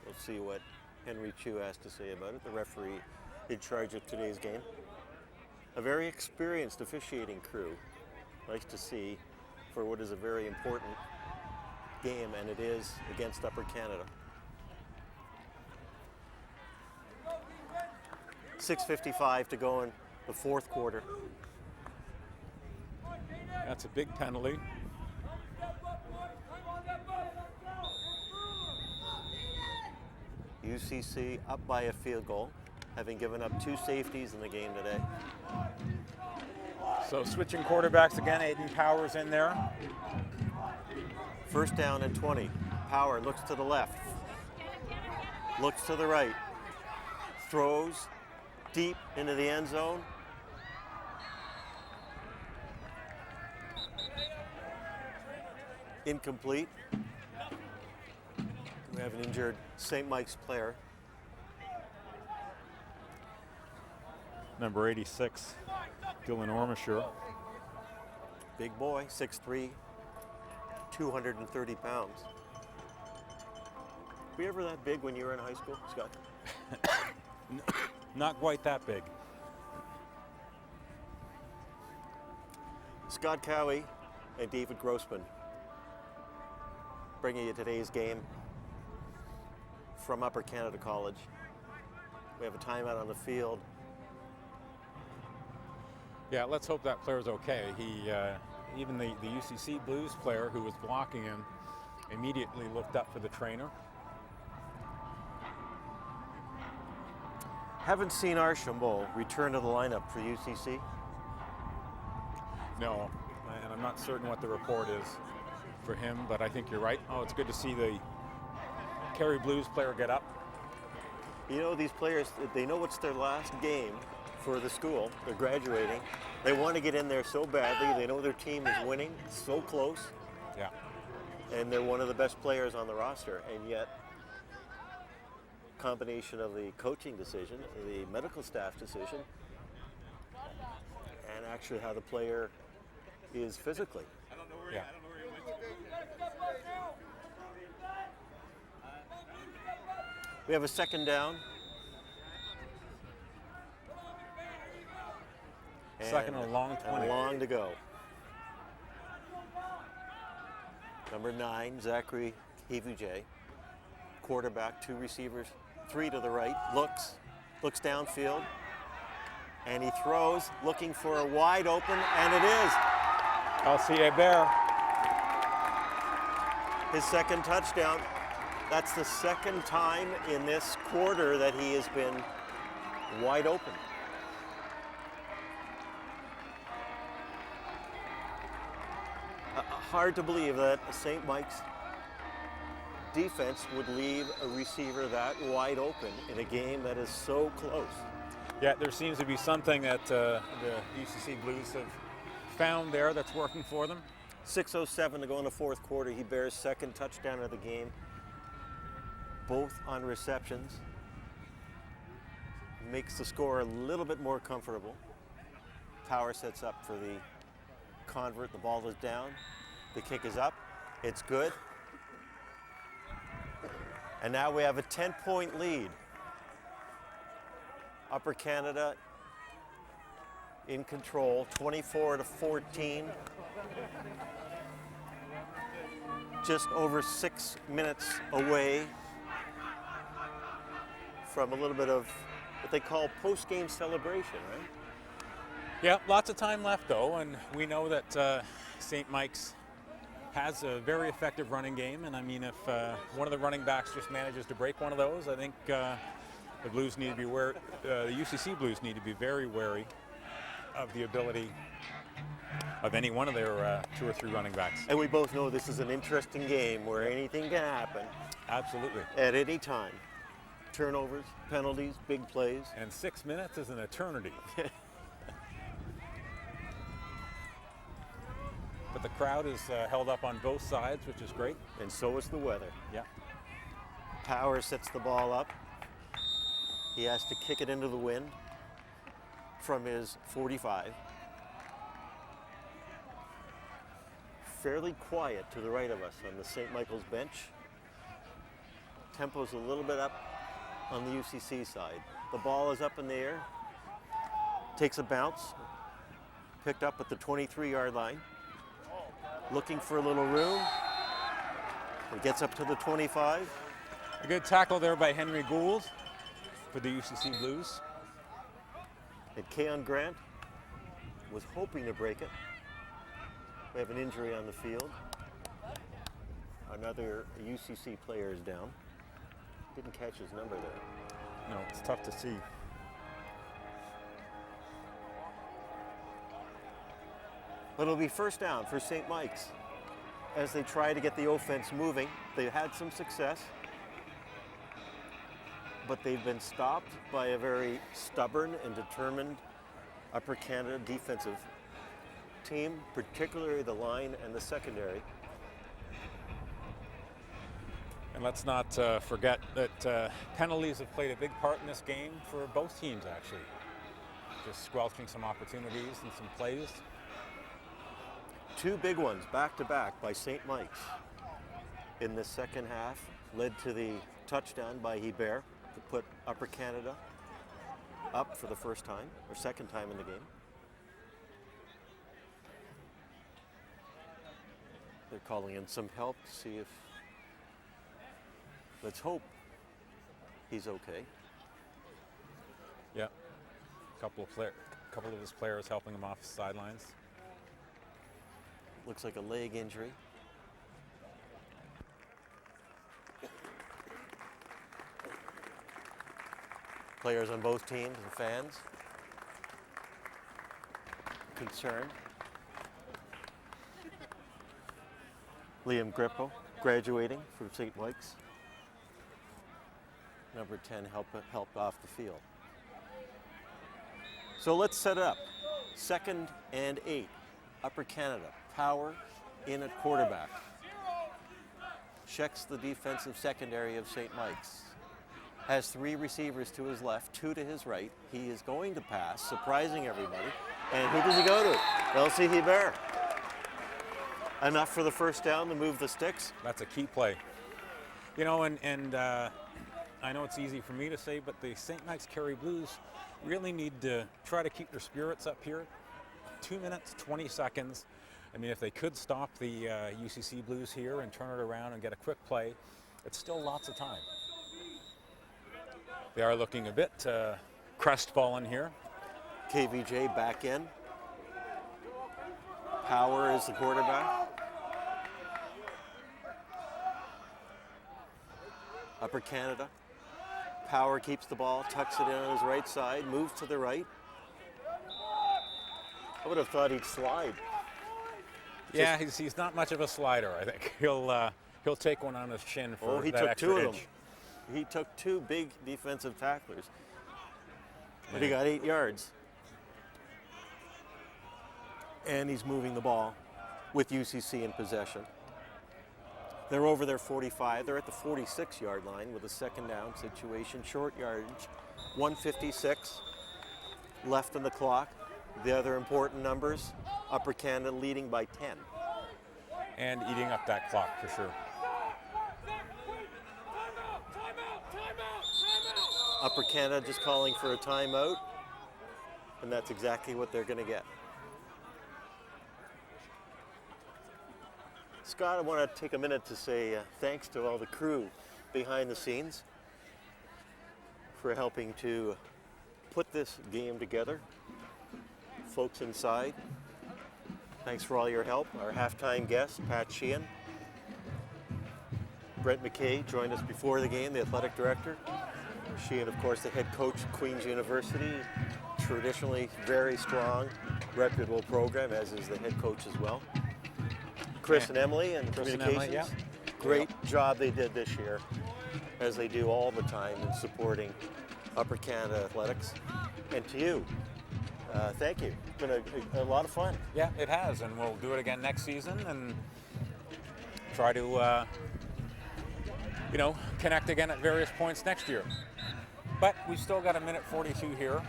We'll see what Henry Chu has to say about it, the referee in charge of today's game. A very experienced officiating crew. Nice to see for what is a very important game, and it is against Upper Canada. 6:55 to go in the fourth quarter. That's a big penalty. UCC up by a field goal, having given up 2 safeties in the game today. So switching quarterbacks again, Aiden Powers in there. First down and 20. Power looks to the left, looks to the right, throws deep into the end zone. Incomplete. We have an injured St. Mike's player. Number 86, Dylan Ormisher. Big boy, 6'3", 230 pounds. Were you ever that big when you were in high school, Scott? Not quite that big. Scott Cowie and David Grossman bringing you today's game from Upper Canada College. We have a timeout on the field. Yeah, let's hope that player's okay. He, even the UCC Blues player who was blocking him immediately looked up for the trainer. Haven't seen Archambault return to the lineup for UCC. No, and I'm not certain what the report is for him, but I think you're right. Oh, it's good to see the Kerry Blues player get up. You know, these players, they know it's their last game for the school. They're graduating. They want to get in there so badly. They know their team is winning, so close. Yeah. And they're one of the best players on the roster. And yet, combination of the coaching decision, the medical staff decision, and actually how the player is physically. Yeah. We have a second down. Second and a long 20. And long to go. Number 9, Zachary Hevujay. Quarterback, 2 receivers, 3 to the right. Looks downfield. And he throws, looking for a wide open, and it is. LCA Bear. His second touchdown. That's the second time in this quarter that he has been wide open. Hard to believe that St. Mike's defense would leave a receiver that wide open in a game that is so close. Yeah, there seems to be something that the UCC Blues have found there that's working for them. 6:07 to go in the fourth quarter. He bears second touchdown of the game, both on receptions. Makes the score a little bit more comfortable. Power sets up for the convert. The ball is down. The kick is up. It's good. And now we have a 10-point lead. Upper Canada in control, 24-14. Just over 6 minutes away from a little bit of what they call post-game celebration, right? Yeah, lots of time left though, and we know that St. Mike's has a very effective running game, and I mean, if one of the running backs just manages to break one of those, I think the Blues need to be the UCC Blues need to be very wary of the ability of any one of their 2 or 3 running backs. And we both know this is an interesting game where anything can happen Absolutely. at any time. Turnovers, penalties, big plays. And 6 minutes is an eternity. But the crowd is held up on both sides, which is great. And so is the weather. Yeah. Power sets the ball up. He has to kick it into the wind from his 45. Fairly quiet to the right of us on the St. Michael's bench. Tempo's a little bit up on the UCC side. The ball is up in the air. Takes a bounce. Picked up at the 23-yard line. Looking for a little room. It gets up to the 25. A good tackle there by Henry Gould for the UCC Blues. And Keon Grant was hoping to break it. We have an injury on the field. Another UCC player is down. Didn't catch his number there. No, it's tough to see. But it'll be first down for St. Mike's as they try to get the offense moving. They've had some success, but they've been stopped by a very stubborn and determined Upper Canada defensive team, particularly the line and the secondary. And let's not forget that penalties have played a big part in this game for both teams, actually. Just squelching some opportunities and some plays. 2 big ones back to back by St. Mike's in the second half led to the touchdown by Hebert to put Upper Canada up for the first time or second time in the game. They're calling in some help to see if, let's hope he's okay. Yeah, couple of his players helping him off the sidelines. Looks like a leg injury. Players on both teams and fans concerned. Liam Grippo, graduating from St. Mike's. Number 10 helped off the field. So let's set it up. 2nd and 8. Upper Canada. Power in at quarterback. Checks the defensive secondary of St. Mike's. Has 3 receivers to his left, 2 to his right. He is going to pass, surprising everybody. And who does he go to? Elsie Hebert. Enough for the first down to move the sticks. That's a key play. You know, and I know it's easy for me to say, but the St. Mike's Carey Blues really need to try to keep their spirits up here. 2 minutes, 20 seconds. I mean, if they could stop the UCC Blues here and turn it around and get a quick play, it's still lots of time. They are looking a bit crestfallen here. KVJ back in. Power is the quarterback. Upper Canada. Power keeps the ball, tucks it in on his right side, moves to the right. I would have thought he'd slide. Yeah, he's not much of a slider. I think he'll take one on his chin for he that took extra 2 of inch. them. He took 2 big defensive tacklers, but he got 8 yards. And he's moving the ball with UCC in possession. They're over their 45. They're at the 46-yard line with a second down situation. Short yardage, 1:56 left on the clock. The other important numbers, Upper Canada leading by 10. And eating up that clock for sure. Upper Canada just calling for a timeout, and that's exactly what they're going to get. Scott, I want to take a minute to say thanks to all the crew behind the scenes for helping to put this game together. Folks inside, Thanks for all your help. Our halftime guest, Pat Sheehan. Brent McKay joined us before the game, the athletic director. Sheehan, of course, the head coach at Queen's University. Traditionally very strong, reputable program, as is the head coach as well. Chris and Emily and communications. Great job they did this year, as they do all the time in supporting Upper Canada athletics. And to you, thank you. It's been a lot of fun. Yeah, it has, and we'll do it again next season and try to, connect again at various points next year. But we've still got a minute 42 here.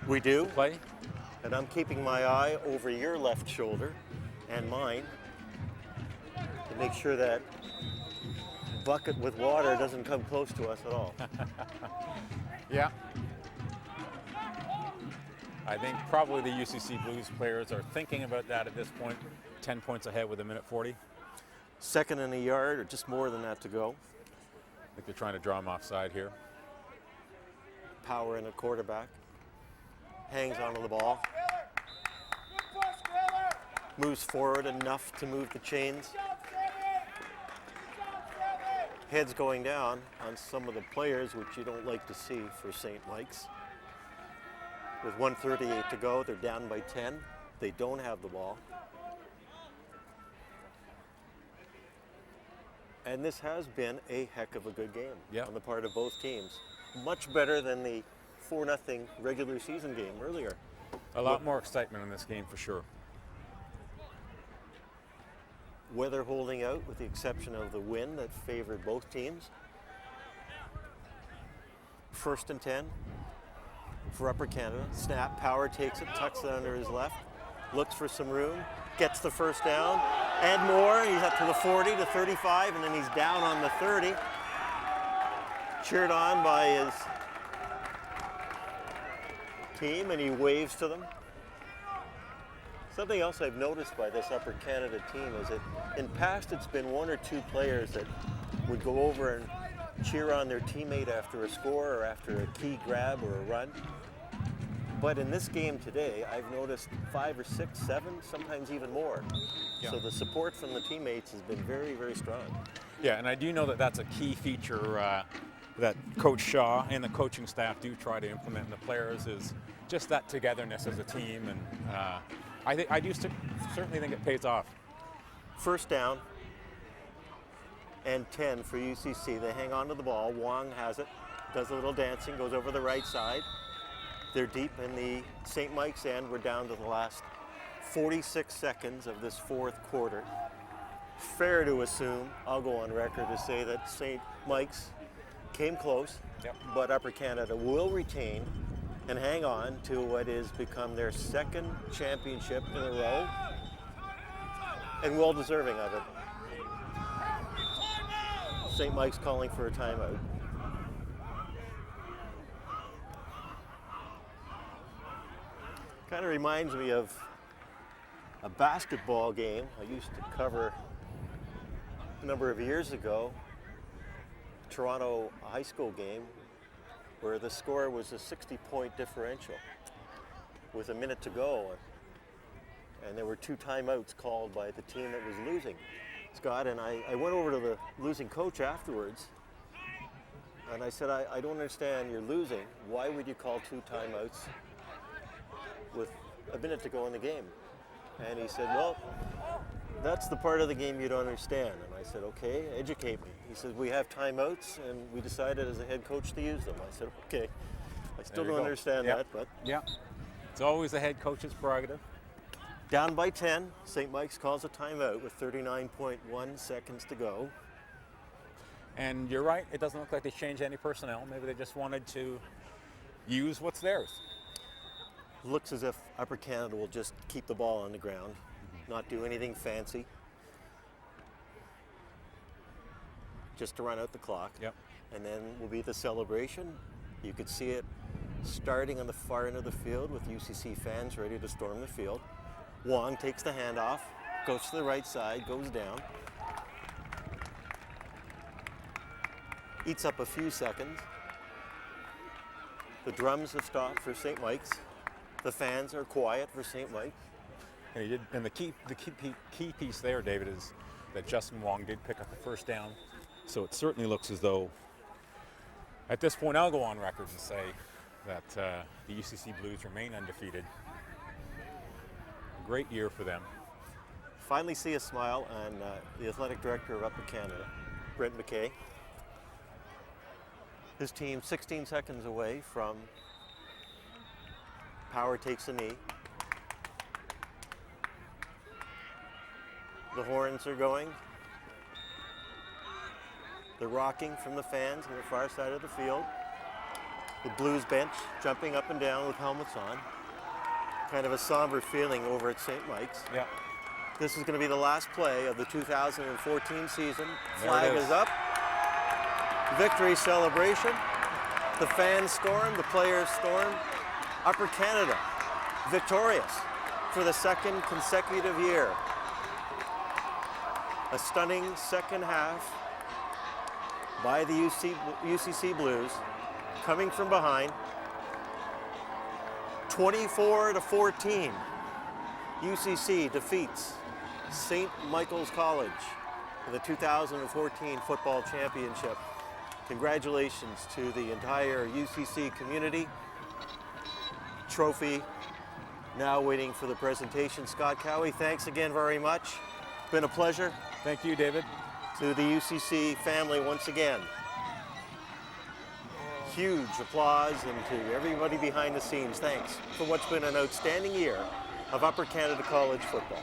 We do. Play. And I'm keeping my eye over your left shoulder and mine to make sure that bucket with water doesn't come close to us at all. Yeah. I think probably the UCC Blues players are thinking about that at this point. 10 points ahead with a minute 40. Second and a yard, or just more than that to go. I think they're trying to draw him offside here. Power in a quarterback. Hangs onto the ball. Moves forward enough to move the chains. Heads going down on some of the players, which you don't like to see for St. Mike's. With 1:38 to go, they're down by 10. They don't have the ball. And this has been a heck of a good game on the part of both teams. Much better than the 4-0 regular season game earlier. A lot more excitement in this game for sure. Weather holding out with the exception of the wind that favored both teams. 1st and 10 for Upper Canada. Snap, Power takes it, tucks it under his left, looks for some room, gets the first down, and more. He's up to the 40, to 35, and then he's down on the 30. Cheered on by his team, and he waves to them. Something else I've noticed by this Upper Canada team is that in past it's been 1 or 2 players that would go over and cheer on their teammate after a score or after a key grab or a run. But in this game today, I've noticed 5 or 6, 7, sometimes even more. So the support from the teammates has been very, very strong. Yeah, and I do know that that's a key feature that Coach Shaw and the coaching staff do try to implement in the players, is just that togetherness as a team, and I do certainly think it pays off. First down and 10 for UCC. They hang on to the ball. Wong has it, does a little dancing, goes over the right side. They're deep in the St. Mike's end. We're down to the last 46 seconds of this 4th quarter. Fair to assume, I'll go on record to say that St. Mike's came close, but Upper Canada will retain and hang on to what has become their 2nd championship in a row, and well deserving of it. St. Mike's calling for a timeout. Kind of reminds me of a basketball game I used to cover a number of years ago, Toronto high school game, where the score was a 60-point differential with a minute to go. And there were 2 timeouts called by the team that was losing. Scott, and I went over to the losing coach afterwards, and I said, I don't understand, you're losing. Why would you call 2 timeouts with a minute to go in the game? And he said, well, that's the part of the game you don't understand. And I said, okay, educate me. He said, we have timeouts, and we decided as a head coach to use them. I said, okay. I still don't understand that, but. Yeah, it's always the head coach's prerogative. Down by 10, St. Mike's calls a timeout with 39.1 seconds to go. And you're right, it doesn't look like they changed any personnel. Maybe they just wanted to use what's theirs. Looks as if Upper Canada will just keep the ball on the ground, not do anything fancy. Just to run out the clock. And then will be the celebration. You could see it starting on the far end of the field with UCC fans ready to storm the field. Wong takes the handoff, goes to the right side, goes down. Eats up a few seconds. The drums have stopped for St. Mike's. The fans are quiet for St. Mike's. And he did. And the key piece there, David, is that Justin Wong did pick up the first down. So it certainly looks as though, at this point, I'll go on record and say that the UCC Blues remain undefeated. A great year for them. Finally see a smile on the athletic director of Upper Canada, Brent McKay. His team 16 seconds away from Power takes a knee. The horns are going. The rocking from the fans on the far side of the field. The Blues bench jumping up and down with helmets on. Kind of a somber feeling over at St. Mike's. Yeah. This is going to be the last play of the 2014 season. There Flag it is up. Victory celebration. The fans storm, the players storm. Upper Canada victorious for the second consecutive year. A stunning second half by the UCC Blues, coming from behind. 24-14. UCC defeats St. Michael's College in the 2014 football championship. Congratulations to the entire UCC community. Trophy now waiting for the presentation. Scott Cowie, thanks again very much. Been a pleasure. Thank you, David. To the UCC family once again. Huge applause, and to everybody behind the scenes, thanks for what's been an outstanding year of Upper Canada College football.